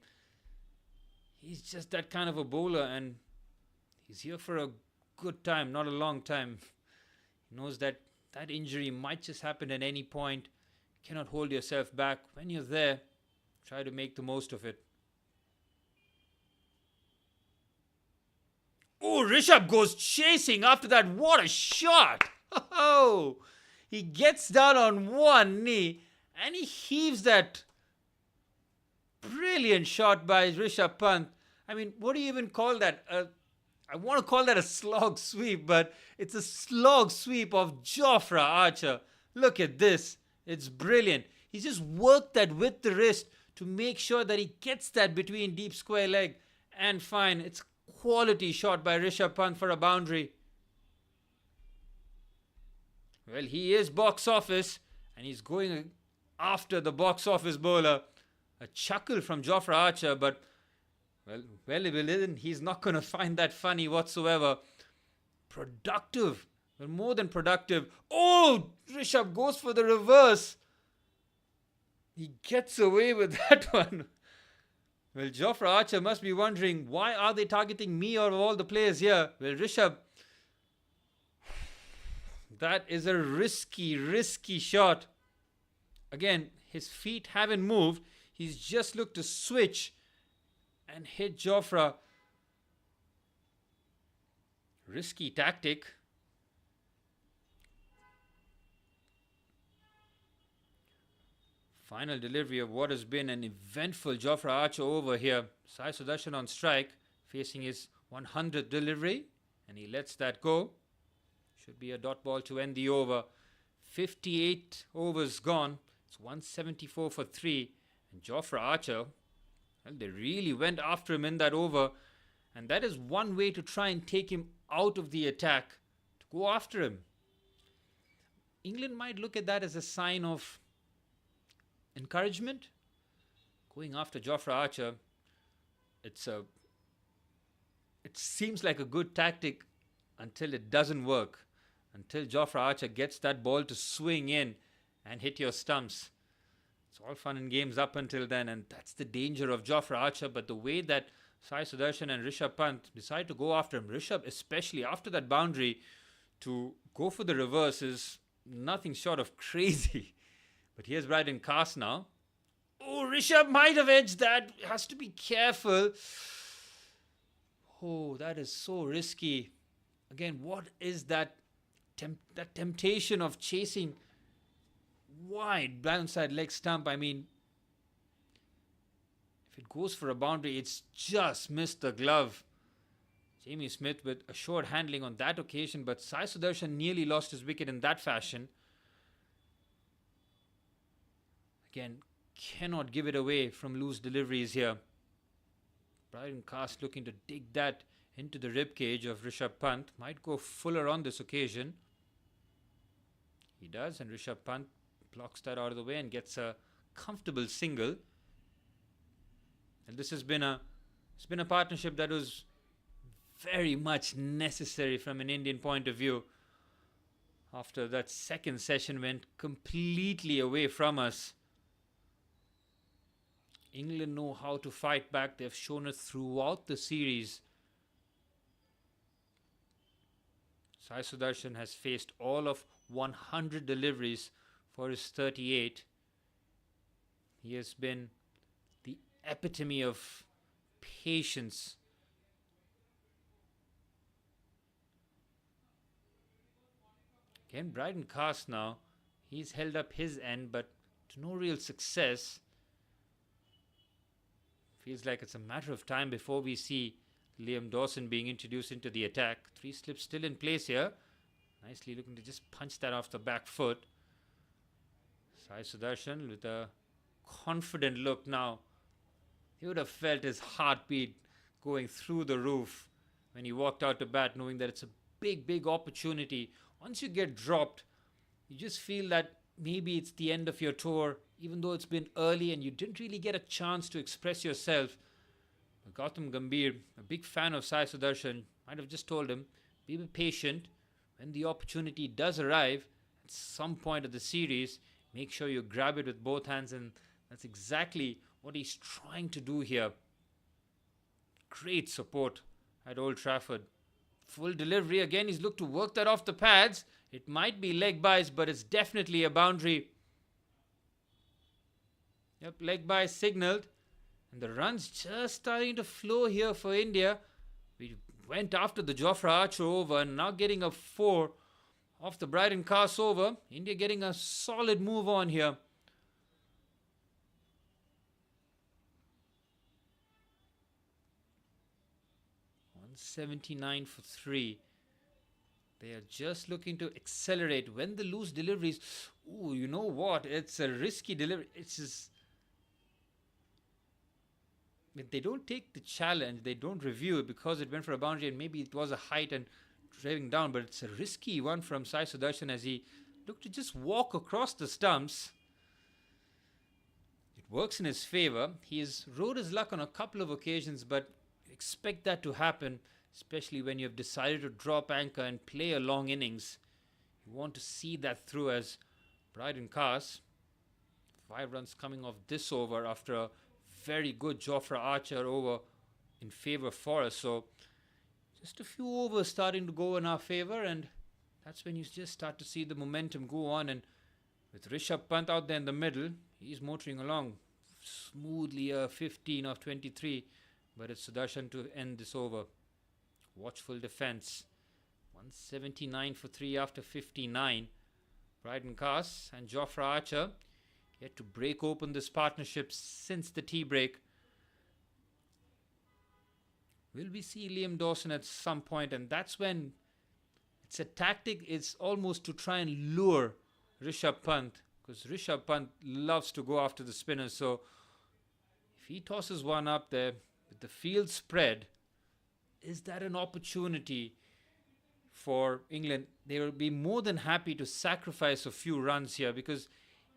he's just that kind of a bowler, and he's here for a good time, not a long time. He knows that that injury might just happen at any point. You cannot hold yourself back. When you're there, try to make the most of it. Oh, Rishabh goes chasing after that. What a shot! Oh, he gets down on one knee and he heaves that brilliant shot by Rishabh Pant. I mean, what do you even call that? I want to call that a slog sweep, but it's a slog sweep of Jofra Archer. Look at this. It's brilliant. He's just worked that with the wrist to make sure that he gets that between deep square leg and fine. It's quality shot by Rishabh Pant for a boundary. Well, he is box office and he's going after the box office bowler. A chuckle from Jofra Archer, but he's not going to find that funny whatsoever. Productive. Well, more than productive. Oh, Rishabh goes for the reverse. He gets away with that one. Well, Jofra Archer must be wondering, why are they targeting me out of all the players here? Well, Rishabh, that is a risky shot. Again, his feet haven't moved. He's just looked to switch and hit Jofra. Risky tactic. Final delivery of what has been an eventful Jofra Archer over here. Sai Sudharsan on strike, facing his 100th delivery, and he lets that go. Should be a dot ball to end the over. 58 overs gone. It's 174 for 3. And Jofra Archer, well, they really went after him in that over. And that is one way to try and take him out of the attack, to go after him. England might look at that as a sign of encouragement. Going after Jofra Archer, it seems like a good tactic until it doesn't work. Until Jofra Archer gets that ball to swing in and hit your stumps. It's all fun and games up until then, and that's the danger of Jofra Archer. But the way that Sai Sudharsan and Rishabh Pant decide to go after him, Rishabh especially after that boundary, to go for the reverse is nothing short of crazy. But here's Bryden Cast now. Oh, Rishabh might have edged that. Has to be careful. Oh, that is so risky. Again, what is that temptation of chasing wide downside leg stump? I mean, if it goes for a boundary, it's just missed the glove. Jamie Smith with assured handling on that occasion, but Sai Sudharsan nearly lost his wicket in that fashion. Again, cannot give it away from loose deliveries here. Bryden Cast looking to dig that into the ribcage of Rishabh Pant. Might go fuller on this occasion. He does, and Rishabh Pant blocks that out of the way and gets a comfortable single. And this has been a partnership that was very much necessary from an Indian point of view. After that second session went completely away from us. England know how to fight back. They've shown it throughout the series. Sai Sudharsan has faced all of 100 deliveries for his 38. He has been the epitome of patience. Again, Bryden Cast now. He's held up his end, but to no real success. Feels like it's a matter of time before we see Liam Dawson being introduced into the attack. 3 slips still in place here. Nicely looking to just punch that off the back foot. Sai Sudharsan with a confident look now. He would have felt his heartbeat going through the roof when he walked out to bat, knowing that it's a big opportunity. Once you get dropped, you just feel that maybe it's the end of your tour, even though it's been early and you didn't really get a chance to express yourself. But Gautam Gambhir, a big fan of Sai Sudharsan, might have just told him, be patient. When the opportunity does arrive at some point of the series, make sure you grab it with both hands, and that's exactly what he's trying to do here. Great support at Old Trafford. Full delivery. Again, he's looked to work that off the pads. It might be leg bys, but it's definitely a boundary. Yep, leg by signalled. And the run's just starting to flow here for India. We went after the Jofra Archer over and now getting a 4 off the Bryden Cast over. India getting a solid move on here. $179 for 3. They are just looking to accelerate. When the loose deliveries, ooh, you know what? It's a risky delivery. It's just, if they don't take the challenge, they don't review it because it went for a boundary and maybe it was a height and driving down, but it's a risky one from Sai Sudharsan as he looked to just walk across the stumps. It works in his favour. He has rode his luck on a couple of occasions, but expect that to happen, especially when you have decided to drop anchor and play a long innings. You want to see that through as Bryden Cast. 5 runs coming off this over after a very good Jofra Archer over in favour for us. So just a few overs starting to go in our favour, and that's when you just start to see the momentum go on. And with Rishabh Pant out there in the middle, he's motoring along smoothly, 15 of 23. But it's Sudharsan to end this over. Watchful defence. 179 for 3 after 59. Bryden Cast and Jofra Archer yet to break open this partnership since the tea break. Will we see Liam Dawson at some point? And that's when it's a tactic. It's almost to try and lure Rishabh Pant, because Rishabh Pant loves to go after the spinners. So if he tosses one up there with the field spread, is that an opportunity for England? They will be more than happy to sacrifice a few runs here, because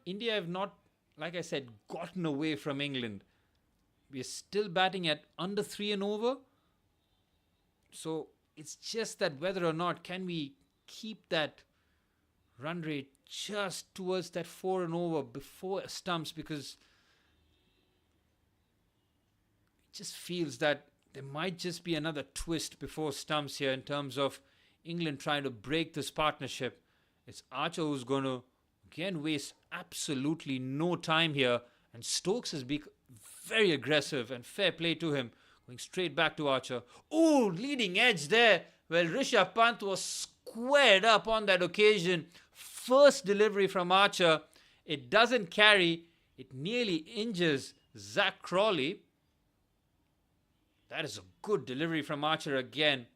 India have not, like I said, gotten away from England. We are still batting at under 3 and over. So it's just that whether or not can we keep that run rate just towards that 4 and over before stumps, because it just feels that there might just be another twist before stumps here in terms of England trying to break this partnership. It's Archer who's going to again waste absolutely no time here, and Stokes has been very aggressive, and fair play to him, going straight back to Archer. Oh, leading edge there. Well, Rishabh Pant was squared up on that occasion. First delivery from Archer. It doesn't carry. It nearly injures Zach Crawley. That is a good delivery from Archer again.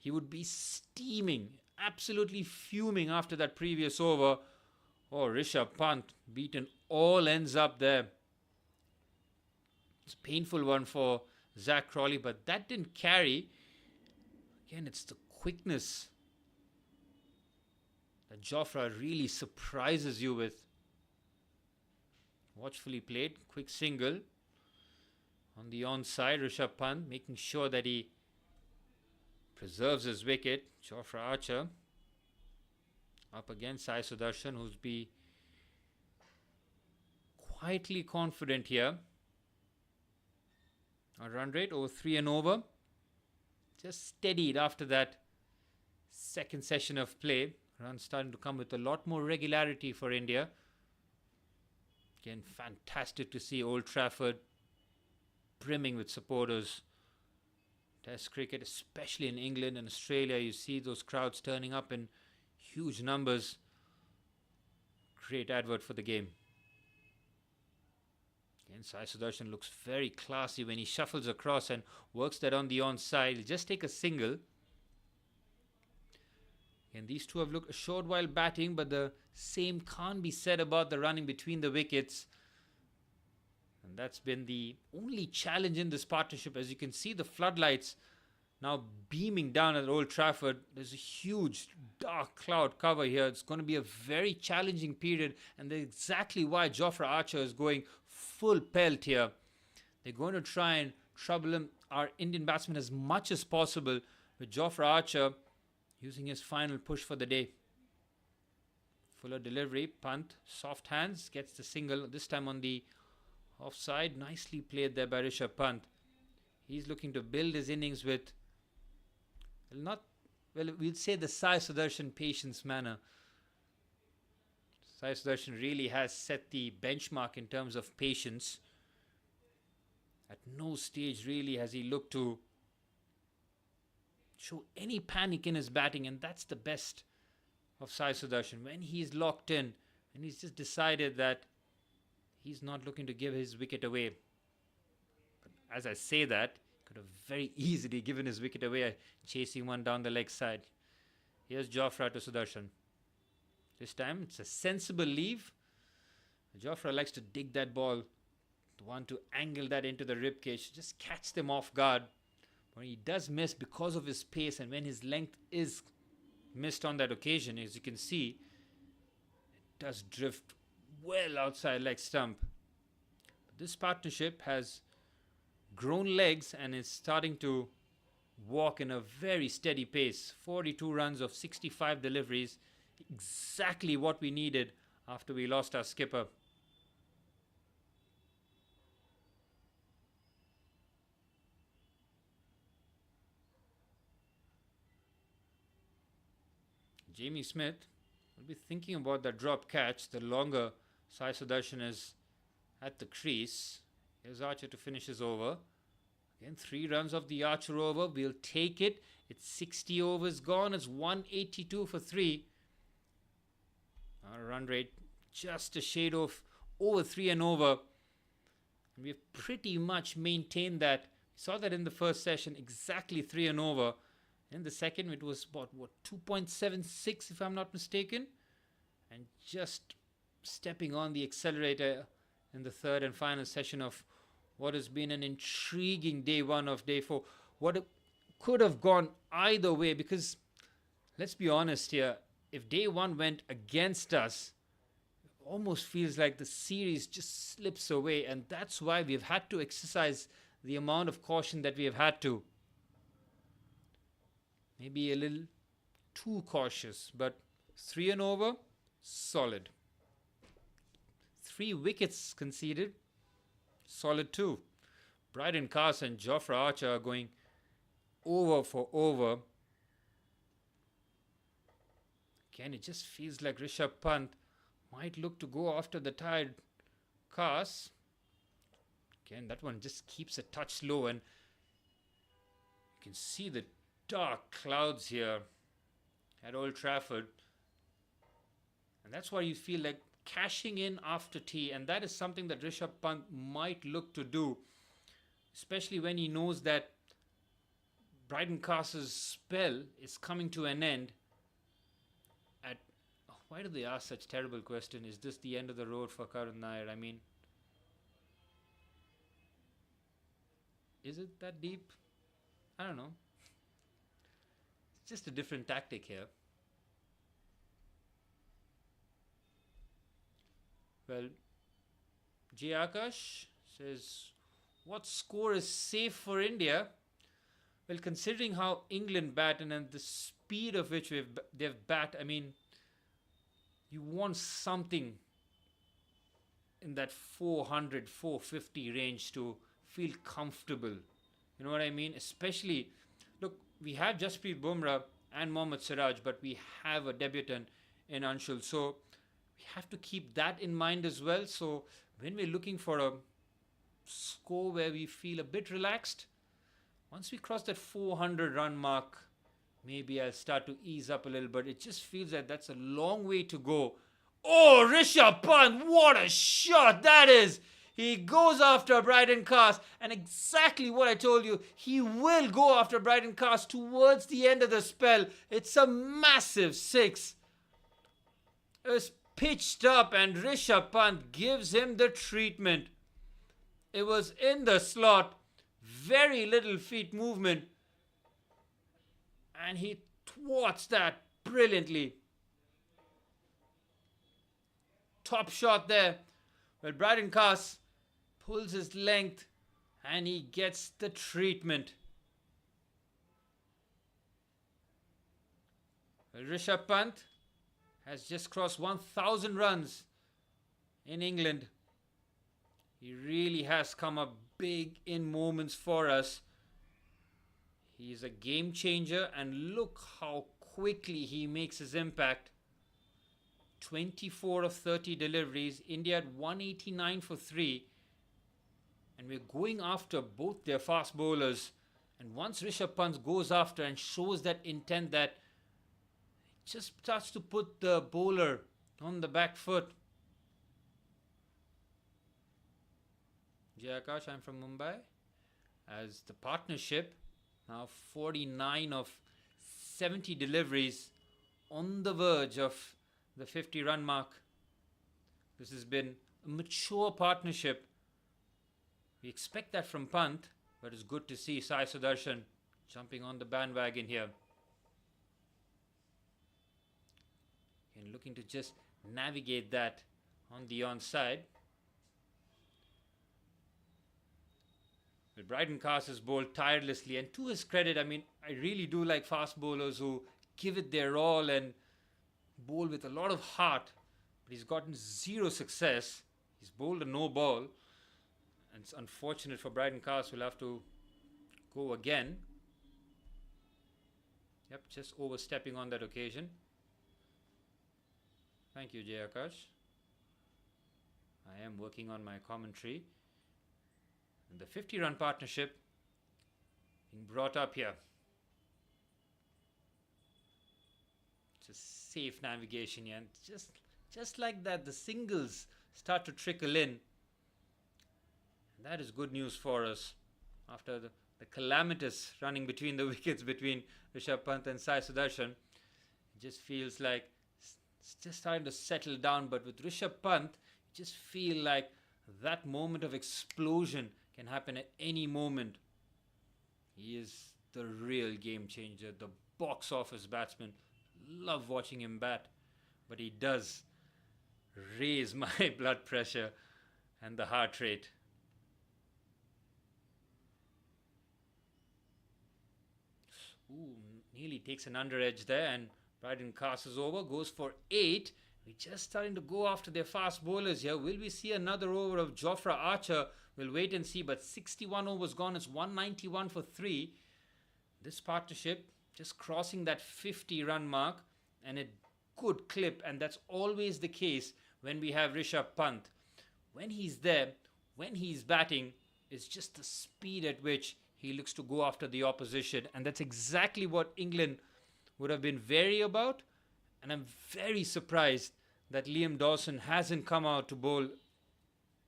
He would be steaming, absolutely fuming after that previous over. Oh, Rishabh Pant beaten all ends up there. It's a painful one for Zach Crawley, but that didn't carry. Again, it's the quickness that Jofra really surprises you with. Watchfully played, quick single. On the onside, Rishabh Pant making sure that he preserves his wicket. Jofra Archer up against Sai Sudharsan, who's be quietly confident here. Our run rate over 3 and over. Just steadied after that second session of play. Runs starting to come with a lot more regularity for India. Again, fantastic to see Old Trafford brimming with supporters. Test cricket, especially in England and Australia, you see those crowds turning up in huge numbers. Great advert for the game. And Sai Sudharsan looks very classy when he shuffles across and works that on the onside. He'll just take a single. And these two have looked a short while batting, but the same can't be said about the running between the wickets. And that's been the only challenge in this partnership. As you can see, the floodlights now beaming down at Old Trafford. There's a huge dark cloud cover here. It's going to be a very challenging period, and that's exactly why Jofra Archer is going full pelt here. They're going to try and trouble him, our Indian batsman, as much as possible, with Jofra Archer using his final push for the day. Fuller delivery, Pant, soft hands, gets the single, this time on the offside. Nicely played there by Rishabh Pant. He's looking to build his innings with, we'll say the Sai Sudharsan patience manner. Sai Sudharsan really has set the benchmark in terms of patience. At no stage really has he looked to show any panic in his batting, and that's the best of Sai Sudharsan. When he's locked in and he's just decided that he's not looking to give his wicket away. But as I say that, could have very easily given his wicket away, chasing one down the leg side. Here's Jofra to Sudharsan. This time it's a sensible leave. Jofra likes to dig that ball, want to angle that into the ribcage, just catch them off guard. When he does miss because of his pace, and when his length is missed on that occasion, as you can see, it does drift well outside leg stump. But this partnership has grown legs and is starting to walk in a very steady pace. 42 runs of 65 deliveries, exactly what we needed after we lost our skipper. Jamie Smith will be thinking about that drop catch the longer Sai Sudharsan is at the crease. Here's Archer to finish his over. Again, 3 runs of the Archer over. We'll take it. It's 60 overs gone. It's 182 for 3. Our run rate just a shade of over 3 and over. And we've pretty much maintained that. We saw that in the first session, exactly 3 and over. In the second, it was about, 2.76 if I'm not mistaken. And just stepping on the accelerator in the third and final session of what has been an intriguing day 1 of day 4. What could have gone either way, because let's be honest here, if day 1 went against us, it almost feels like the series just slips away, and that's why we've had to exercise the amount of caution that we have had to. Maybe a little too cautious, but 3 and over, solid. 3 wickets conceded, solid too. Bryden Cast and Jofra Archer are going over for over. Again, it just feels like Rishabh Pant might look to go after the tired Cast. Again, that one just keeps a touch low, and you can see the dark clouds here at Old Trafford. And that's why you feel like cashing in after tea, and that is something that Rishabh Pant might look to do, especially when he knows that Bryden Cast's spell is coming to an end at... why do they ask such terrible question? Is this the end of the road for Karun Nair? I mean, is it that deep? I don't know. It's just a different tactic here. Well, J. Akash says, what score is safe for India? Well, considering how England bat and the speed of which they've bat, I mean, you want something in that 400, 450 range to feel comfortable. You know what I mean? Especially, look, we have Jasprit Bumrah and Mohammad Siraj, but we have a debutant in Anshul. So we have to keep that in mind as well. So when we're looking for a score where we feel a bit relaxed, once we cross that 400 run mark, maybe I'll start to ease up a little, but it just feels like that's a long way to go. Oh, Rishabh Pant, what a shot that is! He goes after Bryden Cast, and exactly what I told you, he will go after Bryden Cast towards the end of the spell. It's a massive 6. It was pitched up, and Rishabh Pant gives him the treatment. It was in the slot, very little feet movement, and he thwarts that brilliantly. Top shot there. Well, Bryden Cast pulls his length and he gets the treatment. Well, Rishabh Pant has just crossed 1,000 runs in England. He really has come up big in moments for us. He's a game changer, and look how quickly he makes his impact. 24 of 30 deliveries. India at 189 for 3. And we're going after both their fast bowlers. And once Rishabh Pant goes after and shows that intent, that just starts to put the bowler on the back foot. Jay Akash, I'm from Mumbai. As the partnership, now 49 of 70 deliveries, on the verge of the 50 run mark. This has been a mature partnership. We expect that from Pant, but it's good to see Sai Sudharsan jumping on the bandwagon here. And looking to just navigate that on the onside. But Bryden Cast has bowled tirelessly, and to his credit, I mean, I really do like fast bowlers who give it their all and bowl with a lot of heart, but he's gotten zero success. He's bowled a no ball, and it's unfortunate for Bryden Cast. We'll have to go again. Yep, just overstepping on that occasion. Thank you, Jay Akash. I am working on my commentary. And the 50-run partnership being brought up here. Just safe navigation here. And just like that, the singles start to trickle in. And that is good news for us. After the calamitous running between the wickets between Rishabh Pant and Sai Sudharsan, it just feels like it's just starting to settle down. But with Rishabh Pant, you just feel like that moment of explosion can happen at any moment. He is the real game changer, the box office batsman. Love watching him bat, but he does raise my blood pressure and the heart rate. Ooh, nearly takes an under edge there, and Bryden Cast is over, goes for 8. We're just starting to go after their fast bowlers here. Will we see another over of Jofra Archer? We'll wait and see, but 61 overs gone. It's 191 for 3. This partnership just crossing that 50 run mark, and a good clip, and that's always the case when we have Rishabh Pant. When he's there, when he's batting, it's just the speed at which he looks to go after the opposition, and that's exactly what England would have been wary about. And I'm very surprised that Liam Dawson hasn't come out to bowl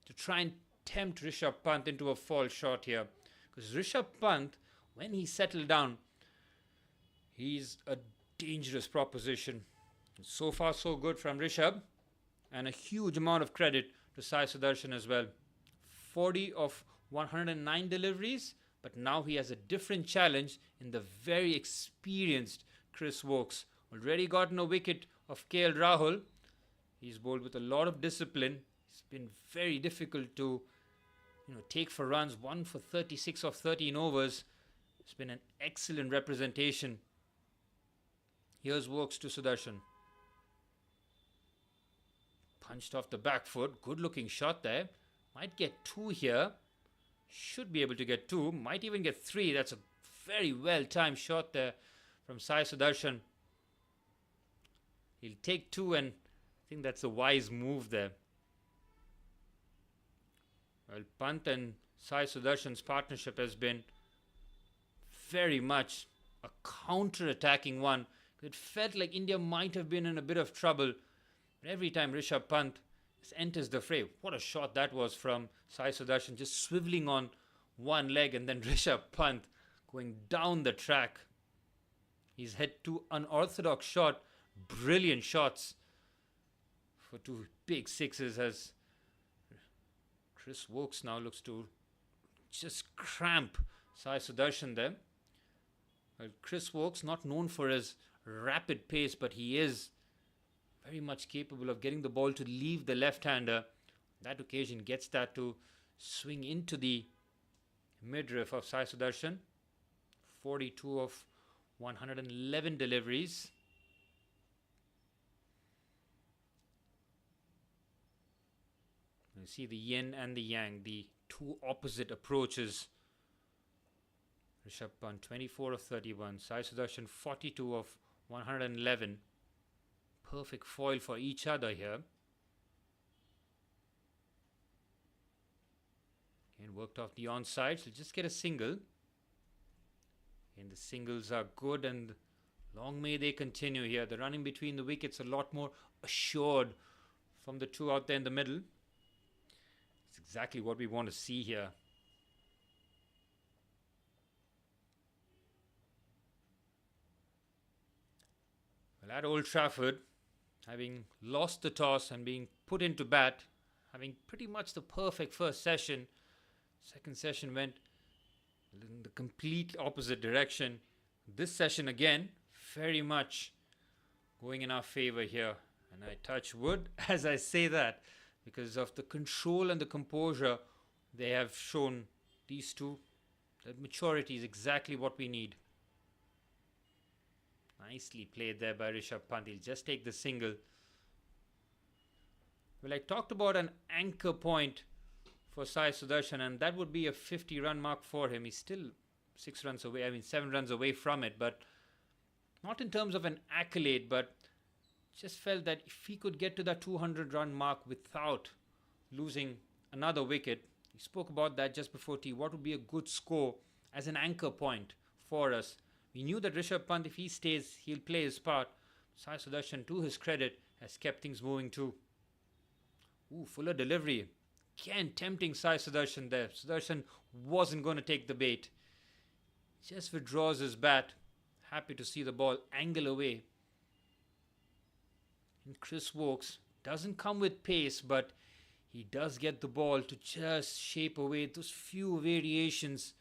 to try and tempt Rishabh Pant into a false shot here. Because Rishabh Pant, when he settled down, he's a dangerous proposition. So far, so good from Rishabh. And a huge amount of credit to Sai Sudharsan as well. 40 of 109 deliveries, but now he has a different challenge in the very experienced Chris Woakes. Already gotten a wicket of KL Rahul. He's bowled with a lot of discipline. It's been very difficult to take for runs. 1 for 36 of 13 overs. It's been an excellent representation. Here's Woakes to Sudharsan. Punched off the back foot. Good looking shot there. Might get 2 here. Should be able to get 2. Might even get 3. That's a very well timed shot there from Sai Sudharsan. He'll take 2, and I think that's a wise move there. Well, Pant and Sai Sudharsan's partnership has been very much a counter-attacking one. It felt like India might have been in a bit of trouble. But every time Rishabh Pant Just enters the fray. What a shot that was from Sai Sudharsan, just swiveling on one leg, and then Rishabh Pant going down the track. He's hit two unorthodox shot, brilliant shots for two big sixes as Chris Wokes now looks to just cramp Sai Sudharsan there. Well, Chris Wokes, not known for his rapid pace, but he is very much capable of getting the ball to leave the left-hander. That occasion gets that to swing into the midriff of Sai Sudharsan. 42 of 111 deliveries. You see the yin and the yang, the two opposite approaches. Rishabh Pant 24 of 31, Sai Sudharsan 42 of 111. Perfect foil for each other here. And worked off the onside, so just get a single. And the singles are good, and long may they continue here. The running between the wickets a lot more assured from the two out there in the middle. It's exactly what we want to see here. Well, at Old Trafford, having lost the toss and being put into bat, having pretty much the perfect first session, second session went in the complete opposite direction. This session again, very much going in our favor here. And I touch wood as I say that, because of the control and the composure they have shown, these two. The maturity is exactly what we need. Nicely played there by Rishabh Pant. He'll just take the single. Well, I talked about an anchor point for Sai Sudharsan, and that would be a 50-run mark for him. He's still 7 runs away from it, but not in terms of an accolade, but just felt that if he could get to that 200-run mark without losing another wicket, he spoke about that just before tea. What would be a good score as an anchor point for us? We knew that Rishabh Pant, if he stays, he'll play his part. Sai Sudharsan, to his credit, has kept things moving too. Ooh, fuller delivery. Again, tempting Sai Sudharsan there. Sudharsan wasn't going to take the bait. Just withdraws his bat. Happy to see the ball angle away. And Chris Wokes doesn't come with pace, but he does get the ball to just shape away those few variations.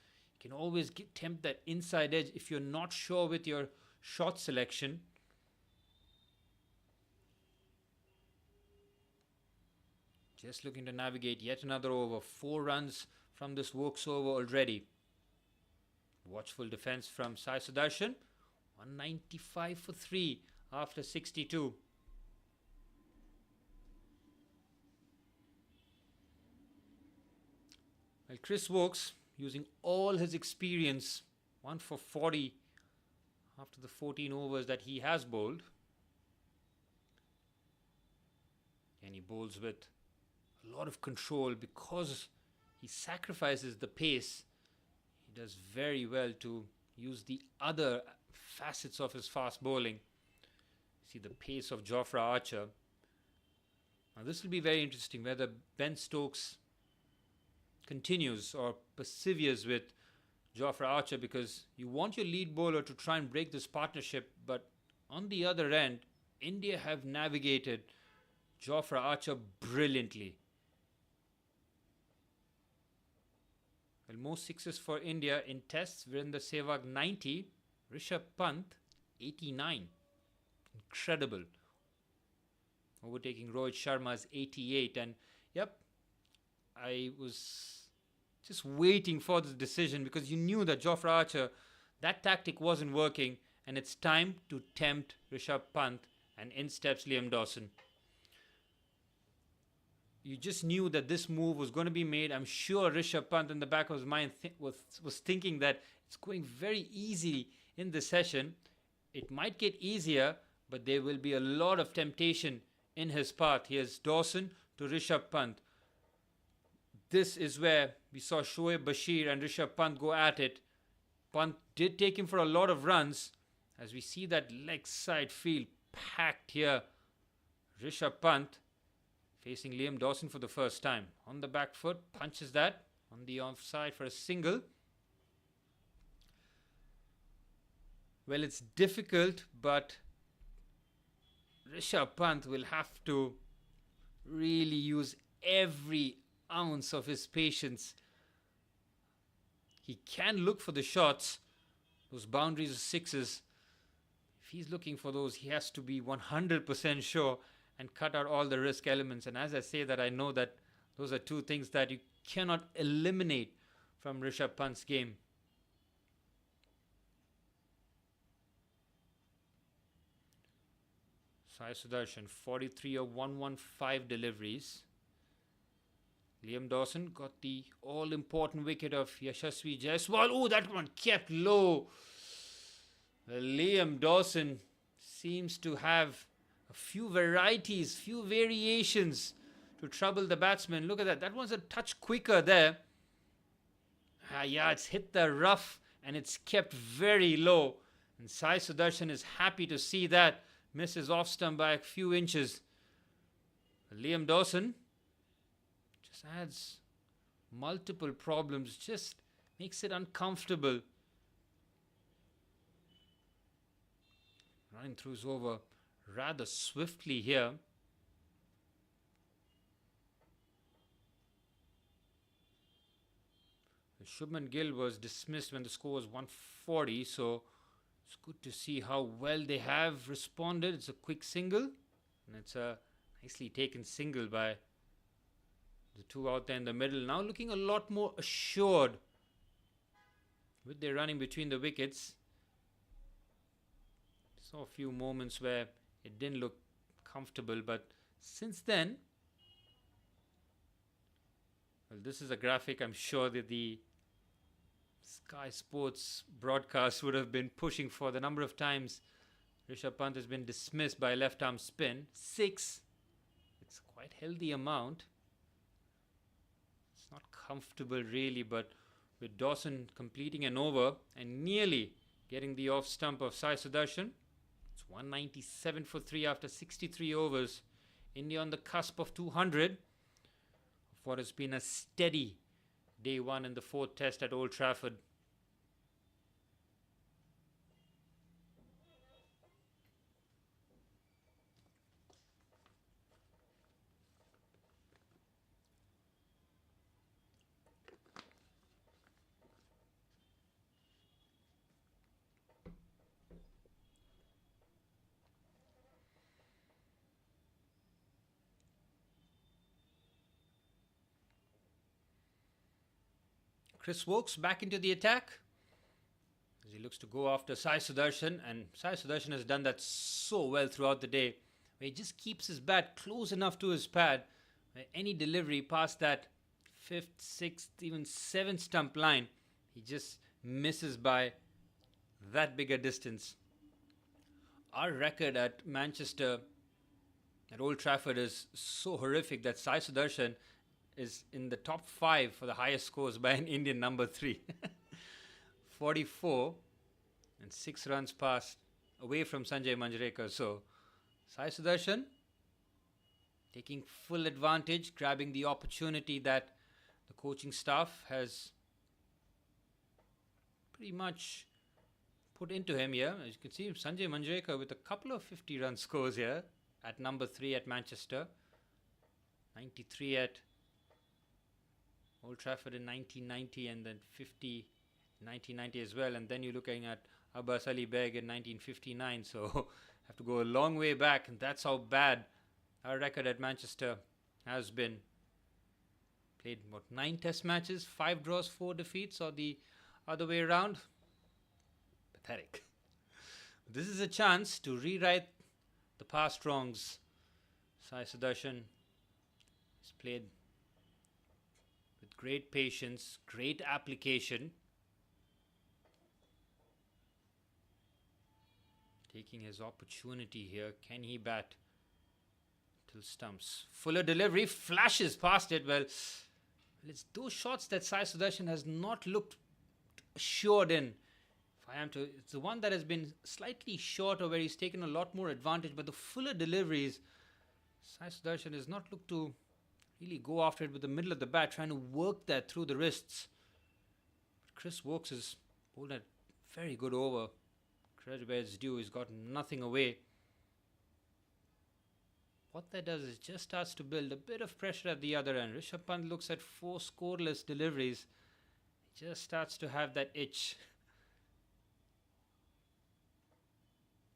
You can always tempt that inside edge if you're not sure with your shot selection. Just looking to navigate yet another over. 4 runs from this Wokes over already. Watchful defense from Sai Sudharsan. 195 for 3 after 62. Well, Chris Wokes, using all his experience, 1 for 40 after the 14 overs that he has bowled. And he bowls with a lot of control because he sacrifices the pace. He does very well to use the other facets of his fast bowling. See the pace of Jofra Archer. Now this will be very interesting whether Ben Stokes continues or perseveres with Jofra Archer, because you want your lead bowler to try and break this partnership, but on the other end, India have navigated Jofra Archer brilliantly. Well, most sixes for India in tests. Virendra Sehwag 90, Rishabh Pant 89. Incredible. Overtaking Rohit Sharma's 88. And yep, I was just waiting for this decision because you knew that Jofra Archer, that tactic wasn't working, and it's time to tempt Rishabh Pant, and in steps Liam Dawson. You just knew that this move was going to be made. I'm sure Rishabh Pant in the back of his mind was thinking that it's going very easy in this session. It might get easier, but there will be a lot of temptation in his path. Here's Dawson to Rishabh Pant. This is where we saw Shoaib Bashir and Rishabh Pant go at it. Pant did take him for a lot of runs. As we see that leg side field packed here. Rishabh Pant Facing Liam Dawson for the first time. On the back foot, punches that on the offside for a single. Well, it's difficult, but Rishabh Pant will have to really use every ounce of his patience. He can look for the shots, those boundaries of sixes. If he's looking for those, he has to be 100% sure and cut out all the risk elements. And as I say that, I know that those are two things that you cannot eliminate from Rishabh Pant's game. Sai Sudharsan, 43 of 115 deliveries. Liam Dawson got the all-important wicket of Yashasvi Jaiswal. Oh, that one kept low. Well, Liam Dawson seems to have a few varieties, few variations to trouble the batsman. Look at that. That one's a touch quicker there. Yeah, it's hit the rough and it's kept very low. And Sai Sudharsan is happy to see that. Misses off stump by a few inches. Liam Dawson just adds multiple problems. Just makes it uncomfortable. Running throughs over rather swiftly here. Shubman Gill was dismissed when the score was 140, so it's good to see how well they have responded. It's a quick single, and it's a nicely taken single by the two out there in the middle. Now looking a lot more assured with their running between the wickets. Saw a few moments where it didn't look comfortable, but since then, well, this is a graphic I'm sure that the Sky Sports broadcast would have been pushing for. The number of times Rishabh Pant has been dismissed by left arm spin. 6. It's quite healthy amount. It's not comfortable really, but with Dawson completing an over and nearly getting the off stump of Sai Sudharsan, it's 197 for 3 after 63 overs. India on the cusp of 200 of what has been a steady day one in the fourth test at Old Trafford. Chris Wokes back into the attack as he looks to go after Sai Sudharsan, and Sai Sudharsan has done that so well throughout the day, where he just keeps his bat close enough to his pad where any delivery past that 5th, 6th, even 7th stump line, he just misses by that bigger distance. Our record at Manchester, at Old Trafford, is so horrific that Sai Sudharsan is in the top 5 for the highest scores by an Indian number 3. 44 and 6 runs passed away from Sanjay Manjrekar. So Sai Sudharsan taking full advantage, grabbing the opportunity that the coaching staff has pretty much put into him here. As you can see, Sanjay Manjrekar with a couple of 50-run scores here at number 3 at Manchester, 93 at Old Trafford in 1990, and then 50 1990 as well. And then you're looking at Abbas Ali Beg in 1959. So have to go a long way back, and that's how bad our record at Manchester has been. Played, 9 test matches, 5 draws, 4 defeats, or the other way around? Pathetic. This is a chance to rewrite the past wrongs. Sai Sudharsan has played with great patience, great application, taking his opportunity here. Can he bat till stumps? Fuller delivery, flashes past it. Well, it's those shots that Sai Sudharsan has not looked assured in. It's the one that has been slightly shorter, where he's taken a lot more advantage, but the fuller deliveries, Sai Sudharsan has not looked to really go after it with the middle of the bat, trying to work that through the wrists. But Chris Wokes has bowled a very good over. Credit where it's due, he's got nothing away. What that does is just starts to build a bit of pressure at the other end. Rishabh Pant looks at 4 scoreless deliveries. He just starts to have that itch.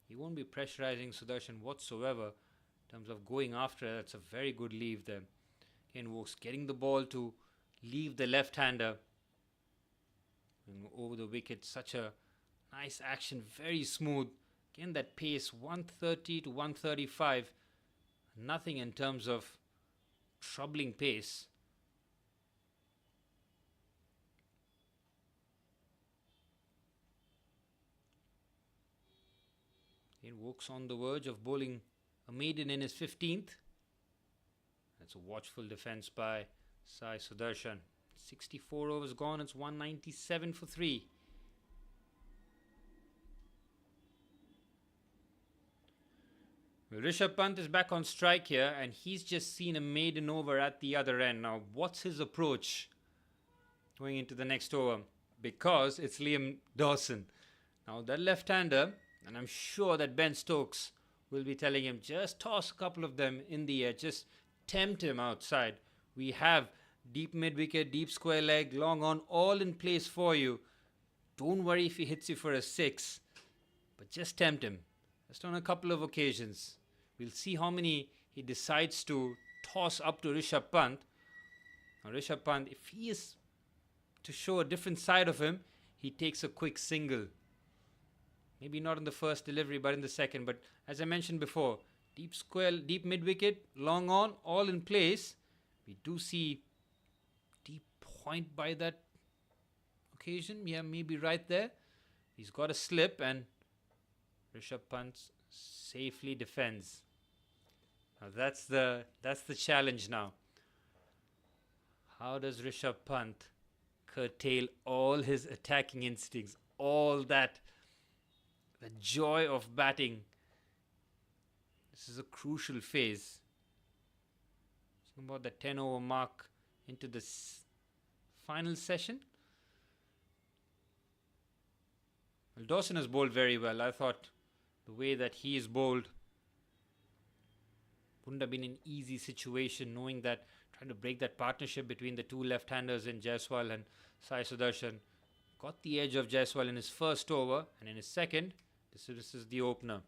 He won't be pressurizing Sudarshan whatsoever in terms of going after it. That's a very good leave there. Again, Wokes getting the ball to leave the left-hander. Over the wicket, such a nice action, very smooth. Again, that pace, 130 to 135. Nothing in terms of troubling pace. Again, Wokes on the verge of bowling a maiden in his 15th. That's a watchful defence by Sai Sudharsan. 64 overs gone, it's 197 for 3. Well, Rishabh Pant is back on strike here, and he's just seen a maiden over at the other end. Now, what's his approach going into the next over? Because it's Liam Dawson. Now, that left-hander, and I'm sure that Ben Stokes will be telling him, just toss a couple of them in the air, just tempt him outside. We have deep mid-wicket, deep square leg, long on, all in place for you. Don't worry if he hits you for a 6, but just tempt him. Just on a couple of occasions. We'll see how many he decides to toss up to Rishabh Pant. Now Rishabh Pant, if he is to show a different side of him, he takes a quick single. Maybe not in the first delivery, but in the second. But as I mentioned before, deep square, deep mid-wicket, long on, all in place. We do see deep point by that occasion. Yeah, maybe right there. He's got a slip and Rishabh Pant safely defends. Now that's the challenge now. How does Rishabh Pant curtail all his attacking instincts, all that, the joy of batting? This is a crucial phase. Talking about the 10 over mark into this final session. Well, Dawson has bowled very well. I thought the way that he is bowled wouldn't have been an easy situation, knowing that trying to break that partnership between the two left-handers in Jaiswal and Sai Sudharsan. Got the edge of Jaiswal in his first over, and in his second, this is the opener.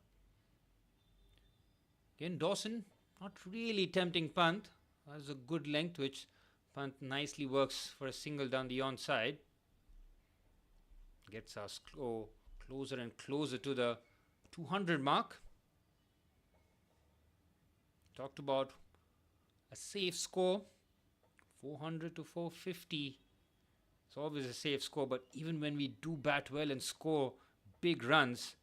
Again, Dawson not really tempting Pant. Has a good length, which Pant nicely works for a single down the onside. Gets us closer and closer to the 200 mark. Talked about a safe score, 400 to 450. It's always a safe score, but even when we do bat well and score big runs,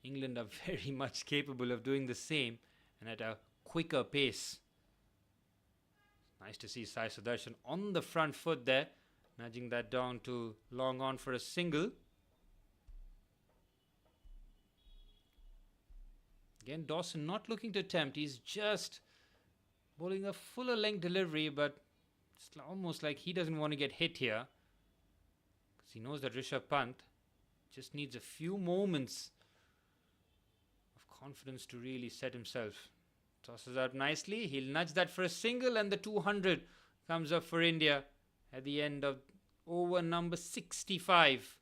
England are very much capable of doing the same and at a quicker pace. Nice to see Sai Sudharsan on the front foot there, nudging that down to long on for a single. Again, Dawson not looking to tempt. He's just bowling a fuller length delivery, but it's almost like he doesn't want to get hit here, because he knows that Rishabh Pant just needs a few moments of confidence to really set himself. Tosses out nicely. He'll nudge that for a single, and the 200 comes up for India at the end of over number 65.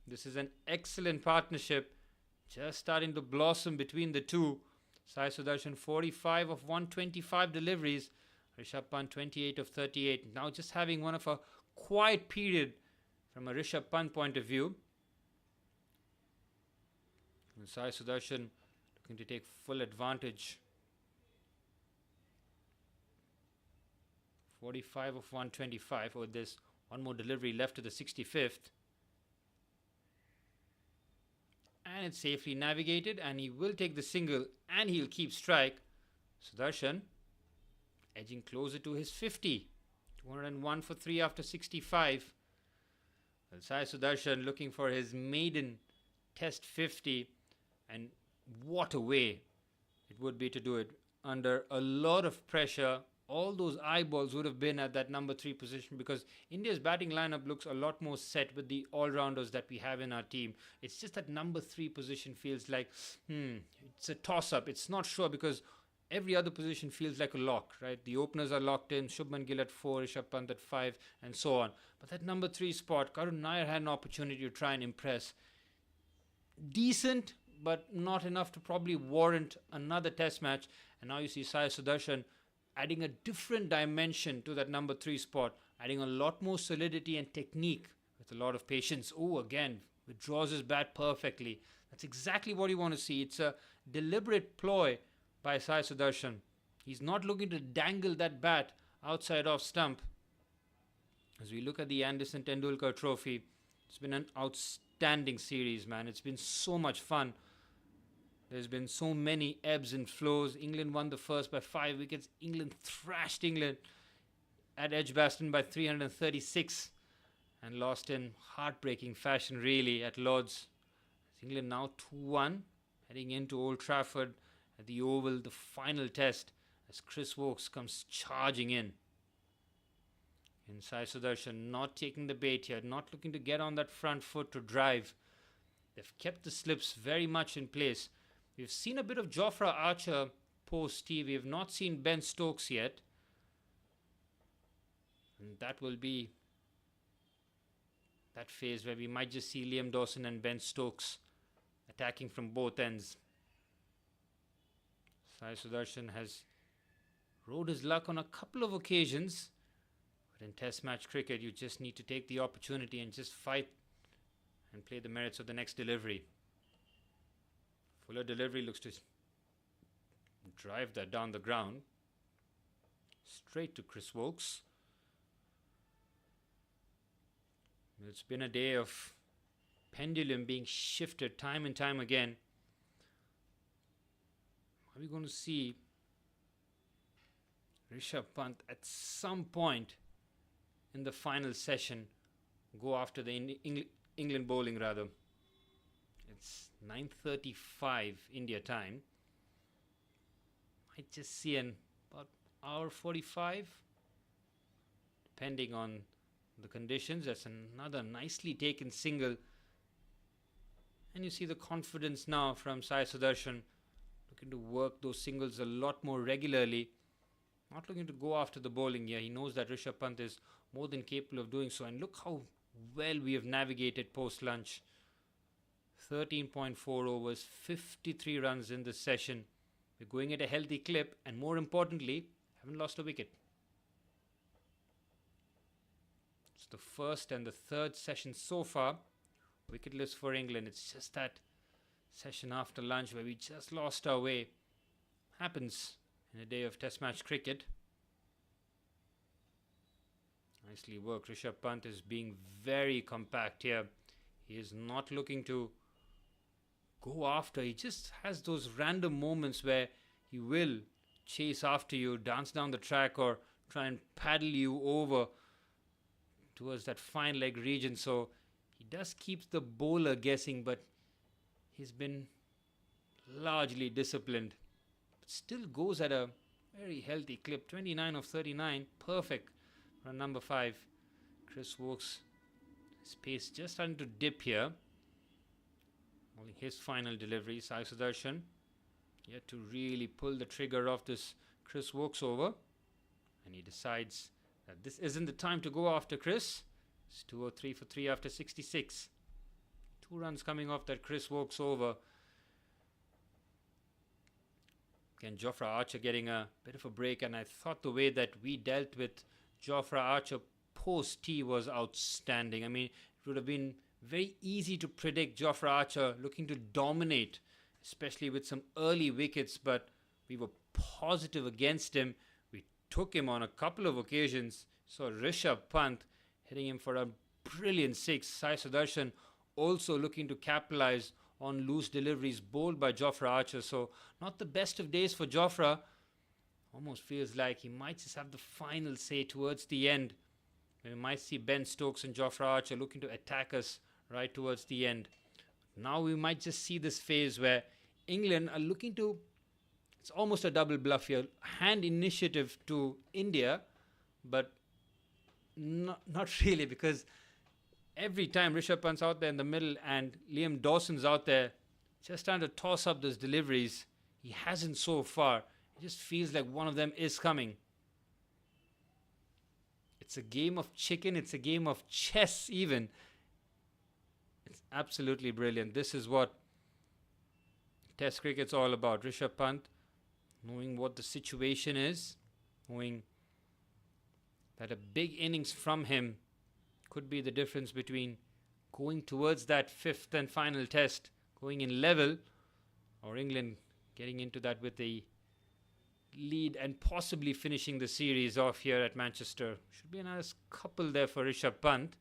This is an excellent partnership, just starting to blossom between the two. Sai Sudharsan 45 of 125 deliveries. Rishabh Pant 28 of 38. Now just having one of a quiet period from a Rishabh Pant point of view. And Sai Sudharsan looking to take full advantage. 45 of 125. With this one more delivery left to the 65th. And it's safely navigated, and he will take the single, and he'll keep strike. Sudharsan edging closer to his 50. 201 for 3 after 65. Well, Sai Sudharsan looking for his maiden test 50, and what a way it would be to do it. under a lot of pressure. All those eyeballs would have been at that number 3 position because India's batting lineup looks a lot more set with the all-rounders that we have in our team. It's just that number 3 position feels like, it's a toss-up. It's not sure because every other position feels like a lock, right? The openers are locked in, Shubman Gill at 4, Rishabh Pant at 5, and so on. But that number 3 spot, Karun Nair had an opportunity to try and impress. Decent, but not enough to probably warrant another test match. And now you see Sai Sudharsan adding a different dimension to that number 3 spot, adding a lot more solidity and technique with a lot of patience. Oh, again, withdraws his bat perfectly. That's exactly what you want to see. It's a deliberate ploy by Sai Sudharsan. He's not looking to dangle that bat outside off stump. As we look at the Anderson Tendulkar Trophy, it's been an outstanding series, man. It's been so much fun. There's been so many ebbs and flows. England won the first by 5 wickets. England thrashed England at Edgbaston by 336 and lost in heartbreaking fashion, really, at Lord's. England now 2-1, heading into Old Trafford at the Oval, the final test, as Chris Woakes comes charging in. And Sai Sudharsan not taking the bait here, not looking to get on that front foot to drive. They've kept the slips very much in place. We've seen a bit of Jofra Archer post-tee. We have not seen Ben Stokes yet. And that will be that phase where we might just see Liam Dawson and Ben Stokes attacking from both ends. Sai Sudharsan has rode his luck on a couple of occasions. But in test match cricket, you just need to take the opportunity and just fight and play the merits of the next delivery. Fuller delivery looks to drive that down the ground. Straight to Chris Woakes. It's been a day of pendulum being shifted time and time again. Are we going to see Rishabh Pant at some point in the final session go after the England bowling rather? It's 9:35 India time. Might just see an about hour 45, depending on the conditions. That's another nicely taken single. And you see the confidence now from Sai Sudharsan, looking to work those singles a lot more regularly. Not looking to go after the bowling here. He knows that Rishabh Pant is more than capable of doing so. And look how well we have navigated post-lunch. 13.4 overs, 53 runs in this session. We're going at a healthy clip and more importantly, haven't lost a wicket. It's the first and the third session so far wicketless for England. It's just that session after lunch where we just lost our way. Happens in a day of test match cricket. Nicely worked. Rishabh Pant is being very compact here. He is not looking to go after. He just has those random moments where he will chase after you, dance down the track, or try and paddle you over towards that fine leg region. So he does keep the bowler guessing, but he's been largely disciplined. But still goes at a very healthy clip. 29 of 39. Perfect run number 5. Chris Woakes, his pace just starting to dip here. Only his final delivery. Sai Sudharsan yet to really pull the trigger of this Chris Woakes over. And he decides that this isn't the time to go after Chris. It's 203 for 3 after 66. 2 runs coming off that Chris Woakes over. Again, Jofra Archer getting a bit of a break. And I thought the way that we dealt with Jofra Archer post-tee was outstanding. I mean, it would have been very easy to predict Jofra Archer looking to dominate, especially with some early wickets, but we were positive against him. We took him on a couple of occasions. So Rishabh Pant hitting him for a brilliant 6. Sai Sudharsan also looking to capitalize on loose deliveries bowled by Jofra Archer. So not the best of days for Jofra. Almost feels like he might just have the final say towards the end. We might see Ben Stokes and Jofra Archer looking to attack us right towards the end. Now we might just see this phase where England are looking to It's almost a double bluff here. Hand initiative to India, but not really, because every time Rishabh Pant's out there in the middle and Liam Dawson's out there just trying to toss up those deliveries, he hasn't so far. It just feels like one of them is coming. It's a game of chicken. It's a game of chess even. It's absolutely brilliant. This is what Test cricket's all about. Rishabh Pant knowing what the situation is, knowing that a big innings from him could be the difference between going towards that fifth and final test, going in level, or England getting into that with a lead and possibly finishing the series off here at Manchester. Should be a nice couple there for Rishabh Pant.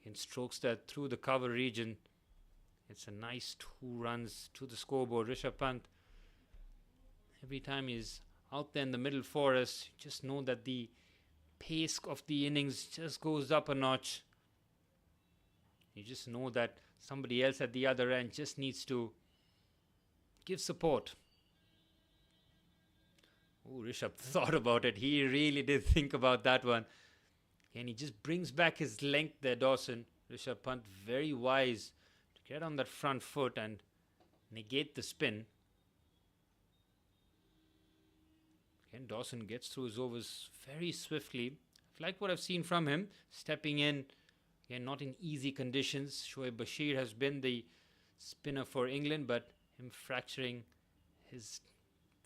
In Stokes that through the cover region. It's a nice 2 runs to the scoreboard. Rishabh Pant, every time he's out there in the middle for us, you just know that the pace of the innings just goes up a notch. You just know that somebody else at the other end just needs to give support. Oh, Rishabh thought about it. He really did think about that one. And he just brings back his length there, Dawson. Rishabh Pant very wise to get on that front foot and negate the spin. Again, Dawson gets through his overs very swiftly. I like what I've seen from him. Stepping in, again, not in easy conditions. Shoaib Bashir has been the spinner for England, but him fracturing his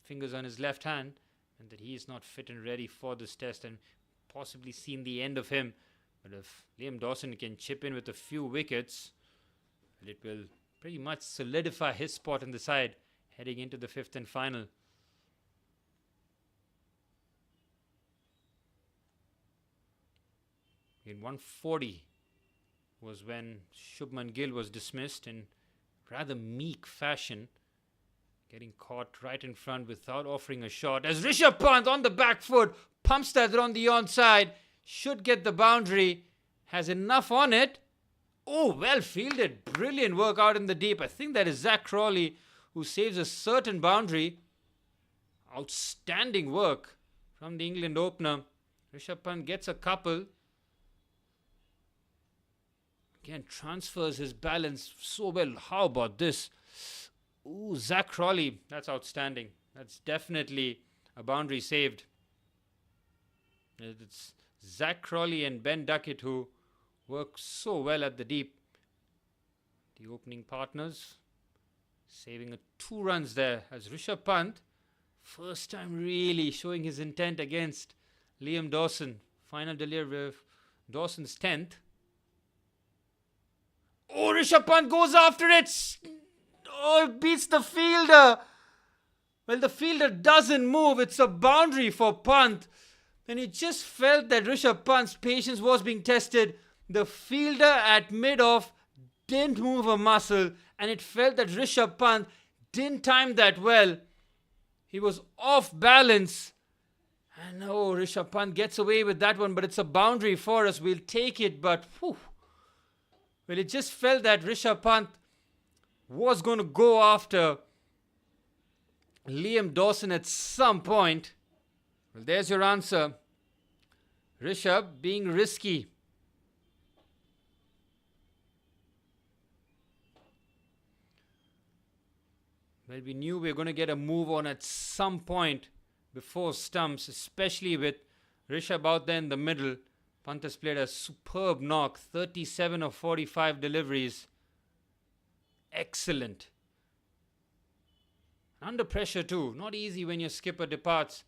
fingers on his left hand, and that he is not fit and ready for this test, and possibly seen the end of him. But if Liam Dawson can chip in with a few wickets, it will pretty much solidify his spot in the side heading into the fifth and final. In 140 was when Shubman Gill was dismissed in rather meek fashion, getting caught right in front without offering a shot. As Rishabh Pant on the back foot pumps that on the onside, should get the boundary, has enough on it. Oh, well fielded, brilliant work out in the deep. I think that is Zach Crawley who saves a certain boundary. Outstanding work from the England opener. Rishabh Pant gets a couple. Again, transfers his balance so well. How about this? Ooh, Zach Crawley. That's outstanding. That's definitely a boundary saved. It's Zach Crawley and Ben Duckett who work so well at the deep. The opening partners saving 2 runs there as Rishabh Pant, first time really showing his intent against Liam Dawson. Final delivery of Dawson's 10th. Oh, Rishabh Pant goes after it. Oh, it beats the fielder. Well, the fielder doesn't move. It's a boundary for Pant. And it just felt that Rishabh Pant's patience was being tested. The fielder at mid-off didn't move a muscle. And it felt that Rishabh Pant didn't time that well. He was off balance. And oh, Rishabh Pant gets away with that one. But it's a boundary for us. We'll take it. But whew. Well, it just felt that Rishabh Pant was going to go after Liam Dawson at some point. Well, there's your answer. Rishabh being risky. Well, we knew we were going to get a move on at some point before stumps, especially with Rishabh out there in the middle. Pant has played a superb knock, 37 of 45 deliveries. Excellent. Under pressure too. Not easy when your skipper departs.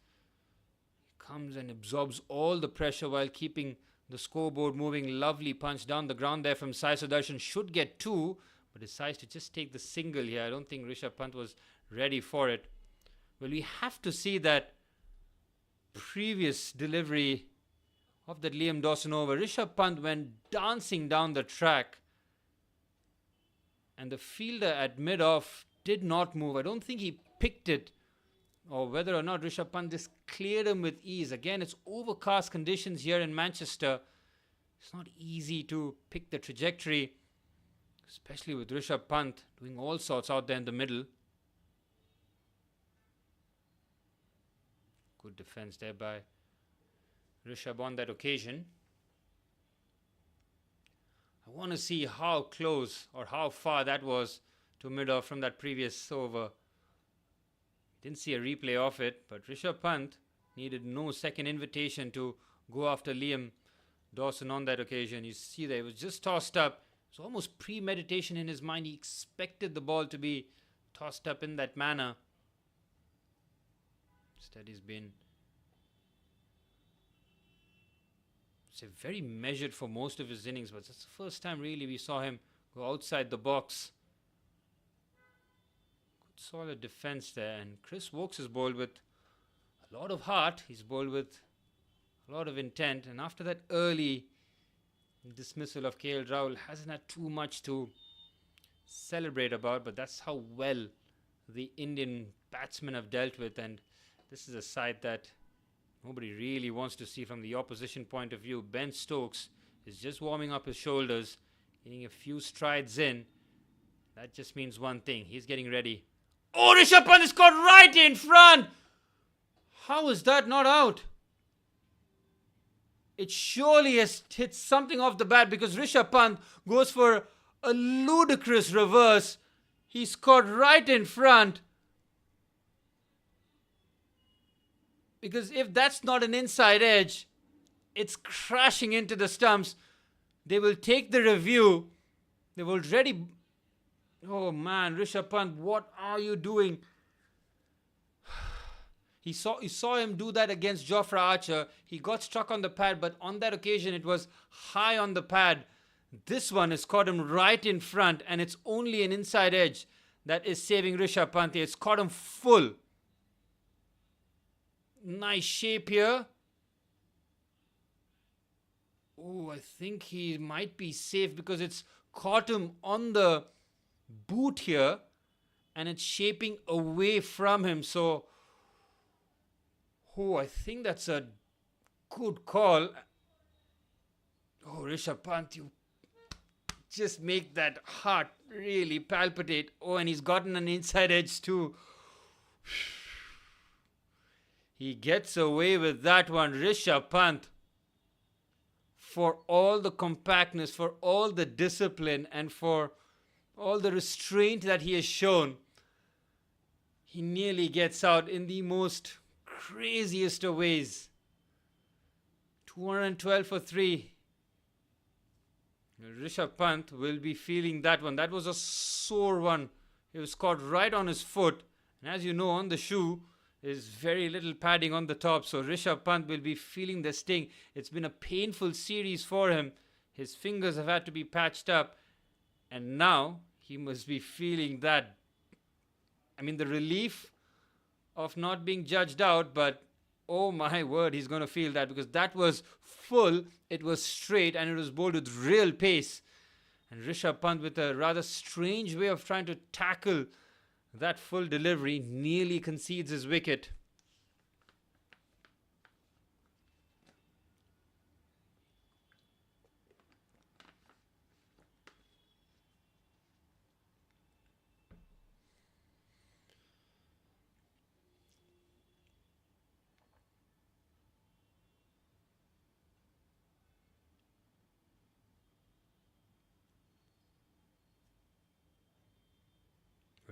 He comes and absorbs all the pressure while keeping the scoreboard moving. Lovely punch down the ground there from Sai Sudharsan. Should get 2, but decides to just take the single here. I don't think Rishabh Pant was ready for it. Well, we have to see that previous delivery of that Liam Dawson over. Rishabh Pant went dancing down the track and the fielder at mid-off did not move. I don't think he picked it, or whether or not Rishabh Pant just cleared him with ease. Again, it's overcast conditions here in Manchester. It's not easy to pick the trajectory, especially with Rishabh Pant doing all sorts out there in the middle. Good defense there by Rishabh on that occasion. I want to see how close or how far that was to mid-off from that previous over. Didn't see a replay of it, but Rishabh Pant needed no second invitation to go after Liam Dawson on that occasion. You see that it was just tossed up. It was almost premeditation in his mind. He expected the ball to be tossed up in that manner. Instead, he's been very measured for most of his innings, but it's the first time really we saw him go outside the box. Good solid defense there, and Chris Wokes is bowled with a lot of heart. He's bowled with a lot of intent, and after that early dismissal of KL Rahul, hasn't had too much to celebrate about, but that's how well the Indian batsmen have dealt with, and this is a side that nobody really wants to see from the opposition point of view. Ben Stokes is just warming up his shoulders, getting a few strides in. That just means one thing. He's getting ready. Oh, Rishabh Pant is caught right in front. How is that not out? It surely has hit something off the bat because Rishabh Pant goes for a ludicrous reverse. He's caught right in front. Because if that's not an inside edge, it's crashing into the stumps. They will take the review. They've already... Oh man, Rishabh Pant, what are you doing? You saw him do that against Jofra Archer. He got struck on the pad, but on that occasion it was high on the pad. This one has caught him right in front, and it's only an inside edge that is saving Rishabh Pant. It's caught him full. Nice shape here. Oh, I think he might be safe because it's caught him on the boot here and it's shaping away from him. So, I think that's a good call. Oh, Rishabh Pant, you just make that heart really palpitate. Oh, and he's gotten an inside edge too. He gets away with that one. Rishabh Pant, for all the compactness, for all the discipline, and for all the restraint that he has shown, he nearly gets out in the most craziest of ways. 212 for 3. Rishabh Pant will be feeling that one. That was a sore one. It was caught right on his foot. And as you know, on the shoe, there's very little padding on the top, so Rishabh Pant will be feeling the sting. It's been a painful series for him. His fingers have had to be patched up, and now he must be feeling that. I mean, the relief of not being judged out, but oh my word, he's going to feel that because that was full, it was straight, and it was bowled with real pace. And Rishabh Pant, with a rather strange way of trying to tackle that full delivery, nearly concedes his wicket.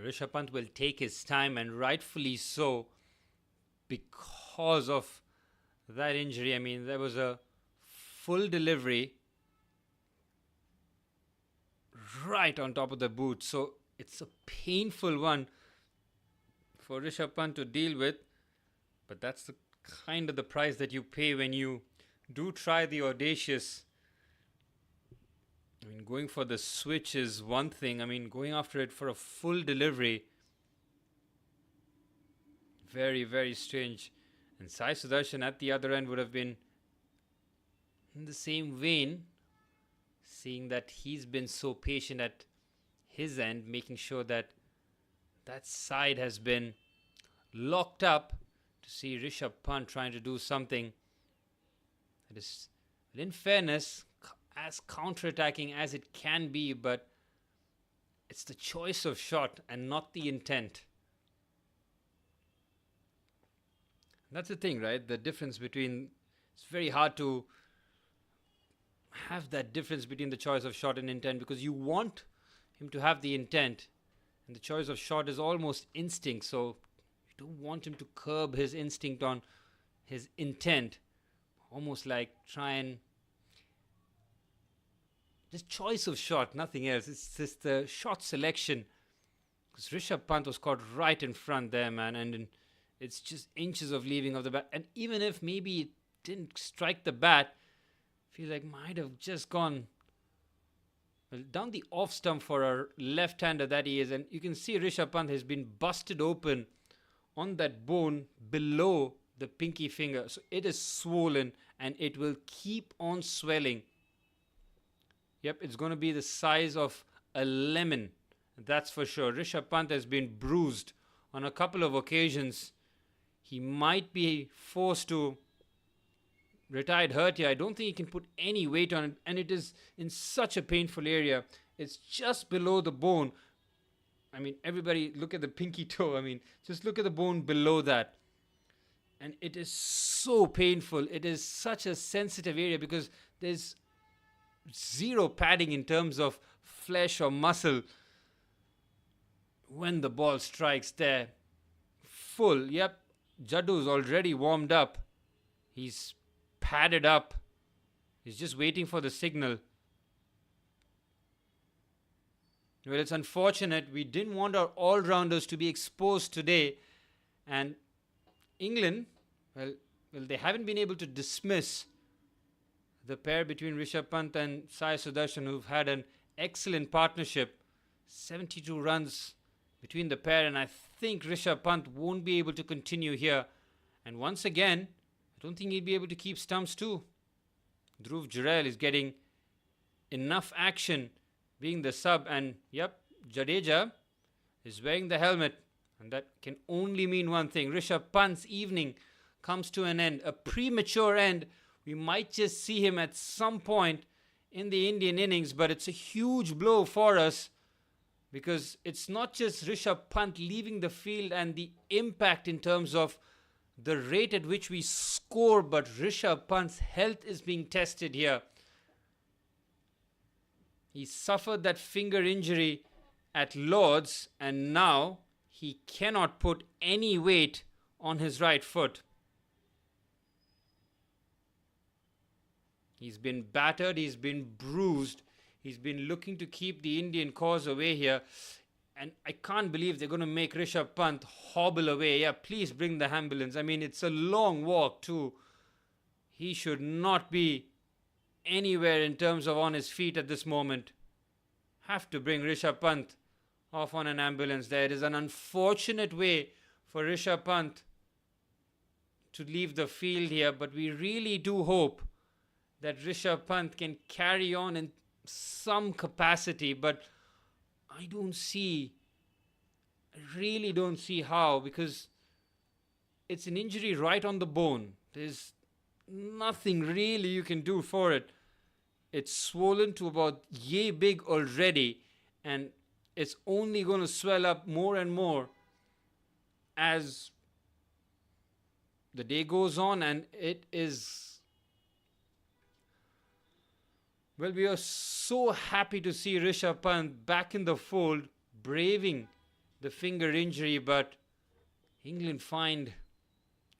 Rishabh Pant will take his time, and rightfully so, because of that injury. I mean, there was a full delivery right on top of the boot, so it's a painful one for Rishabh Pant to deal with, but that's the kind of the price that you pay when you do try the audacious. I mean, going for the switch is one thing. I mean, going after it for a full delivery, very, very strange. And Sai Sudharsan at the other end would have been in the same vein, seeing that he's been so patient at his end, making sure that that side has been locked up, to see Rishabh Pant trying to do something that is, in fairness, as counter-attacking as it can be, but it's the choice of shot and not the intent. That's the thing, right? The difference between, it's very hard to have that difference between the choice of shot and intent, because you want him to have the intent, and the choice of shot is almost instinct. So you don't want him to curb his instinct on his intent, almost like try and just choice of shot, nothing else. It's just the shot selection, because Rishabh Pant was caught right in front there, man, and it's just inches of leaving of the bat. And even if maybe it didn't strike the bat, I feel like might have just gone down the off stump for a left-hander that he is. And you can see Rishabh Pant has been busted open on that bone below the pinky finger. So it is swollen and it will keep on swelling. Yep, it's going to be the size of a lemon. That's for sure. Rishabh Pant has been bruised on a couple of occasions. He might be forced to retired hurt here. I don't think he can put any weight on it, and it is in such a painful area. It's just below the bone. I mean, everybody look at the pinky toe. I mean, just look at the bone below that. And it is so painful. It is such a sensitive area because there's zero padding in terms of flesh or muscle when the ball strikes there. Full. Yep, Jaddu's already warmed up. He's padded up. He's just waiting for the signal. Well, it's unfortunate. We didn't want our all-rounders to be exposed today. And England, well, they haven't been able to dismiss the pair between Rishabh Pant and Sai Sudharsan, who've had an excellent partnership. 72 runs between the pair, and I think Rishabh Pant won't be able to continue here. And once again, I don't think he'll be able to keep stumps too. Dhruv Jurel is getting enough action being the sub, and yep, Jadeja is wearing the helmet, and that can only mean one thing. Rishabh Pant's evening comes to an end, a premature end. We might just see him at some point in the Indian innings, but it's a huge blow for us because it's not just Rishabh Pant leaving the field and the impact in terms of the rate at which we score, but Rishabh Pant's health is being tested here. He suffered that finger injury at Lord's, and now he cannot put any weight on his right foot. He's been battered, he's been bruised, he's been looking to keep the Indian cause away here. And I can't believe they're going to make Rishabh Pant hobble away. Yeah, please bring the ambulance. I mean, it's a long walk too. He should not be anywhere in terms of on his feet at this moment. Have to bring Rishabh Pant off on an ambulance there. It is an unfortunate way for Rishabh Pant to leave the field here, but we really do hope that Rishabh Pant can carry on in some capacity, but I really don't see how, because it's an injury right on the bone. There's nothing really you can do for it. It's swollen to about yay big already, and it's only going to swell up more and more as the day goes on, and it is... Well, we are so happy to see Rishabh Pant back in the fold, braving the finger injury, but England find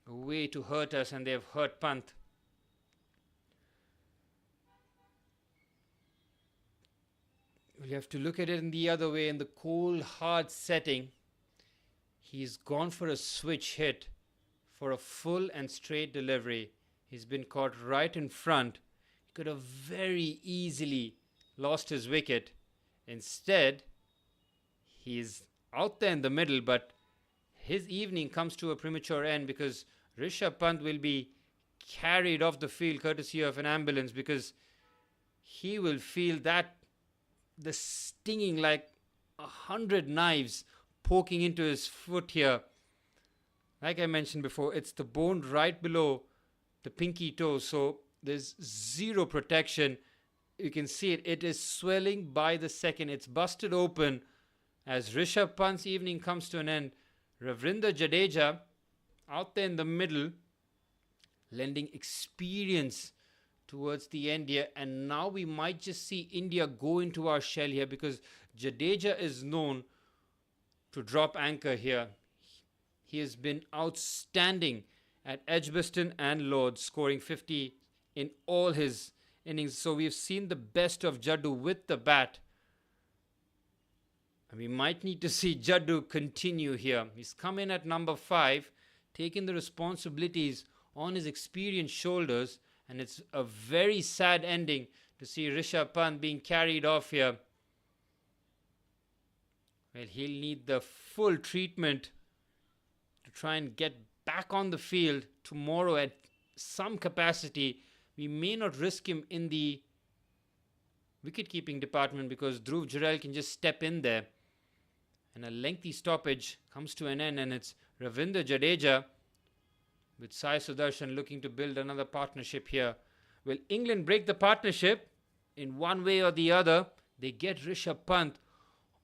a way to hurt us, and they have hurt Pant. We have to look at it in the other way. In the cold, hard setting, he's gone for a switch hit for a full and straight delivery. He's been caught right in front. He could have very easily lost his wicket. Instead, he's out there in the middle, but his evening comes to a premature end because Rishabh Pant will be carried off the field courtesy of an ambulance, because he will feel that the stinging like 100 knives poking into his foot here. Like I mentioned before, it's the bone right below the pinky toe, so there's zero protection. You can see it. It is swelling by the second. It's busted open as Rishabh Pant's evening comes to an end. Ravindra Jadeja out there in the middle lending experience towards the end here. And now we might just see India go into our shell here, because Jadeja is known to drop anchor here. He has been outstanding at Edgbaston and Lords, scoring 50 in all his innings. So we've seen the best of Jaddu with the bat. And we might need to see Jaddu continue here. He's come in at number 5, taking the responsibilities on his experienced shoulders. And it's a very sad ending to see Rishabh Pant being carried off here. Well, he'll need the full treatment to try and get back on the field tomorrow at some capacity. We may not risk him in the wicket-keeping department, because Dhruv Jurel can just step in there. And a lengthy stoppage comes to an end, and it's Ravindra Jadeja with Sai Sudharsan looking to build another partnership here. Will England break the partnership in one way or the other? They get Rishabh Pant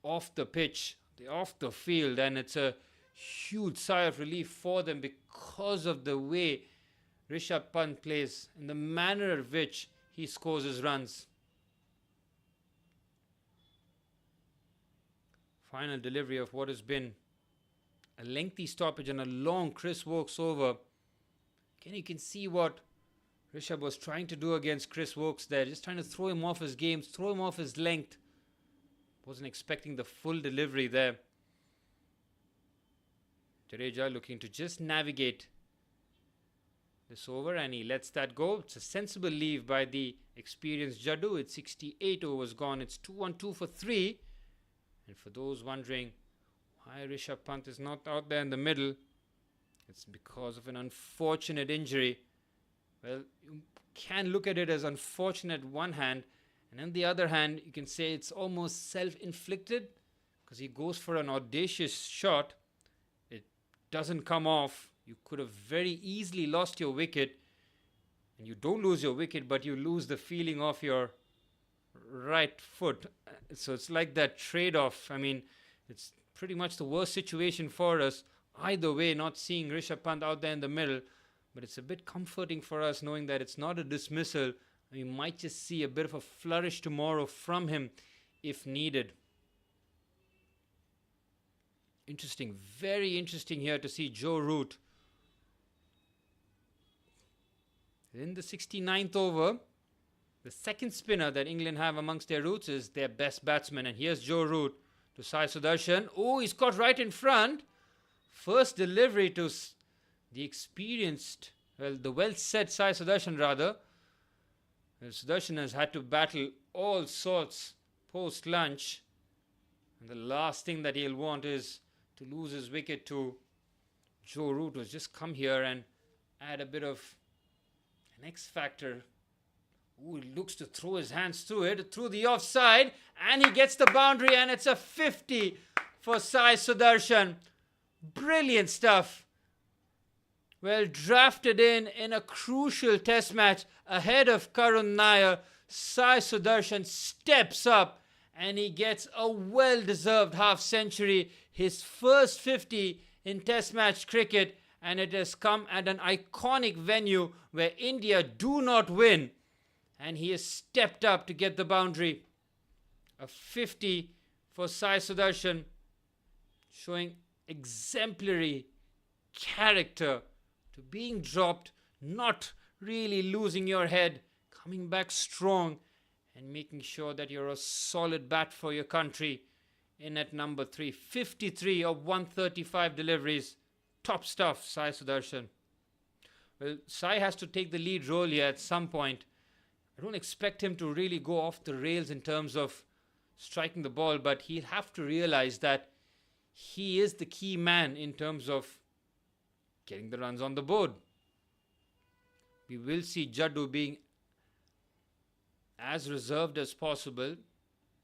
off the pitch, they're off the field, and it's a huge sigh of relief for them because of the way Rishabh Pant plays and the manner in which he scores his runs. Final delivery of what has been a lengthy stoppage and a long Chris Woakes over. Again, you can see what Rishabh was trying to do against Chris Woakes there, just trying to throw him off his game, throw him off his length. Wasn't expecting the full delivery there. Jadeja looking to just navigate this over, and he lets that go. It's a sensible leave by the experienced Jaddu. It's 68 overs gone. It's 2-1-2 for 3. And for those wondering why Rishabh Pant is not out there in the middle, it's because of an unfortunate injury. Well, you can look at it as unfortunate one hand, and on the other hand, you can say it's almost self-inflicted, because he goes for an audacious shot. It doesn't come off. You could have very easily lost your wicket, and you don't lose your wicket, but you lose the feeling of your right foot. So it's like that trade-off. I mean, it's pretty much the worst situation for us. Either way, not seeing Rishabh Pant out there in the middle, but it's a bit comforting for us knowing that it's not a dismissal. We might just see a bit of a flourish tomorrow from him if needed. Interesting, very interesting here to see Joe Root. In the 69th over, the second spinner that England have amongst their roots is their best batsman. And here's Joe Root to Sai Sudharsan. Oh, he's caught right in front. First delivery to the experienced, the well-set Sai Sudharsan rather. Well, Sudharsan has had to battle all sorts post-lunch. And the last thing that he'll want is to lose his wicket to Joe Root, who's just come here and add a bit of an X factor. Ooh, he looks to throw his hands through it, through the offside, and he gets the boundary, and it's a 50 for Sai Sudharsan. Brilliant stuff. Well drafted in a crucial test match ahead of Karun Nair. Sai Sudharsan steps up and he gets a well-deserved half-century. His first 50 in test match cricket, and it has come at an iconic venue where India do not win. And he has stepped up to get the boundary. A 50 for Sai Sudharsan, showing exemplary character to being dropped, not really losing your head, coming back strong and making sure that you're a solid bat for your country. In at number 3, 53 of 135 deliveries. Top stuff, Sai Sudharsan. Well, Sai has to take the lead role here at some point. I don't expect him to really go off the rails in terms of striking the ball, but he'll have to realize that he is the key man in terms of getting the runs on the board. We will see Jaddu being as reserved as possible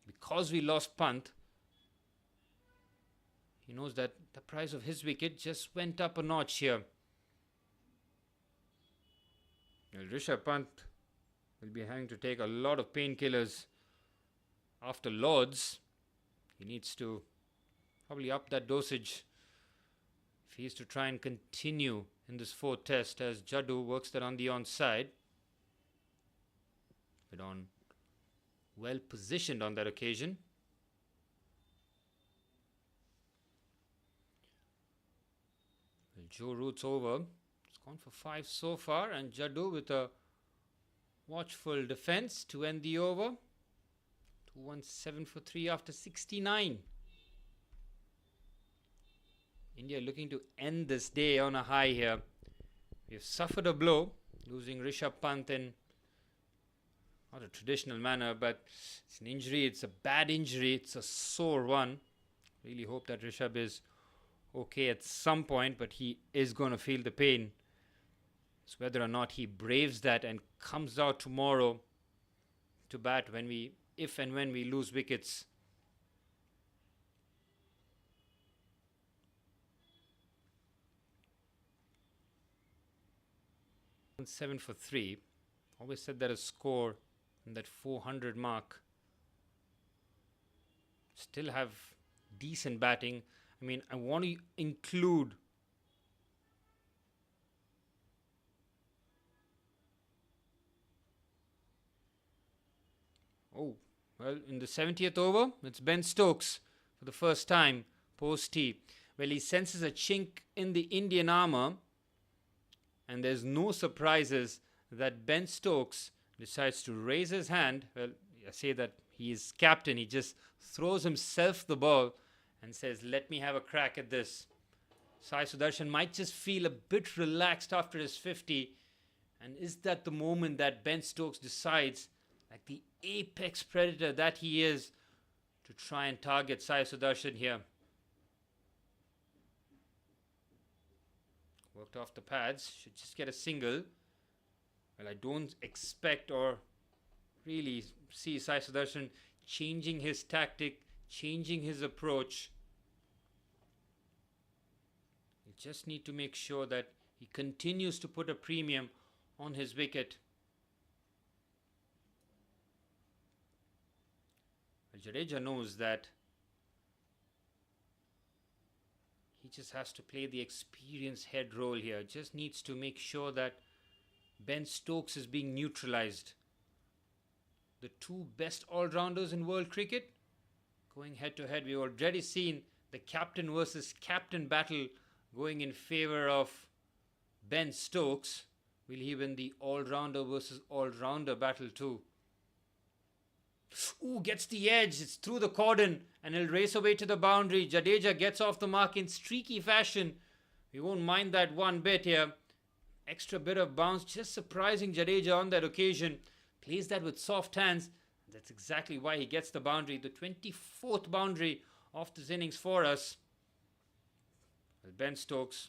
because we lost Pant. He knows that the price of his wicket just went up a notch here. Well, Rishabh Pant will be having to take a lot of painkillers after Lords. He needs to probably up that dosage if he is to try and continue in this fourth test as Jaddu works that on the onside. But on well positioned on that occasion. Well, Joe Root's over. It's gone for 5 so far, and Jaddu with a watchful defense to end the over. 217 for 3 after 69. India looking to end this day on a high here. We have suffered a blow, losing Rishabh Pant in not a traditional manner, but it's an injury. It's a bad injury. It's a sore one. Really hope that Rishabh is okay at some point, but he is going to feel the pain. It's whether or not he braves that and comes out tomorrow to bat if and when we lose wickets. 7 for 3. Always said that a score in that 400 mark. Still have decent batting. I mean, I want to include in the 70th over, it's Ben Stokes for the first time post-tee. Well, he senses a chink in the Indian armour, and there's no surprises that Ben Stokes decides to raise his hand. Well, I say that he is captain. He just throws himself the ball and says, let me have a crack at this. Sai Sudharsan might just feel a bit relaxed after his 50. And is that the moment that Ben Stokes decides, like the apex predator that he is, to try and target Sai Sudharsan here? Worked off the pads. Should just get a single. Well, I don't expect or really see Sai Sudharsan changing his tactic, changing his approach. You just need to make sure that he continues to put a premium on his wicket. Well, Jadeja knows that he just has to play the experienced head role here. Just needs to make sure that Ben Stokes is being neutralized. The two best all-rounders in world cricket going head-to-head. We've already seen the captain versus captain battle going in favor of Ben Stokes. Will he win the all-rounder versus all-rounder battle too? Ooh, gets the edge. It's through the cordon and he'll race away to the boundary. Jadeja gets off the mark in streaky fashion. We won't mind that one bit here. Extra bit of bounce, just surprising Jadeja on that occasion. Plays that with soft hands. That's exactly why he gets the boundary. The 24th boundary of this innings for us. Well, Ben Stokes,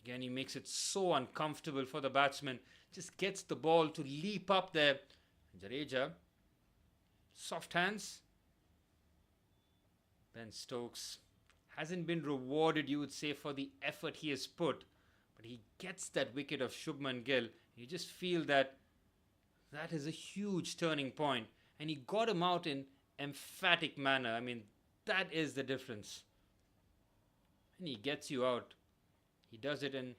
again, he makes it so uncomfortable for the batsman. Just gets the ball to leap up there. Jadeja, soft hands. Ben Stokes hasn't been rewarded, you would say, for the effort he has put. But he gets that wicket of Shubman Gill. You just feel that that is a huge turning point. And he got him out in emphatic manner. I mean, that is the difference. And he gets you out. He does it in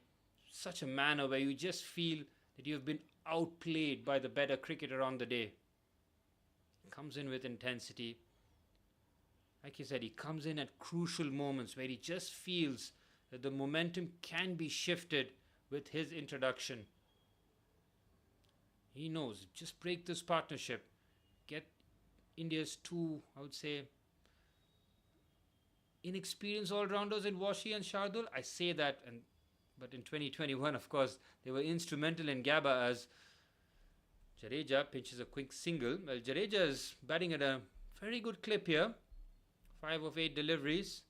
such a manner where you just feel that you have been outplayed by the better cricketer on the day. He comes in with intensity. Like you said, he comes in at crucial moments where he just feels that the momentum can be shifted with his introduction. He knows, just break this partnership. Get India's two, I would say, inexperienced all-rounders in Washi and Shardul. I say that, but in 2021, of course, they were instrumental in Gabba as Jadeja pitches a quick single. Well, Jadeja is batting at a very good clip here. 5 of 8 deliveries.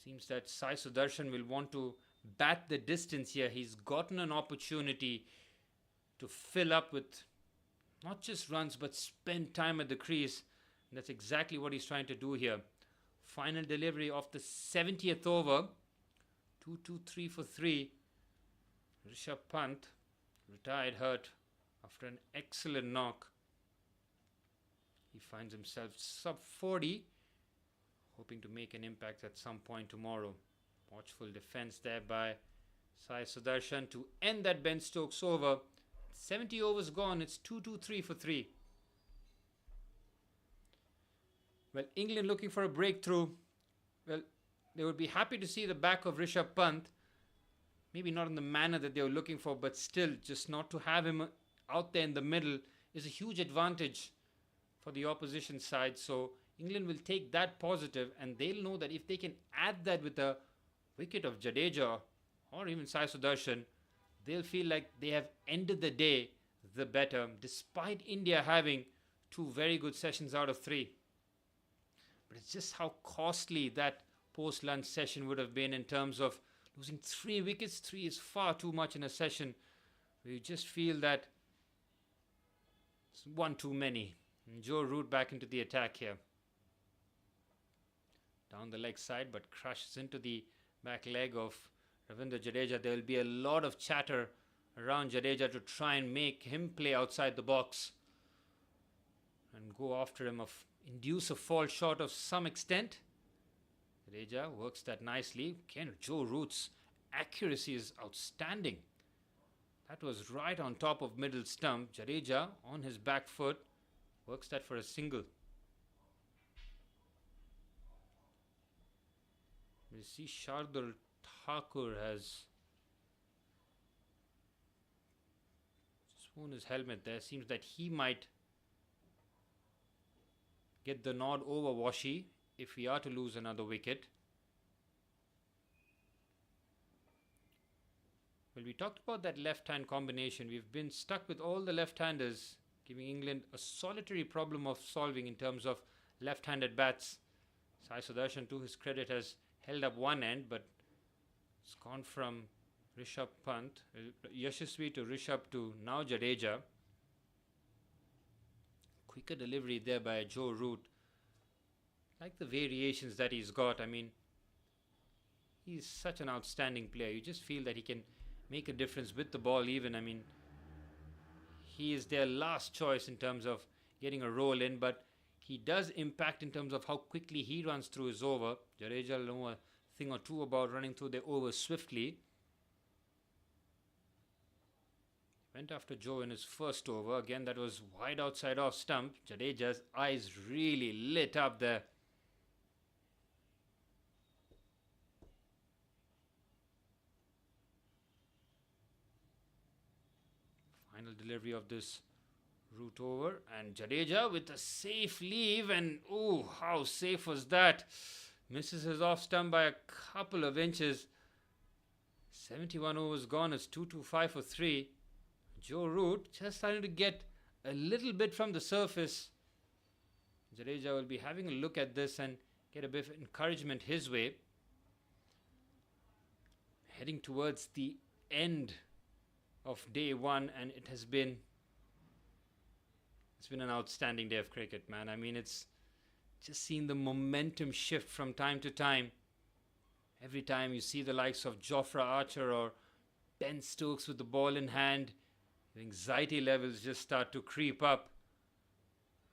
Seems that Sai Sudharsan will want to bat the distance here. He's gotten an opportunity to fill up with not just runs but spend time at the crease. And that's exactly what he's trying to do here. Final delivery of the 70th over. 2-2-3 for 3. Rishabh Pant retired hurt after an excellent knock. He finds himself sub 40. Hoping to make an impact at some point tomorrow. Watchful defense there by Sai Sudharsan to end that Ben Stokes over. 70 overs gone. It's 2-2-3 for 3. Well, England looking for a breakthrough. Well, they would be happy to see the back of Rishabh Pant. Maybe not in the manner that they were looking for, but still, just not to have him out there in the middle is a huge advantage for the opposition side. So England will take that positive, and they'll know that if they can add that with a wicket of Jadeja or even Sai Sudharsan, they'll feel like they have ended the day the better, despite India having 2 very good sessions out of 3. But it's just how costly that post-lunch session would have been in terms of losing 3 wickets. 3 is far too much in a session. We just feel that it's 1 too many. And Joe Root back into the attack here. Down the leg side, but crushes into the back leg of Ravindra Jadeja. There will be a lot of chatter around Jadeja to try and make him play outside the box and go after him, induce a fall shot of some extent. Jadeja works that nicely. Again, Joe Root's accuracy is outstanding. That was right on top of middle stump. Jadeja on his back foot works that for a single. We see Shardul Thakur has worn his helmet there. Seems that he might get the nod over Washi if we are to lose another wicket. Well, we talked about that left-hand combination. We've been stuck with all the left-handers, giving England a solitary problem of solving in terms of left-handed bats. Sai Sudharsan, to his credit, has held up one end, but it's gone from Rishabh Pant, Yashasvi to Rishabh to now Jadeja. Quicker delivery there by Joe Root. Like the variations that he's got. I mean, he's such an outstanding player. You just feel that he can make a difference with the ball even. I mean, he is their last choice in terms of getting a roll in, but he does impact in terms of how quickly he runs through his over. Jadeja will know a thing or two about running through the over swiftly. Went after Joe in his first over. Again, that was wide outside off stump. Jadeja's eyes really lit up there. Final delivery of this Root over, and Jadeja with a safe leave, and oh, how safe was that? Misses his off stump by a couple of inches. 71 overs gone. It's 2-5 for 3. Joe Root just starting to get a little bit from the surface. Jadeja will be having a look at this and get a bit of encouragement his way. Heading towards the end of day 1, and it's been an outstanding day of cricket, man. I mean, it's just seen the momentum shift from time to time. Every time you see the likes of Jofra Archer or Ben Stokes with the ball in hand, the anxiety levels just start to creep up.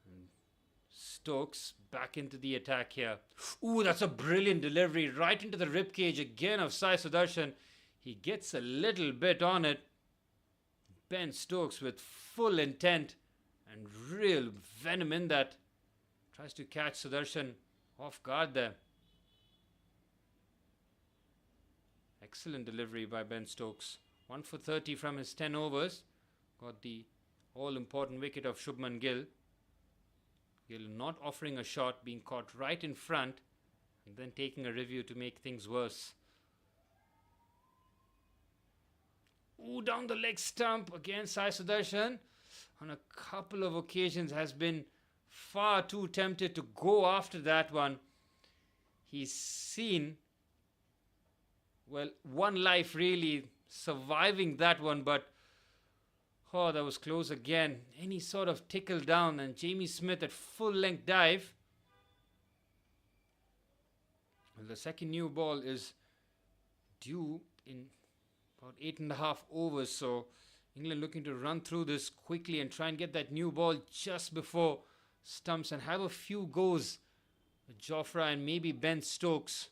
And Stokes back into the attack here. Ooh, that's a brilliant delivery right into the ribcage again of Sai Sudharsan. He gets a little bit on it. Ben Stokes with full intent and real venom in that. Tries to catch Sudharsan off guard there. Excellent delivery by Ben Stokes. 1 for 30 from his 10 overs. Got the all-important wicket of Shubman Gill. Gill not offering a shot, being caught right in front and then taking a review to make things worse. Ooh, down the leg stump again. Sai Sudharsan on a couple of occasions has been far too tempted to go after that one. He's seen, well, one life really surviving that one, but oh, that was close again. Any sort of tickle down, and Jamie Smith at full length dive. Well, the second new ball is due in about 8.5 overs, so England looking to run through this quickly and try and get that new ball just before stumps and have a few goes with Jofra and maybe Ben Stokes.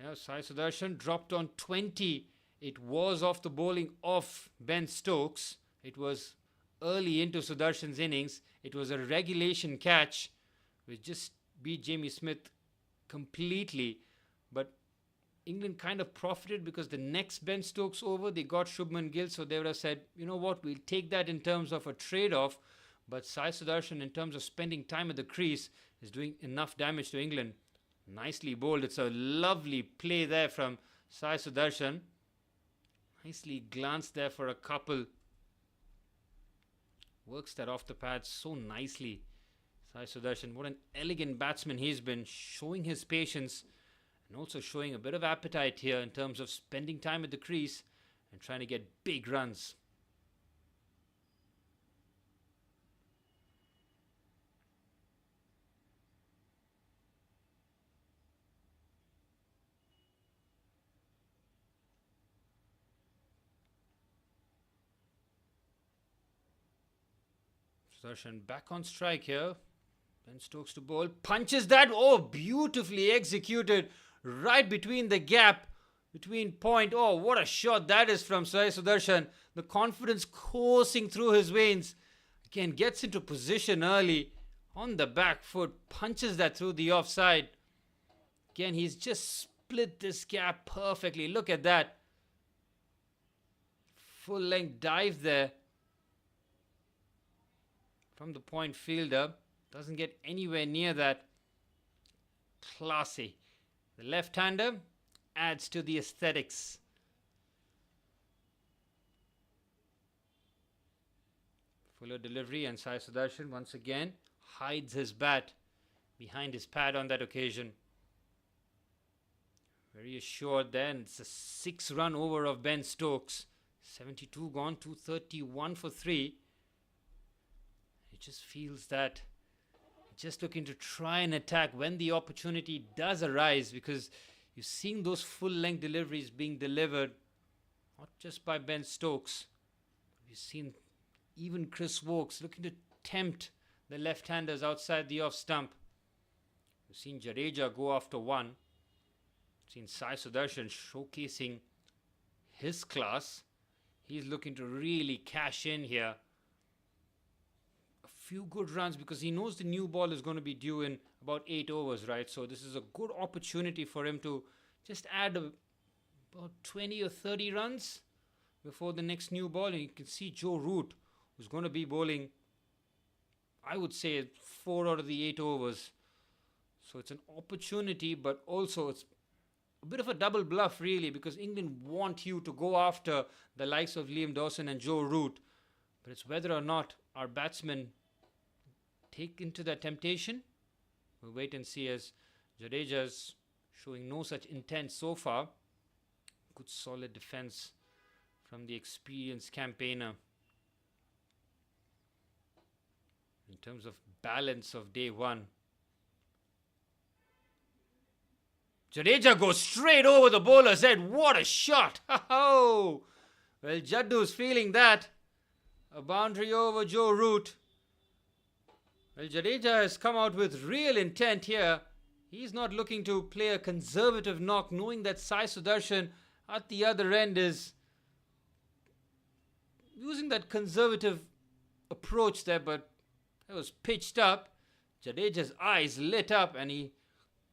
Yeah, Sai Sudharsan dropped on 20. It was off the bowling of Ben Stokes. It was early into Sudarshan's innings. It was a regulation catch which just beat Jamie Smith completely. But England kind of profited because the next Ben Stokes over, they got Shubman Gill. So they would have said, you know what, we'll take that in terms of a trade-off. But Sai Sudharsan, in terms of spending time at the crease, is doing enough damage to England. Nicely bowled. It's a lovely play there from Sai Sudharsan. Nicely glanced there for a couple. Works that off the pads so nicely. Sai Sudharsan, what an elegant batsman he's been, showing his patience and also showing a bit of appetite here in terms of spending time at the crease and trying to get big runs. Sudarshan back on strike here. Ben Stokes to bowl. Punches that. Oh, beautifully executed. Right between the gap. Between point. Oh, what a shot that is from Sai Sudharsan. The confidence coursing through his veins. Again, gets into position early. On the back foot. Punches that through the offside. Again, he's just split this gap perfectly. Look at that. Full length dive there. From the point fielder. Doesn't get anywhere near that. Classy. The left-hander adds to the aesthetics. Fuller delivery and Sai Sudharsan once again hides his bat behind his pad on that occasion. Very assured there, and it's a 6-run over of Ben Stokes. 72 gone, 231 for 3. Just feels that just looking to try and attack when the opportunity does arise, because you're seeing those full length deliveries being delivered not just by Ben Stokes. We've seen even Chris Wokes looking to tempt the left-handers outside the off stump. We've seen Jadeja go after one. We've seen Sai Sudharsan showcasing his class. He's looking to really cash in here. Few good runs because he knows the new ball is going to be due in about 8 overs, right? So this is a good opportunity for him to just add about 20 or 30 runs before the next new ball. And you can see Joe Root, who's going to be bowling, I would say, 4 out of the 8 overs. So it's an opportunity, but also it's a bit of a double bluff, really, because England want you to go after the likes of Liam Dawson and Joe Root. But it's whether or not our batsmen take into that temptation. We'll wait and see, as Jadeja's showing no such intent so far. Good solid defense from the experienced campaigner. In terms of balance of day one, Jadeja goes straight over the bowler's head. What a shot! Well, Jaddu's feeling that. A boundary over Joe Root. Well, Jadeja has come out with real intent here. He's not looking to play a conservative knock, knowing that Sai Sudharsan at the other end is using that conservative approach there, but it was pitched up. Jadeja's eyes lit up and he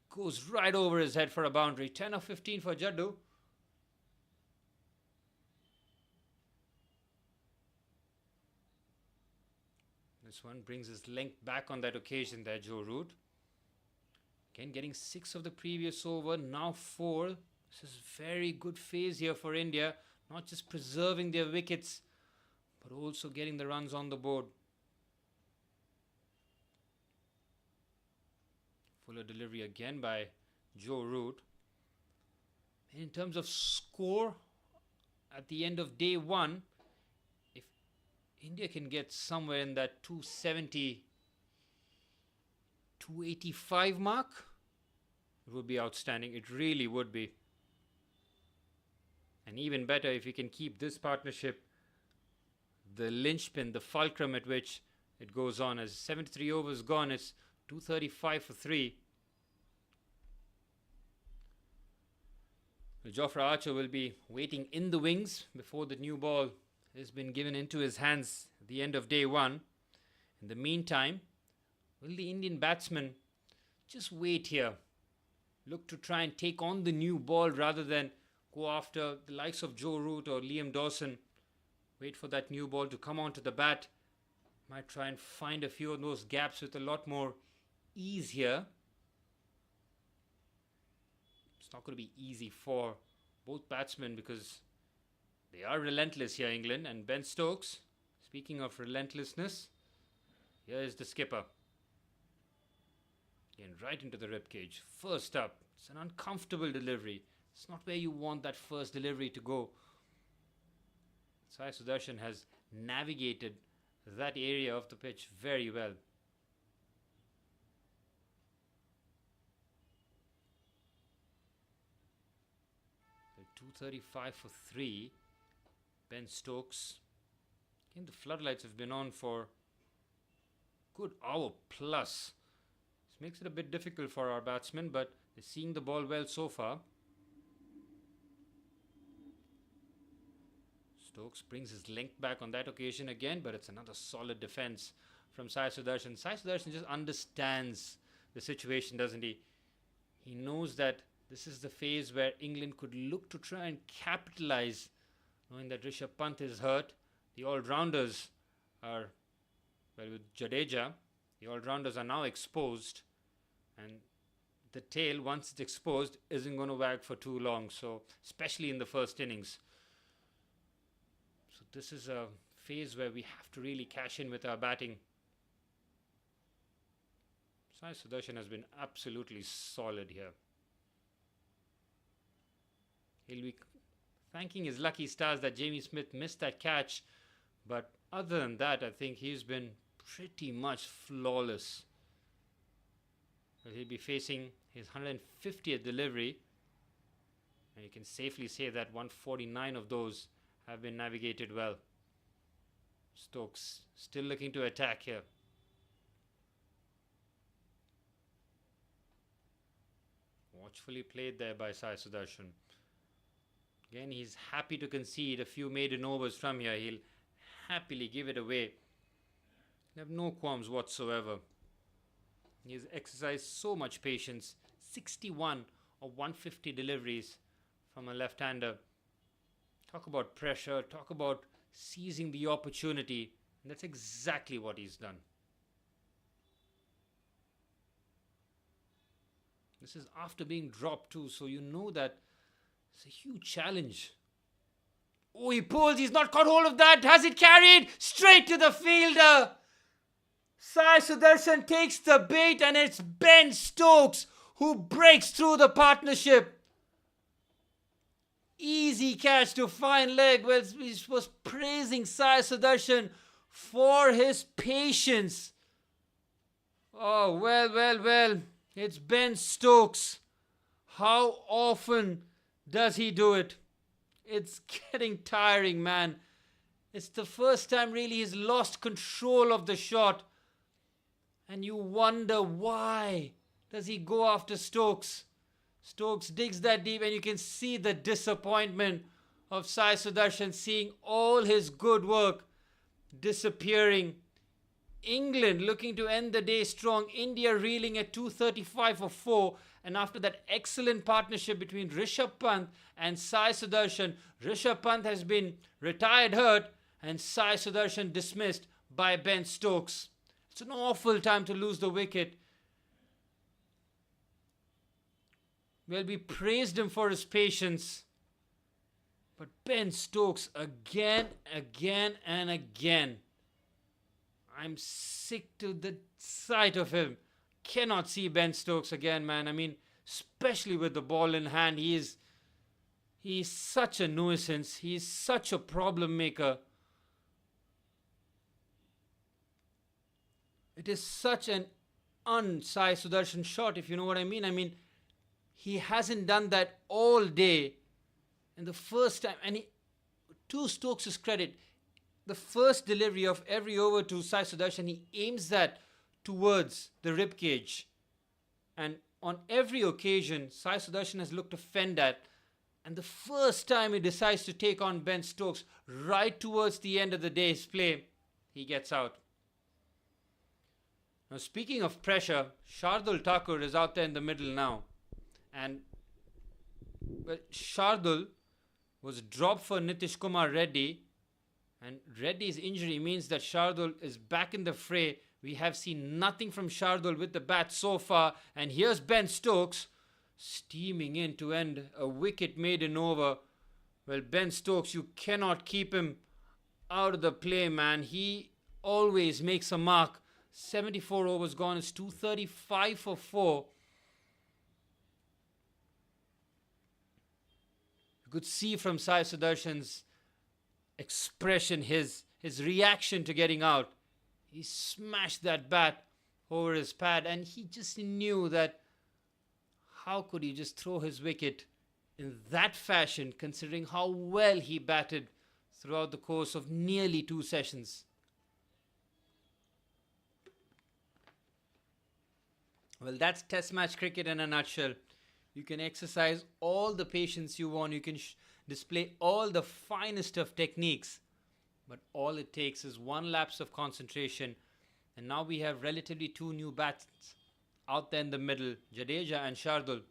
goes right over his head for a boundary. 10 of 15 for Jaddu. This one brings his length back on that occasion there, Joe Root. Again, getting 6 of the previous over, now 4. This is very good phase here for India. Not just preserving their wickets, but also getting the runs on the board. Fuller delivery again by Joe Root. And in terms of score, at the end of day one, India can get somewhere in that 270, 285 mark. It would be outstanding. It really would be. And even better if you can keep this partnership, the linchpin, the fulcrum at which it goes on. As 73 overs gone, it's 235 for 3. Jofra Archer will be waiting in the wings before the new ball has been given into his hands at the end of day one. In the meantime, will the Indian batsman just wait here? Look to try and take on the new ball rather than go after the likes of Joe Root or Liam Dawson. Wait for that new ball to come onto the bat. Might try and find a few of those gaps with a lot more ease here. It's not going to be easy for both batsmen because they are relentless here, England. And Ben Stokes, speaking of relentlessness, here is the skipper. Again, right into the ribcage. First up, it's an uncomfortable delivery. It's not where you want that first delivery to go. Sai Sudharsan has navigated that area of the pitch very well. So 235 for 3. Ben Stokes. Again, the floodlights have been on for a good hour plus. This makes it a bit difficult for our batsmen, but they're seeing the ball well so far. Stokes brings his length back on that occasion again, but it's another solid defense from Sai Sudharsan. Sai Sudharsan just understands the situation, doesn't he? He knows that this is the phase where England could look to try and capitalize, knowing that Rishabh Pant is hurt. The all-rounders are, well, with Jadeja, the all-rounders are now exposed, and the tail, once it's exposed, isn't going to wag for too long, so especially in the first innings. So this is a phase where we have to really cash in with our batting. Sai Sudharsan has been absolutely solid here. He'll be thanking his lucky stars that Jamie Smith missed that catch, but other than that, I think he's been pretty much flawless. Well, he'll be facing his 150th delivery, and you can safely say that 149 of those have been navigated well. Stokes still looking to attack here. Watchfully played there by Sai Sudharsan. Again, he's happy to concede a few maiden overs from here. He'll happily give it away. He'll have no qualms whatsoever. He's exercised so much patience. 61 of 150 deliveries from a left-hander. Talk about pressure, talk about seizing the opportunity. And that's exactly what he's done. This is after being dropped too, so you know that it's a huge challenge. Oh, he pulls, he's not caught hold of that. Has it carried? Straight to the fielder. Sai Sudharsan takes the bait, and it's Ben Stokes who breaks through the partnership. Easy catch to fine leg. Well, he was praising Sai Sudharsan for his patience. Oh, well. It's Ben Stokes. How often does he do it? It's getting tiring, man. It's the first time really he's lost control of the shot. And you wonder why does he go after Stokes? Stokes digs that deep, and you can see the disappointment of Sai Sudharsan, seeing all his good work disappearing. England looking to end the day strong. India reeling at 235 for 4. And after that excellent partnership between Rishabh Pant and Sai Sudharsan, Rishabh Pant has been retired hurt and Sai Sudharsan dismissed by Ben Stokes. It's an awful time to lose the wicket. Well, we praised him for his patience. But Ben Stokes again. I'm sick to the sight of him. Cannot see Ben Stokes again, man. I mean, especially with the ball in hand. He is such a nuisance. He is such a problem maker. It is such an un-Sai Sudharsan shot, if you know what I mean. I mean, he hasn't done that all day. And the first time, and to Stokes' credit, the first delivery of every over to Sai Sudharsan, he aims that towards the ribcage. And on every occasion, Sai Sudharsan has looked to fend that. And the first time he decides to take on Ben Stokes, right towards the end of the day's play, he gets out. Now, speaking of pressure, Shardul Thakur is out there in the middle now. And Shardul was dropped for Nitish Kumar Reddy. And Reddy's injury means that Shardul is back in the fray. We have seen nothing from Shardul with the bat so far. And here's Ben Stokes steaming in to end a wicket maiden over. Well, Ben Stokes, you cannot keep him out of the play, man. He always makes a mark. 74 overs gone. It's 235 for 4. You could see from Sai Sudharshan's expression, his reaction to getting out. He smashed that bat over his pad, and he just knew that how could he just throw his wicket in that fashion, considering how well he batted throughout the course of nearly 2 sessions. Well, that's Test match cricket in a nutshell. You can exercise all the patience you want. You can display all the finest of techniques. But all it takes is one lapse of concentration. And now we have relatively 2 new bats out there in the middle, Jadeja and Shardul.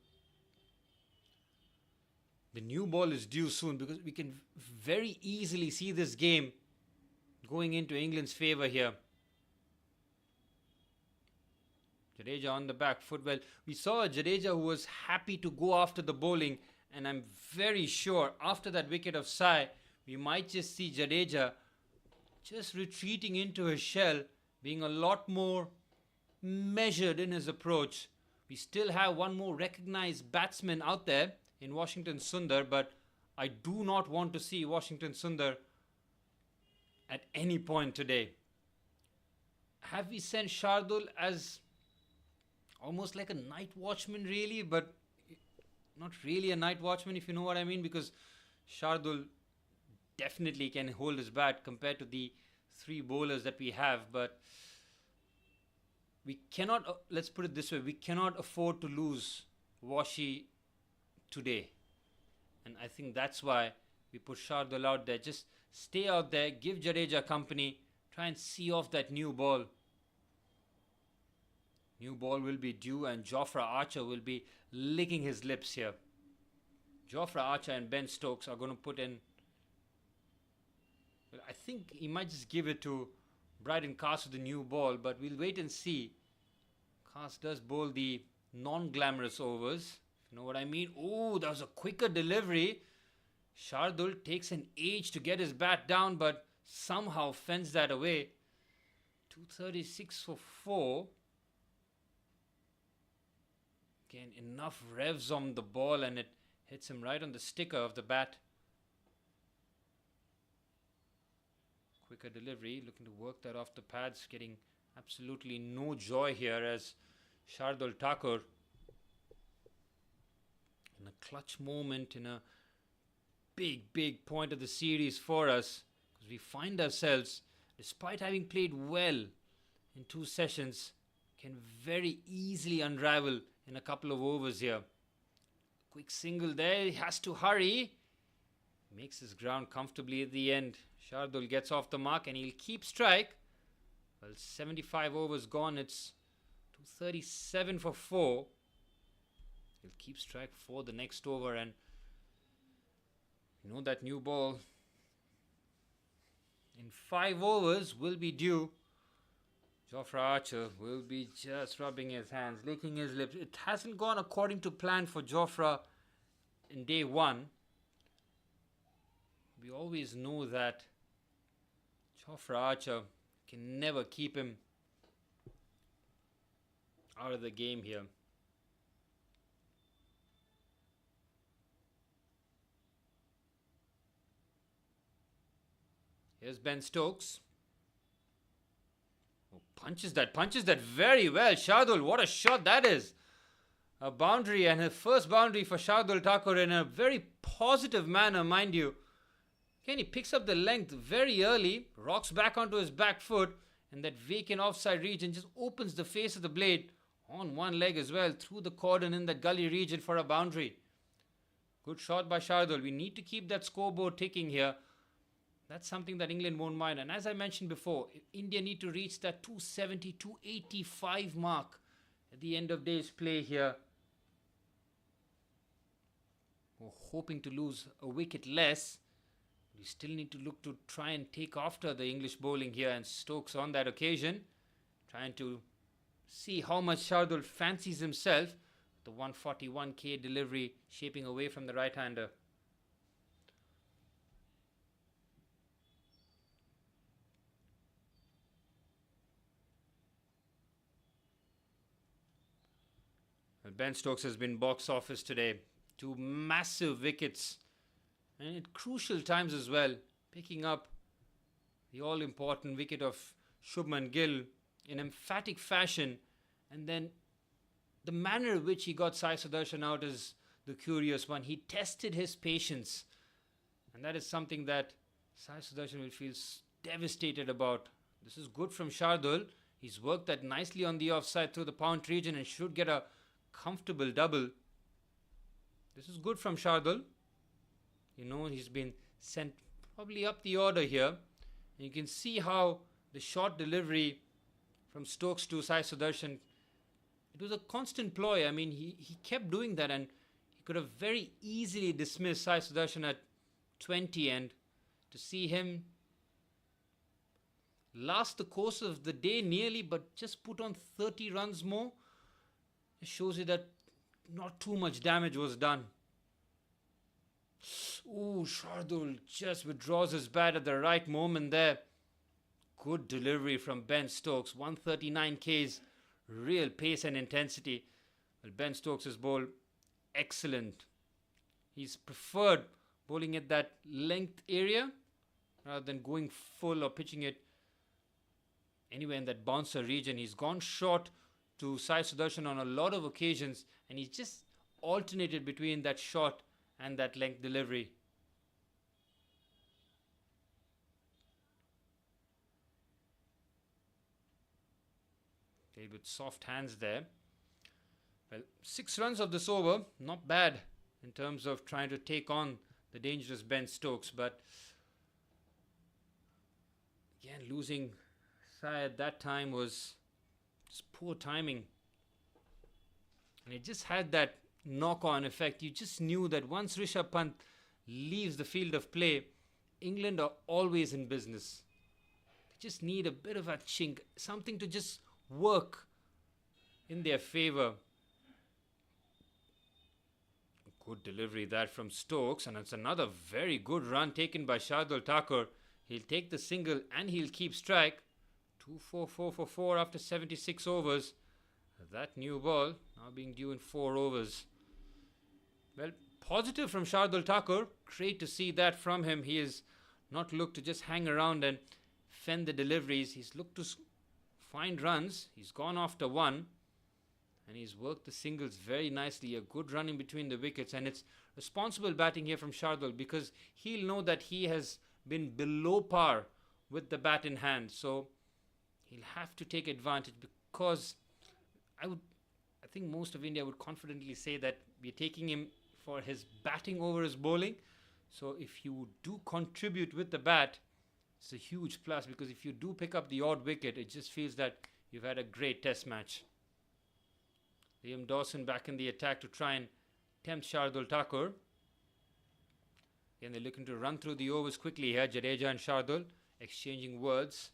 The new ball is due soon because we can very easily see this game going into England's favour here. Jadeja on the back foot. Well, we saw a Jadeja who was happy to go after the bowling, and I'm very sure after that wicket of Sai, we might just see Jadeja just retreating into his shell, being a lot more measured in his approach. We still have one more recognised batsman out there in Washington Sundar, but I do not want to see Washington Sundar at any point today. Have we sent Shardul as almost like a night watchman, really, but not really a night watchman, if you know what I mean, because Shardul definitely can hold his bat compared to the 3 bowlers that we have, but we cannot, let's put it this way, we cannot afford to lose Washi today. And I think that's why we put Shardul out there. Just stay out there, give Jadeja company, try and see off that new ball. New ball will be due, and Jofra Archer will be licking his lips here. Jofra Archer and Ben Stokes are going to put in. Well, I think he might just give it to Bryden Cast with the new ball, but we'll wait and see. Cast does bowl the non-glamorous overs. You know what I mean? Oh, that was a quicker delivery. Shardul takes an age to get his bat down, but somehow fends that away. 236 for 4. Again, enough revs on the ball, and it hits him right on the sticker of the bat. Quicker delivery, looking to work that off the pads, getting absolutely no joy here as Shardul Thakur, in a clutch moment, in a big point of the series for us, because we find ourselves, despite having played well in 2 sessions, can very easily unravel in a couple of overs here. Quick single there, he has to hurry. Makes his ground comfortably at the end. Shardul gets off the mark and he'll keep strike. Well, 75 overs gone, it's 237 for 4. He'll keep strike for the next over, and you know that new ball in 5 overs will be due. Jofra Archer will be just rubbing his hands, licking his lips. It hasn't gone according to plan for Jofra in day 1. We always know that Jofra Archer can never keep him out of the game here. Here's Ben Stokes. Oh, punches that very well. Shardul, what a shot that is. A boundary, and his first boundary for Shardul Thakur in a very positive manner, mind you. Again, he picks up the length very early, rocks back onto his back foot, and that vacant offside region just opens the face of the blade on one leg as well, through the cordon in that gully region for a boundary. Good shot by Shardul. We need to keep that scoreboard ticking here. That's something that England won't mind. And as I mentioned before, India need to reach that 270, 285 mark at the end of day's play here. We're hoping to lose a wicket less. We still need to look to try and take after the English bowling here, and Stokes on that occasion trying to see how much Shardul fancies himself. The 141k delivery shaping away from the right-hander. Ben Stokes has been box office today. 2 massive wickets, and at crucial times as well, picking up the all-important wicket of Shubman Gill in emphatic fashion, and then the manner in which he got Sai Sudharsan out is the curious one. He tested his patience, and that is something that Sai Sudharsan will feel devastated about. This is good from Shardul. He's worked that nicely on the offside through the Pant region and should get a comfortable double. This is good from Shardul. You know, he's been sent probably up the order here. And you can see how the short delivery from Stokes to Sai Sudharsan, it was a constant ploy. I mean, he kept doing that, and he could have very easily dismissed Sai Sudharsan at 20, and to see him last the course of the day nearly, but just put on 30 runs more, it shows you that not too much damage was done. Ooh, Shardul just withdraws his bat at the right moment there. Good delivery from Ben Stokes. 139 Ks, real pace and intensity. Well, Ben Stokes' bowl, excellent. He's preferred bowling at that length area rather than going full or pitching it anywhere in that bouncer region. He's gone short to Sai Sudharsan on a lot of occasions, and he's just alternated between that short and that length delivery. Okay, with soft hands there. Well, 6 runs of this over, not bad in terms of trying to take on the dangerous Ben Stokes, but again, losing Sai at that time was just poor timing. And it just had that knock-on effect. You just knew that once Rishabh Pant leaves the field of play, England are always in business. They just need a bit of a chink, something to just work in their favour. Good delivery that from Stokes, and it's another very good run taken by Shardul Thakur. He'll take the single and he'll keep strike. 2-4-4 for 4 after 76 overs. That new ball now being due in 4 overs. Well, positive from Shardul Thakur. Great to see that from him. He has not looked to just hang around and fend the deliveries. He's looked to find runs. He's gone after 1. And he's worked the singles very nicely. A good run in between the wickets. And it's responsible batting here from Shardul, because he'll know that he has been below par with the bat in hand. So he'll have to take advantage, because I think most of India would confidently say that we're taking him for his batting over his bowling. So if you do contribute with the bat, it's a huge plus, because if you do pick up the odd wicket, it just feels that you've had a great test match. Liam Dawson back in the attack to try and tempt Shardul Thakur. Again, they're looking to run through the overs quickly here. Jadeja and Shardul exchanging words.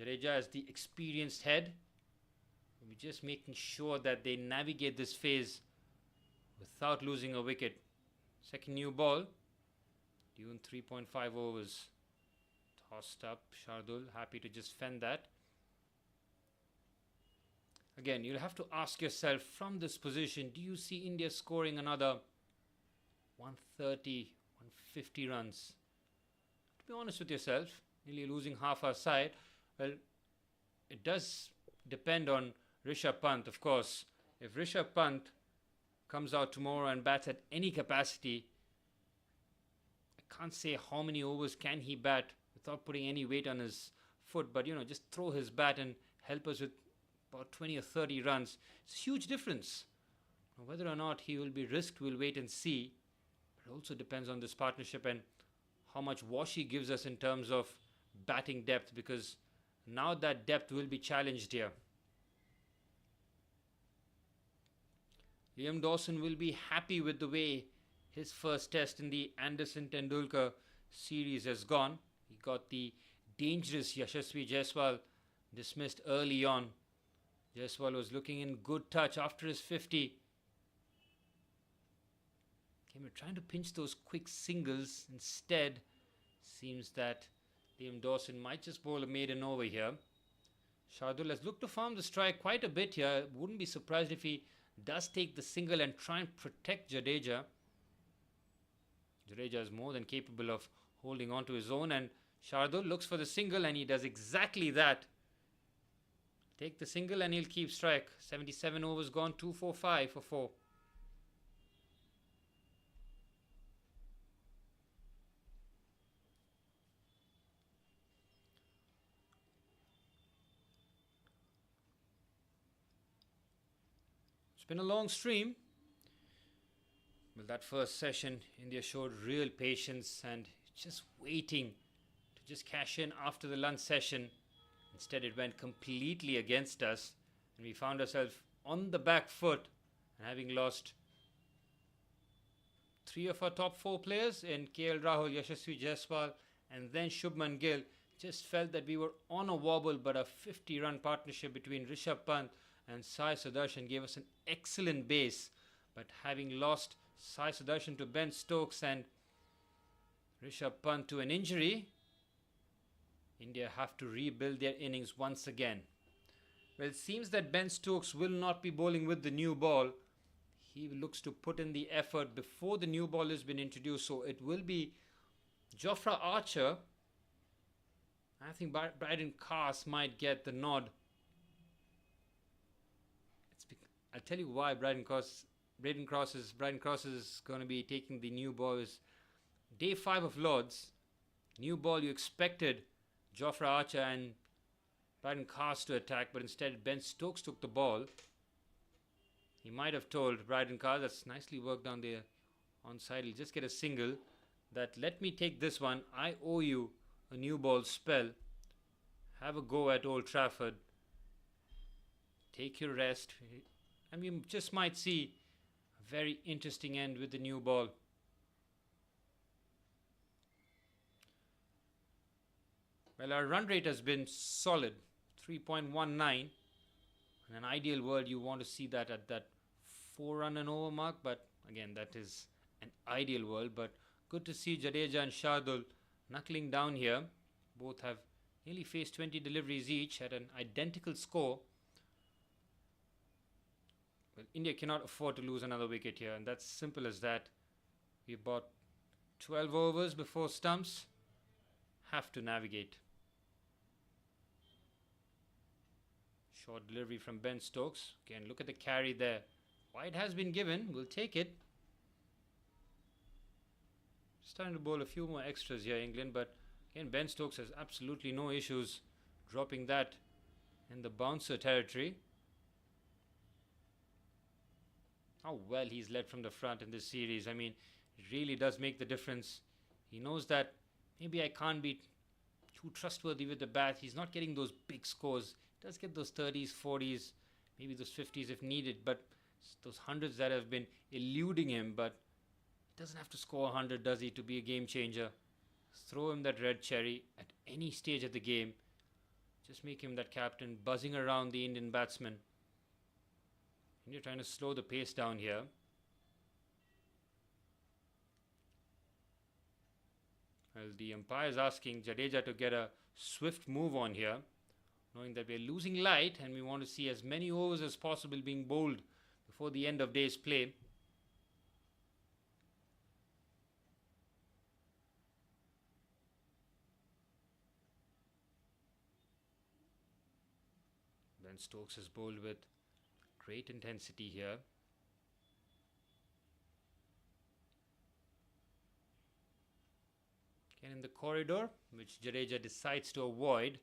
Jadeja as the experienced head. We're just making sure that they navigate this phase without losing a wicket. Second new ball. Due in 3.5 overs. Tossed up. Shardul happy to just fend that. Again, you'll have to ask yourself, from this position, do you see India scoring another 130, 150 runs? To be honest with yourself, nearly losing half our side. Well, it does depend on Rishabh Pant, of course. If Rishabh Pant comes out tomorrow and bats at any capacity, I can't say how many overs can he bat without putting any weight on his foot, but just throw his bat and help us with about 20 or 30 runs. It's a huge difference. Now, whether or not he will be risked, we'll wait and see. It also depends on this partnership and how much wash he gives us in terms of batting depth, because now that depth will be challenged here. Liam Dawson will be happy with the way his first test in the Anderson Tendulkar series has gone. He got the dangerous Yashasvi Jaiswal dismissed early on. Jaiswal was looking in good touch after his 50. We're trying to pinch those quick singles. Instead, seems that Liam Dawson might just bowl a maiden over here. Shardul has looked to farm the strike quite a bit here. Wouldn't be surprised if he does take the single and try and protect Jadeja. Jadeja is more than capable of holding on to his own, and Shardul looks for the single and he does exactly that. Take the single and he'll keep strike. 77 overs gone, 245 for 4. It's been a long stream. Well, that first session, India showed real patience and just waiting to just cash in after the lunch session. Instead, it went completely against us, and we found ourselves on the back foot, and having lost 3 of our top 4 players in KL Rahul, Yashasvi Jaiswal, and then Shubman Gill, just felt that we were on a wobble, but a 50-run partnership between Rishabh Pant and Sai Sudharsan gave us an excellent base. But having lost Sai Sudharsan to Ben Stokes and Rishabh Pant to an injury, India have to rebuild their innings once again. Well, it seems that Ben Stokes will not be bowling with the new ball. He looks to put in the effort before the new ball has been introduced. So it will be Jofra Archer. I think Brydon Cast might get the nod. I'll tell you why Brydon Cross is going to be taking the new ball. Is day 5 of Lords. New ball, you expected Jofra Archer and Brydon Cast to attack, but instead Ben Stokes took the ball. He might have told Brydon Cast, that's nicely worked down there on side. He'll just get a single. That let me take this one. I owe you a new ball spell. Have a go at Old Trafford. Take your rest. And we just might see a very interesting end with the new ball. Well, our run rate has been solid, 3.19. In an ideal world, you want to see that at that 4-run and over mark. But again, that is an ideal world. But good to see Jadeja and Shardul knuckling down here. Both have nearly faced 20 deliveries each at an identical score. Well, India cannot afford to lose another wicket here, and that's simple as that. We've got 12 overs before stumps. Have to navigate. Short delivery from Ben Stokes. Again, look at the carry there. Wide has been given. We'll take it. Starting to bowl a few more extras here, England, but again, Ben Stokes has absolutely no issues dropping that in the bouncer territory. How well he's led from the front in this series. I mean, it really does make the difference. He knows that maybe I can't be too trustworthy with the bat. He's not getting those big scores. He does get those 30s, 40s, maybe those 50s if needed, but those hundreds that have been eluding him. But he doesn't have to score 100, does he, to be a game changer? Throw him that red cherry at any stage of the game. Just make him that captain, buzzing around the Indian batsman. India trying to slow the pace down here. Well, the umpire is asking Jadeja to get a swift move on here, knowing that we're losing light and we want to see as many overs as possible being bowled before the end of day's play. Ben Stokes has bowled with great intensity here. Again in the corridor, which Jadeja decides to avoid.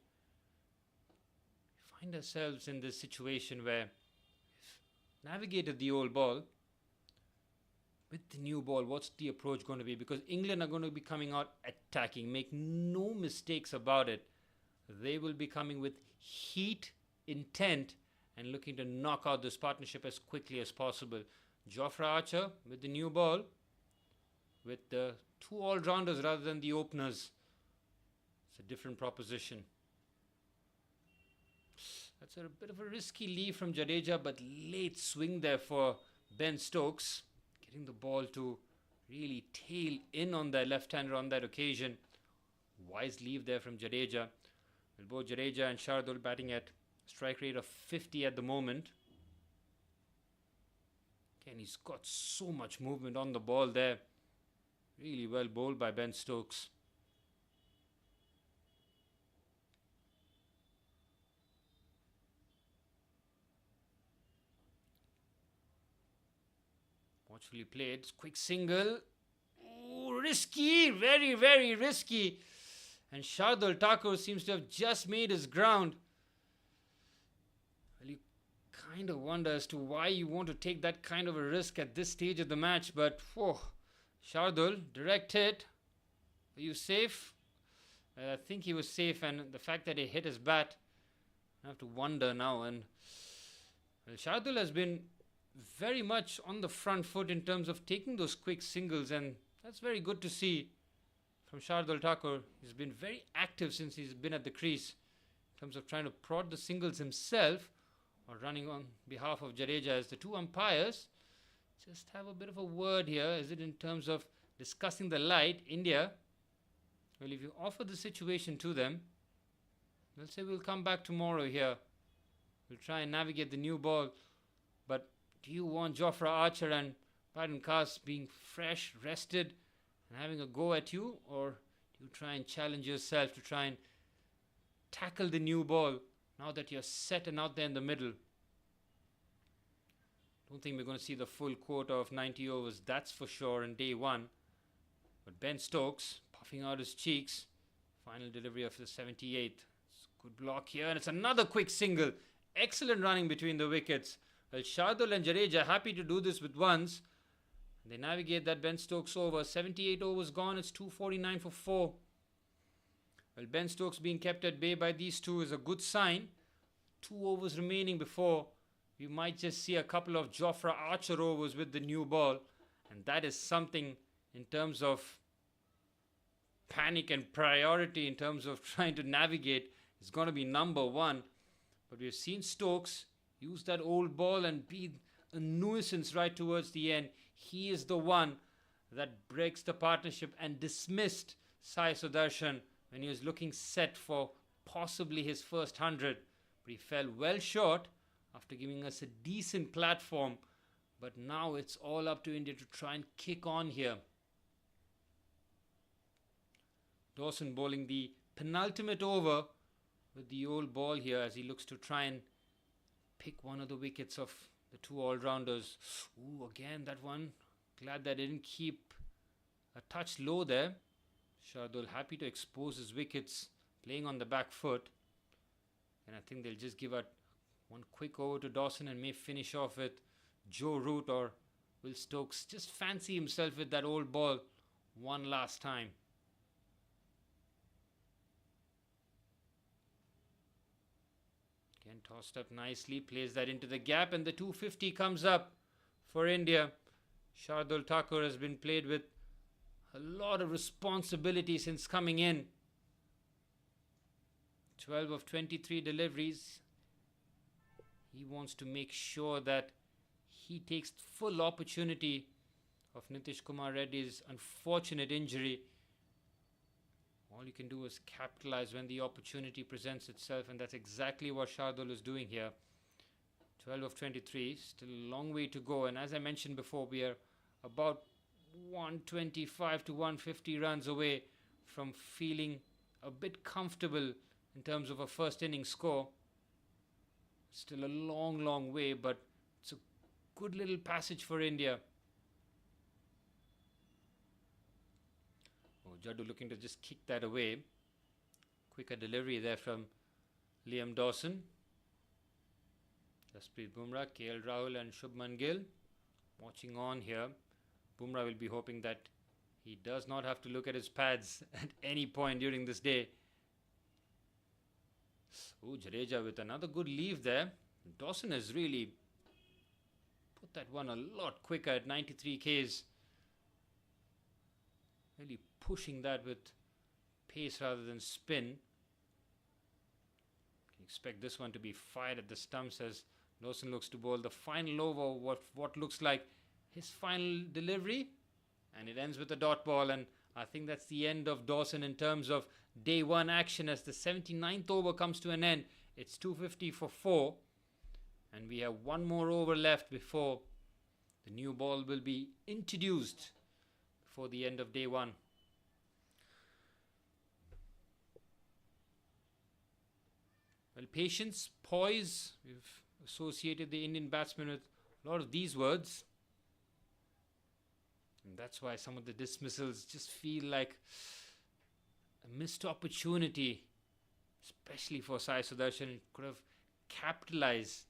We find ourselves in this situation where we've navigated the old ball. with the new ball, what's the approach going to be? Because England are going to be coming out attacking. Make no mistakes about it. They will be coming with heat, intent, and looking to knock out this partnership as quickly as possible. Jofra Archer with the new ball, with the two all-rounders rather than the openers. It's a different proposition. That's a bit of a risky leave from Jadeja, but late swing there for Ben Stokes. Getting the ball to really tail in on their left-hander on that occasion. Wise leave there from Jadeja. Well, both Jadeja and Shardul batting at strike rate of 50 at the moment. Again, he's got so much movement on the ball there. Really well bowled by Ben Stokes. Watchfully played. Quick single. Ooh, risky. Very, very risky. And Shardul Thakur seems to have just made his ground. Well, you kind of wonder as to why you want to take that kind of a risk at this stage of the match. But, Shardul, direct hit. Are you safe? I think he was safe. And the fact that he hit his bat, I have to wonder now. And well, Shardul has been very much on the front foot in terms of taking those quick singles, and that's very good to see from Shardul Thakur. He's been very active since he's been at the crease in terms of trying to prod the singles himself or running on behalf of Jadeja, as the two umpires just have a bit of a word here. Is it in terms of discussing the light? India, well, if you offer the situation to them, they'll say we'll come back tomorrow here. We'll try and navigate the new ball. But do you want Jofra Archer and Biden Cars being fresh, rested, and having a go at you? Or do you try and challenge yourself to try and tackle the new ball now that you're set and out there in the middle? Don't think we're going to see the full quota of 90 overs, that's for sure, in day one. But Ben Stokes, puffing out his cheeks. Final delivery of the 78th. It's a good block here, and it's another quick single. Excellent running between the wickets. Well, Shardul and Jadeja happy to do this with ones. They navigate that Ben Stokes over. 78 overs gone. It's 249 for 4. Well, Ben Stokes being kept at bay by these two is a good sign. 2 overs remaining before we might just see a couple of Jofra Archer overs with the new ball. And that is something in terms of panic and priority in terms of trying to navigate. It's going to be number one. But we've seen Stokes use that old ball and be a nuisance right towards the end. He is the one that breaks the partnership and dismissed Sai Sudharsan when he was looking set for possibly his first 100. But he fell well short after giving us a decent platform. But now it's all up to India to try and kick on here. Dawson bowling the penultimate over with the old ball here as he looks to try and pick one of the wickets of the two all-rounders. Ooh, again that one. Glad that didn't keep a touch low there. Shardul happy to expose his wickets, playing on the back foot. And I think they'll just give out one quick over to Dawson and may finish off with Joe Root, or will Stokes just fancy himself with that old ball one last time. Again, tossed up nicely, plays that into the gap, and the 250 comes up for India. Shardul Thakur has been played with a lot of responsibility since coming in. 12 of 23 deliveries. He wants to make sure that he takes full opportunity of Nitish Kumar Reddy's unfortunate injury. All you can do is capitalize when the opportunity presents itself, and that's exactly what Shardul is doing here. 12 of 23, still a long way to go, and as I mentioned before, we are about 125 to 150 runs away from feeling a bit comfortable in terms of a first inning score. Still a long, long way, but it's a good little passage for India. Jaddu looking to just kick that away. Quicker delivery there from Liam Dawson. Jasprit Bumrah, KL Rahul and Shubman Gill watching on here. Bumrah will be hoping that he does not have to look at his pads at any point during this day. Oh, Jadeja with another good leave there. Dawson has really put that one a lot quicker at 93 Ks. Really pushing that with pace rather than spin. Can expect this one to be fired at the stumps as Dawson looks to bowl the final over, what looks like his final delivery, and it ends with a dot ball. And I think that's the end of Dawson in terms of day one action as the 79th over comes to an end. It's 250 for 4, and we have one more over left before the new ball will be introduced before the end of day one. Well, patience, poise, we've associated the Indian batsmen with a lot of these words. And that's why some of the dismissals just feel like a missed opportunity, especially for Sai Sudharsan. It could have capitalized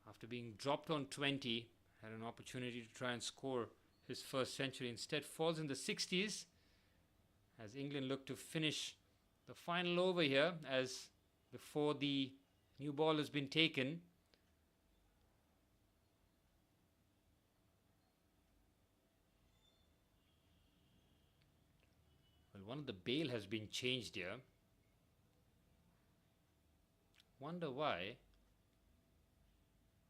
after being dropped on 20, had an opportunity to try and score his first century. Instead falls in the 60s as England look to finish the final over here as before the new ball has been taken. Well, one of the bail has been changed here. Wonder why.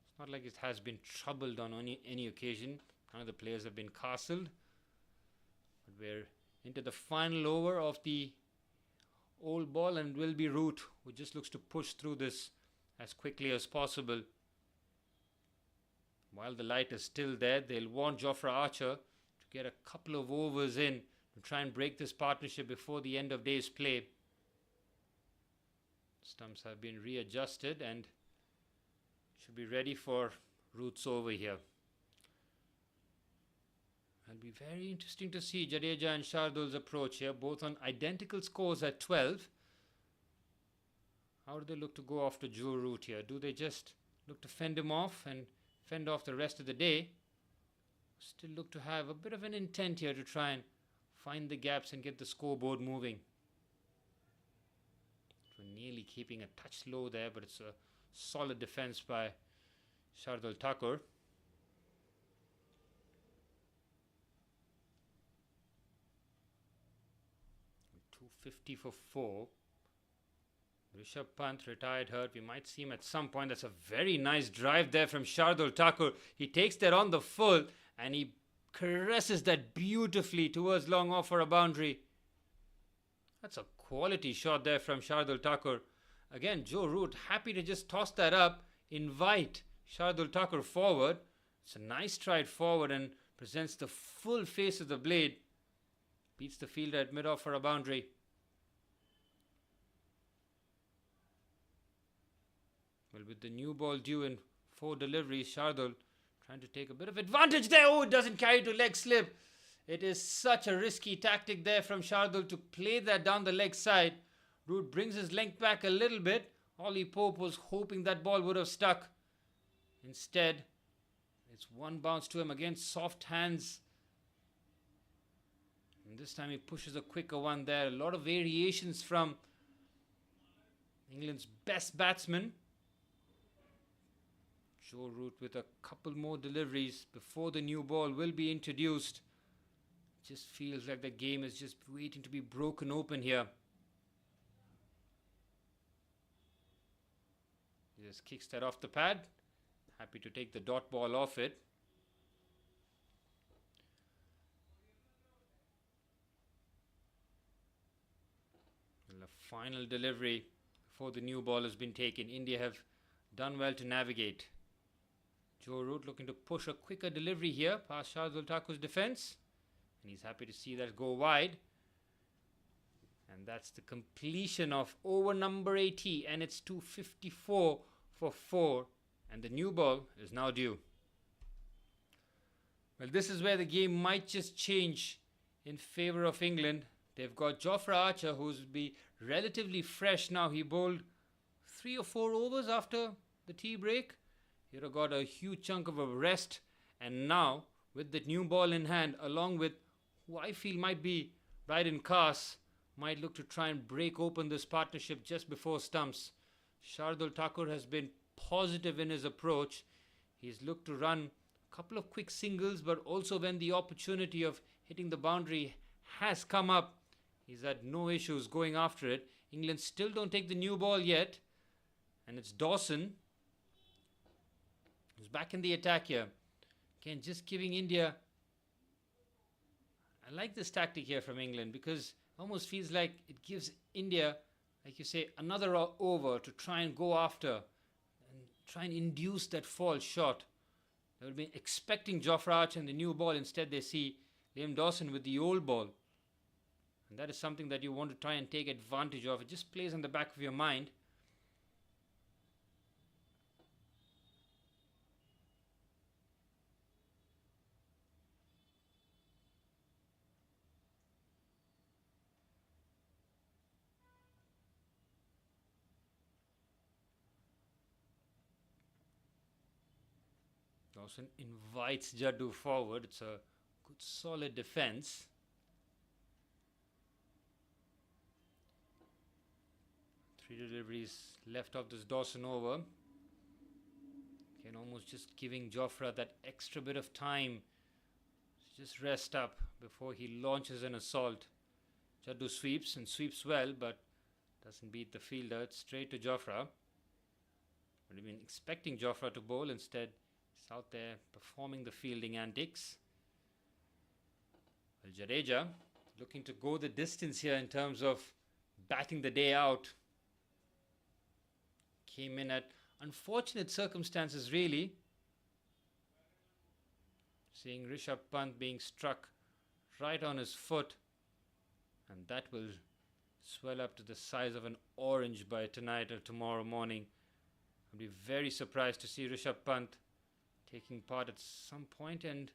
It's not like it has been troubled on any occasion. None of the players have been castled. But we're into the final over of the old ball, and will be Root, who just looks to push through this as quickly as possible. While the light is still there, they'll want Jofra Archer to get a couple of overs in to try and break this partnership before the end of day's play. Stumps have been readjusted and should be ready for Root's over here. It'll be very interesting to see Jadeja and Shardul's approach here, both on identical scores at 12. How do they look to go after Joe Root here? Do they just look to fend him off and fend off the rest of the day? Still look to have a bit of an intent here to try and find the gaps and get the scoreboard moving. We're nearly keeping a touch low there, but it's a solid defense by Shardul Thakur. 250 for 4. Rishabh Pant retired hurt. We might see him at some point. That's a very nice drive there from Shardul Thakur. He takes that on the full and he caresses that beautifully towards long off for a boundary. That's a quality shot there from Shardul Thakur. Again, Joe Root happy to just toss that up, invite Shardul Thakur forward. It's a nice stride forward and presents the full face of the blade. Beats the fielder at mid-off for a boundary. Well, with the new ball due in 4 deliveries, Shardul trying to take a bit of advantage there. Oh, it doesn't carry to leg slip. It is such a risky tactic there from Shardul to play that down the leg side. Root brings his length back a little bit. Ollie Pope was hoping that ball would have stuck. Instead, it's one bounce to him against soft hands. And this time he pushes a quicker one there. A lot of variations from England's best batsman. Joe Root with a couple more deliveries before the new ball will be introduced. Just feels like the game is just waiting to be broken open here. He just kicks that off the pad. Happy to take the dot ball off it. Well, a final delivery before the new ball has been taken. India have done well to navigate. Joe Root looking to push a quicker delivery here past Shardul Thakur's defense. And he's happy to see that go wide. And that's the completion of over number 80. And it's 254 for 4. And the new ball is now due. Well, this is where the game might just change in favor of England. They've got Jofra Archer, who's be relatively fresh now. He bowled 3 or 4 overs after the tea break. He'd have got a huge chunk of a rest. And now, with the new ball in hand, along with who I feel might be Bryden Cast, might look to try and break open this partnership just before stumps. Shardul Thakur has been positive in his approach. He's looked to run a couple of quick singles, but also when the opportunity of hitting the boundary has come up, he's had no issues going after it. England still don't take the new ball yet, and it's Dawson who's back in the attack here. Again, just giving India... I like this tactic here from England because it almost feels like it gives India, like you say, another over to try and go after and try and induce that false shot. They would be expecting Jofra Archer and the new ball. Instead, they see Liam Dawson with the old ball. And that is something that you want to try and take advantage of. It just plays in the back of your mind. Dawson invites Jaddu forward. It's a good solid defense. Three deliveries left of this Dawson over. Again, almost just giving Jofra that extra bit of time to just rest up before he launches an assault. Jaddu sweeps and sweeps well, but doesn't beat the fielder. It's straight to Jofra. Would have been expecting Jofra to bowl. Instead, he's out there performing the fielding antics. Well, Jadeja looking to go the distance here in terms of batting the day out. Came in at unfortunate circumstances, really. Seeing Rishabh Pant being struck right on his foot. And that will swell up to the size of an orange by tonight or tomorrow morning. I'd be very surprised to see Rishabh Pant taking part at some point, but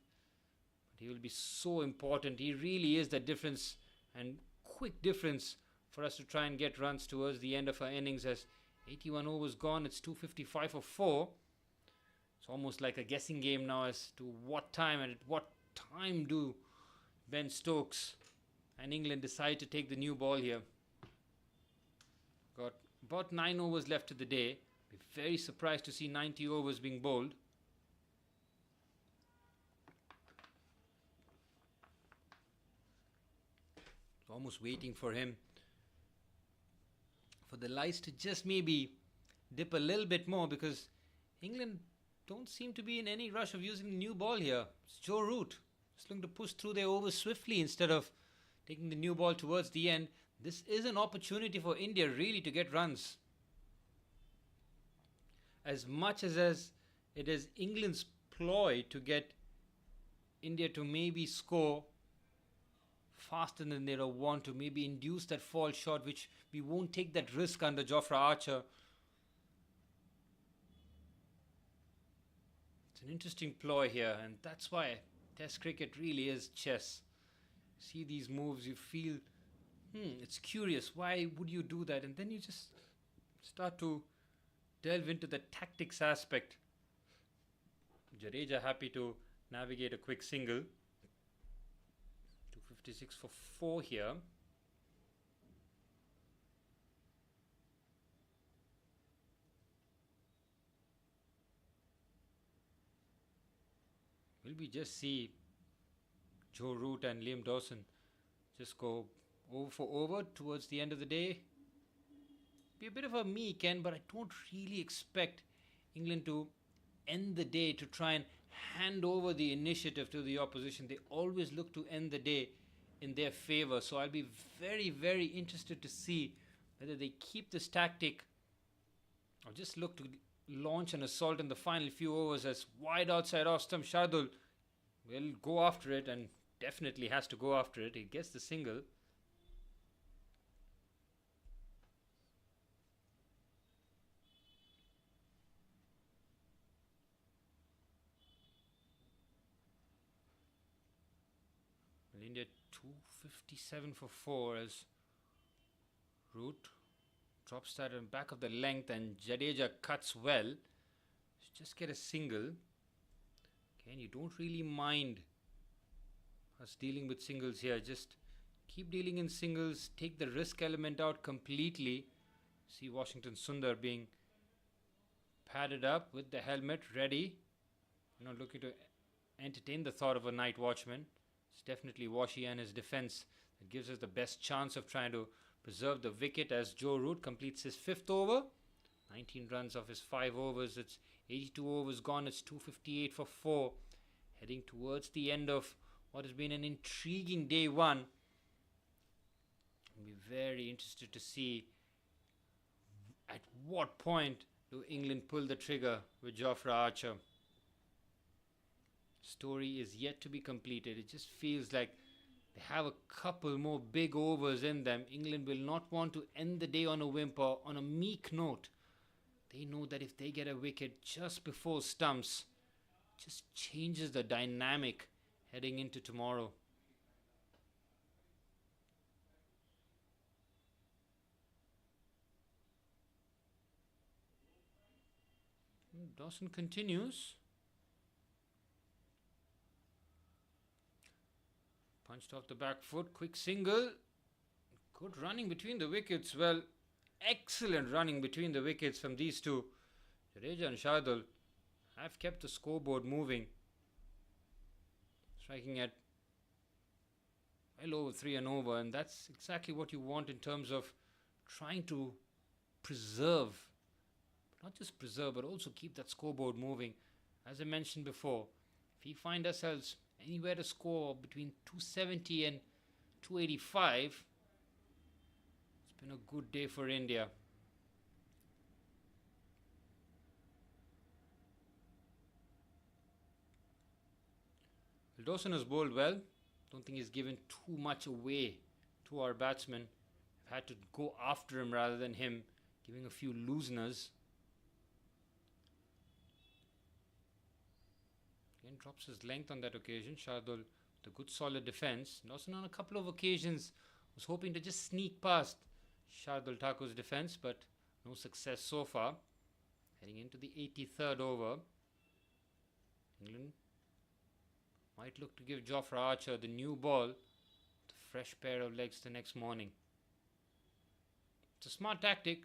he will be so important. He really is the difference and quick difference for us to try and get runs towards the end of our innings. As 81 overs gone, it's 255 for 4. It's almost like a guessing game now as to what time and at what time do Ben Stokes and England decide to take the new ball here. Got about 9 overs left of the day. Be very surprised to see 90 overs being bowled. Almost waiting for him, for the lights to just maybe dip a little bit more, because England don't seem to be in any rush of using the new ball here. It's Joe Root just looking to push through their overs swiftly instead of taking the new ball towards the end. This is an opportunity for India really to get runs. As much as it is England's ploy to get India to maybe score faster than they want to, maybe induce that false shot, which we won't take that risk under Jofra Archer. It's an interesting ploy here, and that's why Test cricket really is chess. See these moves, you feel, it's curious, why would you do that? And then you just start to delve into the tactics aspect. Jadeja happy to navigate a quick single. 256 for 4 here. Will we just see Joe Root and Liam Dawson just go over for over towards the end of the day? Be a bit of a me, Ken, but I don't really expect England to end the day to try and hand over the initiative to the opposition. They always look to end the day in their favour. So I'll be very, very interested to see whether they keep this tactic or just look to launch an assault in the final few overs, as wide outside off stump Shardul will go after it, and definitely has to go after it. He gets the single. Well, India 257 for 4 as Root drops that on back of the length, and Jadeja cuts well. Just get a single. Again, you don't really mind us dealing with singles here. Just keep dealing in singles. Take the risk element out completely. See Washington Sundar being padded up with the helmet ready. Not looking to entertain the thought of a night watchman. It's definitely Washi and his defense that gives us the best chance of trying to preserve the wicket as Joe Root completes his 5th over. 19 runs off his 5 overs. It's 82 overs gone. It's 258 for 4. Heading towards the end of what has been an intriguing day 1. I'll be very interested to see at what point do England pull the trigger with Jofra Archer. Story is yet to be completed. It just feels like they have a couple more big overs in them. England will not want to end the day on a whimper, on a meek note. They know that if they get a wicket just before stumps, it just changes the dynamic heading into tomorrow. Dawson continues. Punched off the back foot, quick single. Good running between the wickets. Well, excellent running between the wickets from these two. Jadeja and Shardul have kept the scoreboard moving. Striking at well over 3 and over, and that's exactly what you want in terms of trying to preserve, not just preserve, but also keep that scoreboard moving. As I mentioned before, if we find ourselves anywhere to score between 270 and 285, it's been a good day for India. Dawson has bowled well. Don't think he's given too much away to our batsmen. I've had to go after him rather than him giving a few looseners. Again, drops his length on that occasion. Shardul with a good solid defence. Dawson on a couple of occasions was hoping to just sneak past Shardul Thakur's defence, but no success so far. Heading into the 83rd over. England might look to give Jofra Archer the new ball with a fresh pair of legs the next morning. It's a smart tactic.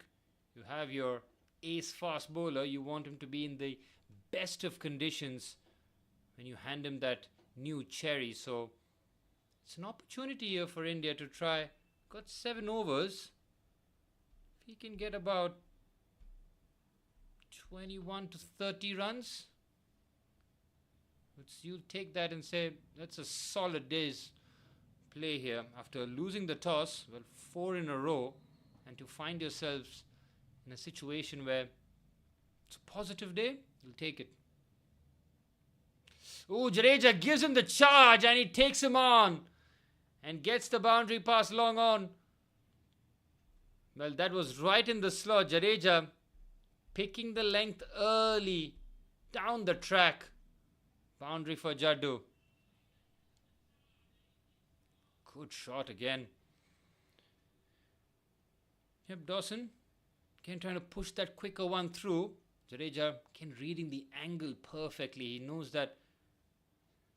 You have your ace fast bowler. You want him to be in the best of conditions when you hand him that new cherry. So it's an opportunity here for India to try. Got 7 overs. If he can get about 21 to 30 runs, you'll take that and say that's a solid day's play here. After losing the toss, well, 4 in a row, and to find yourselves in a situation where it's a positive day, you'll take it. Oh, Jadeja gives him the charge and he takes him on and gets the boundary pass long on. Well, that was right in the slot. Jadeja picking the length early down the track. Boundary for Jaddu. Good shot again. Yep, Dawson again trying to push that quicker one through. Jadeja again reading the angle perfectly. He knows that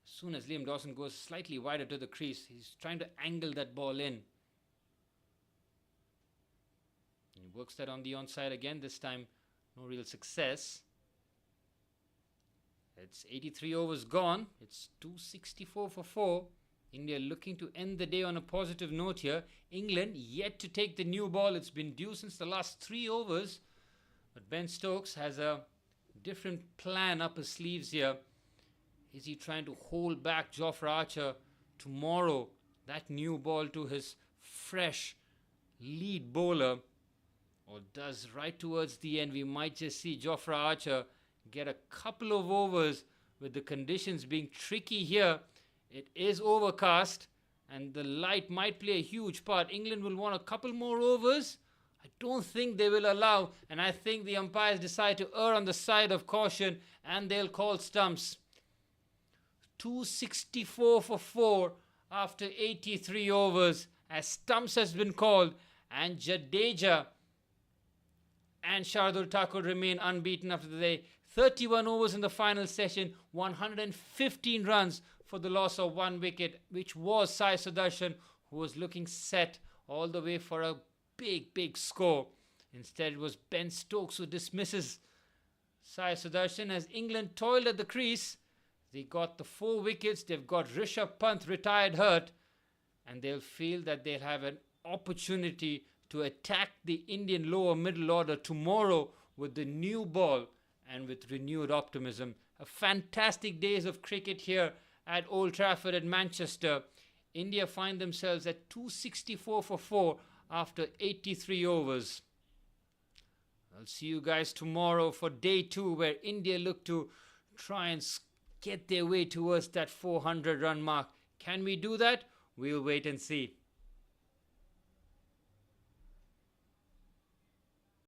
as soon as Liam Dawson goes slightly wider to the crease, he's trying to angle that ball in. And he works that on the onside again. This time, no real success. It's 83 overs gone. It's 264 for 4. India looking to end the day on a positive note here. England yet to take the new ball. It's been due since the last 3 overs. But Ben Stokes has a different plan up his sleeves here. Is he trying to hold back Jofra Archer tomorrow? That new ball to his fresh lead bowler. Or does right towards the end we might just see Jofra Archer get a couple of overs with the conditions being tricky here. It is overcast and the light might play a huge part. England will want a couple more overs. I don't think they will allow, and I think the umpires decide to err on the side of caution and they'll call stumps. 264 for 4 after 83 overs as stumps has been called, and Jadeja and Shardul Thakur remain unbeaten after the day. 31 overs in the final session, 115 runs for the loss of 1 wicket, which was Sai Sudharsan, who was looking set all the way for a big score. Instead, it was Ben Stokes who dismisses Sai Sudharsan as England toiled at the crease. They got the 4 wickets. They've got Rishabh Pant retired hurt, and they'll feel that they'll have an opportunity to attack the Indian lower middle order tomorrow with the new ball and with renewed optimism. A fantastic days of cricket here at Old Trafford at Manchester. India find themselves at 264 for 4 after 83 overs. I'll see you guys tomorrow for day 2, where India look to try and get their way towards that 400 run mark. Can we do that? We'll wait and see.